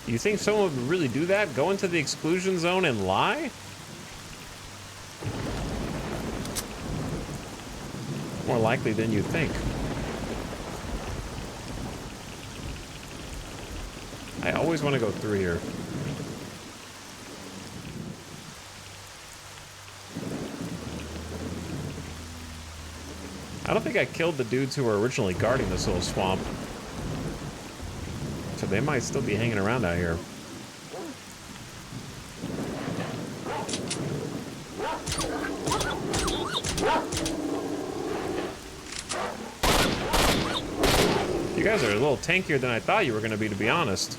You think someone would really do that? Go into the exclusion zone and lie? More likely than you think. I always want to go through here. I don't think I killed the dudes who were originally guarding this little swamp. So they might still be hanging around out here. You guys are a little tankier than I thought you were going to be honest.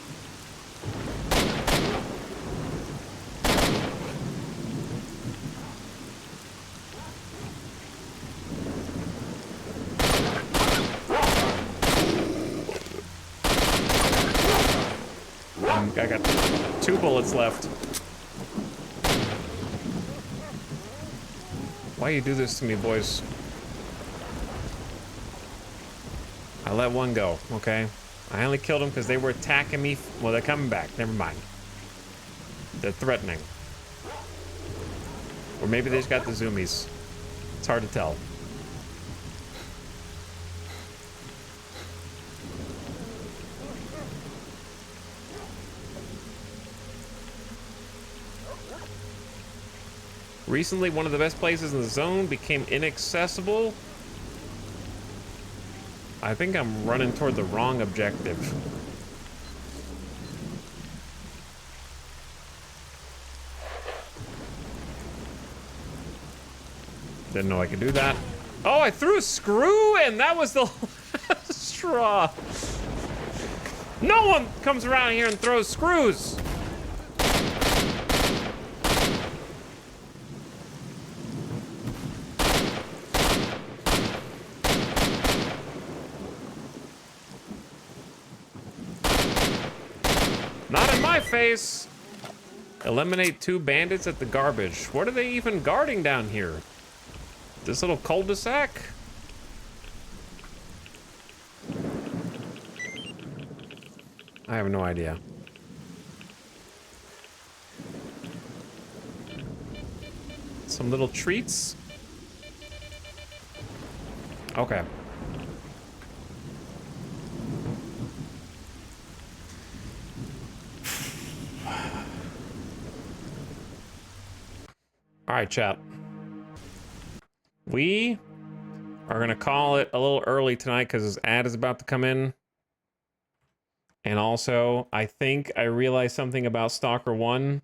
I got 2 bullets left. Why you do this to me, boys? I let one go, okay? I only killed them because they were attacking me. Well, they're coming back. Never mind. They're threatening. Or maybe they just got the zoomies. It's hard to tell. Recently, one of the best places in the zone became inaccessible. I think I'm running toward the wrong objective. Didn't know I could do that. Oh, I threw a screw and that was the straw. No one comes around here and throws screws. Not in my face. Eliminate 2 bandits at the garbage. What are they even guarding down here? This little cul-de-sac? I have no idea. Some little treats? Okay. All right, chat. We are going to call it a little early tonight because his ad is about to come in. And also, I think I realized something about Stalker 1.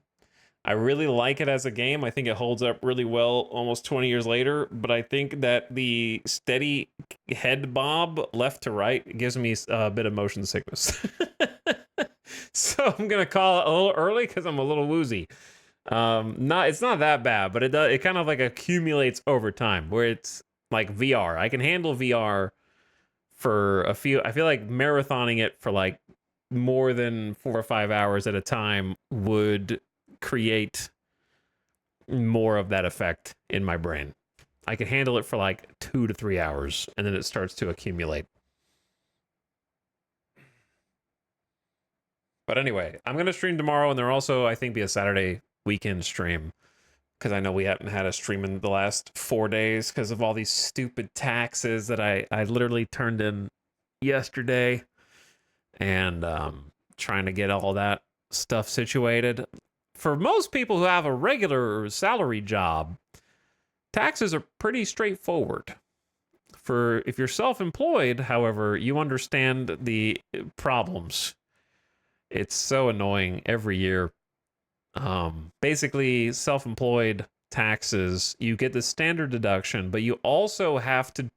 I really like it as a game. I think it holds up really well almost 20 years later. But I think that the steady head bob left to right gives me a bit of motion sickness. So I'm going to call it a little early because I'm a little woozy. It's not that bad, but it kind of like accumulates over time where it's like VR. I can handle VR for a few. I feel like marathoning it for like more than 4 or 5 hours at a time would create more of that effect in my brain. I can handle it for like 2 to 3 hours and then it starts to accumulate. But anyway, I'm going to stream tomorrow and there'll also, I think, be a Saturday weekend stream because I know we haven't had a stream in the last 4 days because of all these stupid taxes that I literally turned in yesterday and trying to get all that stuff situated. For most people who have a regular salary job, taxes are pretty straightforward. For if you're self-employed, however, you understand the problems. It's so annoying every year. Basically, self-employed taxes, you get the standard deduction, but you also have to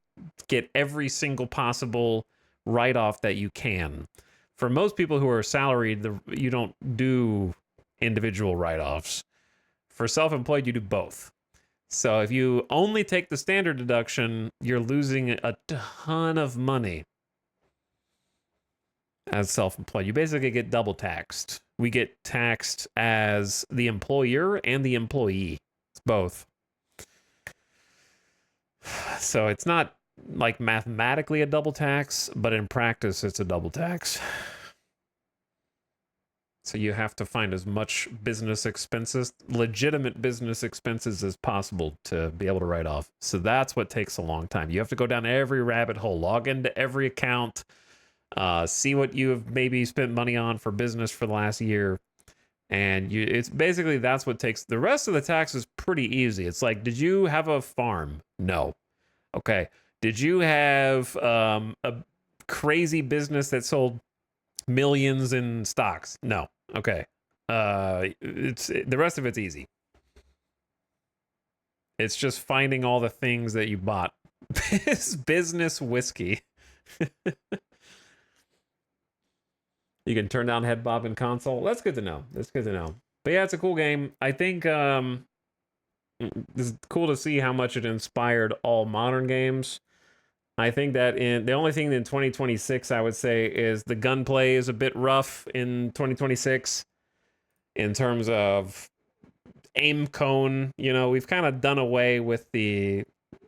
get every single possible write-off that you can. For most people who are salaried, you don't do individual write-offs. For self-employed, you do both. So if you only take the standard deduction, you're losing a ton of money as self-employed. You basically get double taxed. We get taxed as the employer and the employee. It's both. So it's not like mathematically a double tax, but in practice it's a double tax. So you have to find as much business expenses, legitimate business expenses as possible to be able to write off. So that's what takes a long time. You have to go down every rabbit hole, log into every account, see what you have maybe spent money on for business for the last year. And it's basically, that's what takes, the rest of the tax is pretty easy. It's like, did you have a farm? No. Okay. Did you have a crazy business that sold millions in stocks? No. Okay. The rest of it's easy. It's just finding all the things that you bought. Business whiskey. You can turn down head bob in console. That's good to know. That's good to know. But yeah, it's a cool game. I think it's cool to see how much it inspired all modern games. I think that the only thing in 2026 I would say is the gunplay is a bit rough in 2026 in terms of aim cone. You know, we've kind of done away with the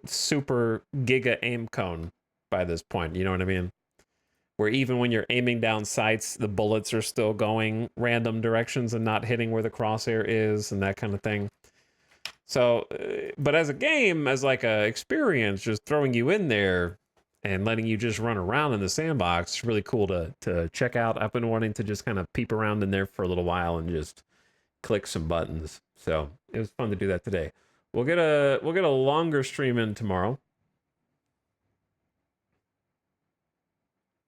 super giga aim cone by this point. You know what I mean? Where even when you're aiming down sights, the bullets are still going random directions and not hitting where the crosshair is and that kind of thing. So, but as a game, as like a experience, just throwing you in there and letting you just run around in the sandbox, is really cool to check out. I've been wanting to just kind of peep around in there for a little while and just click some buttons. So it was fun to do that today. We'll get a longer stream in tomorrow.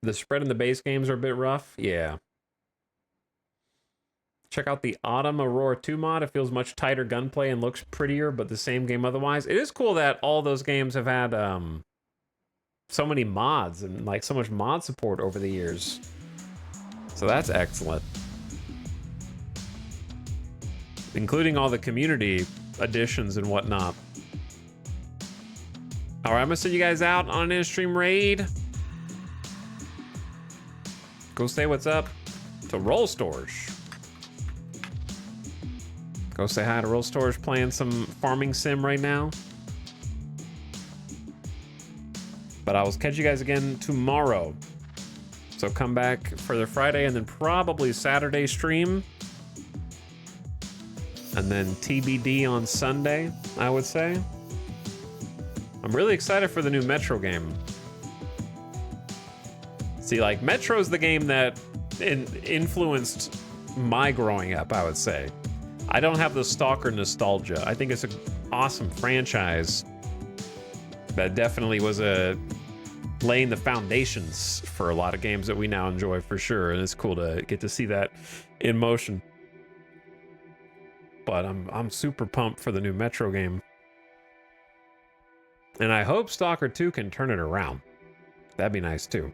The spread in the base games are a bit rough. Yeah. Check out the Autumn Aurora 2 mod. It feels much tighter gunplay and looks prettier, but the same game otherwise. It is cool that all those games have had so many mods and like so much mod support over the years. So that's excellent. Including all the community additions and whatnot. All right, I'm gonna send you guys out on an in-stream raid. Go say what's up to Roll Storage. Go say hi to Roll Storage playing some farming sim right now. But I will catch you guys again tomorrow. So come back for the Friday and then probably Saturday stream. And then TBD on Sunday, I would say. I'm really excited for the new Metro game. See, like, Metro's the game that influenced my growing up, I would say. I don't have the Stalker nostalgia. I think it's an awesome franchise that definitely was laying the foundations for a lot of games that we now enjoy for sure. And it's cool to get to see that in motion. But I'm super pumped for the new Metro game. And I hope Stalker 2 can turn it around. That'd be nice too.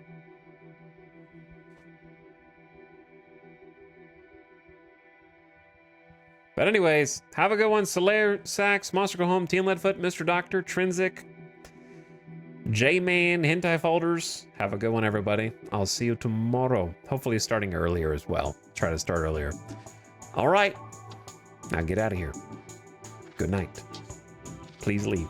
But anyways, have a good one. S.T.A.L.K.E.R, Sax, Monster Go Home, Team Leadfoot, Mr. Doctor, Trinsic, J-Man, Hentai Folders. Have a good one, everybody. I'll see you tomorrow. Hopefully starting earlier as well. Try to start earlier. All right. Now get out of here. Good night. Please leave.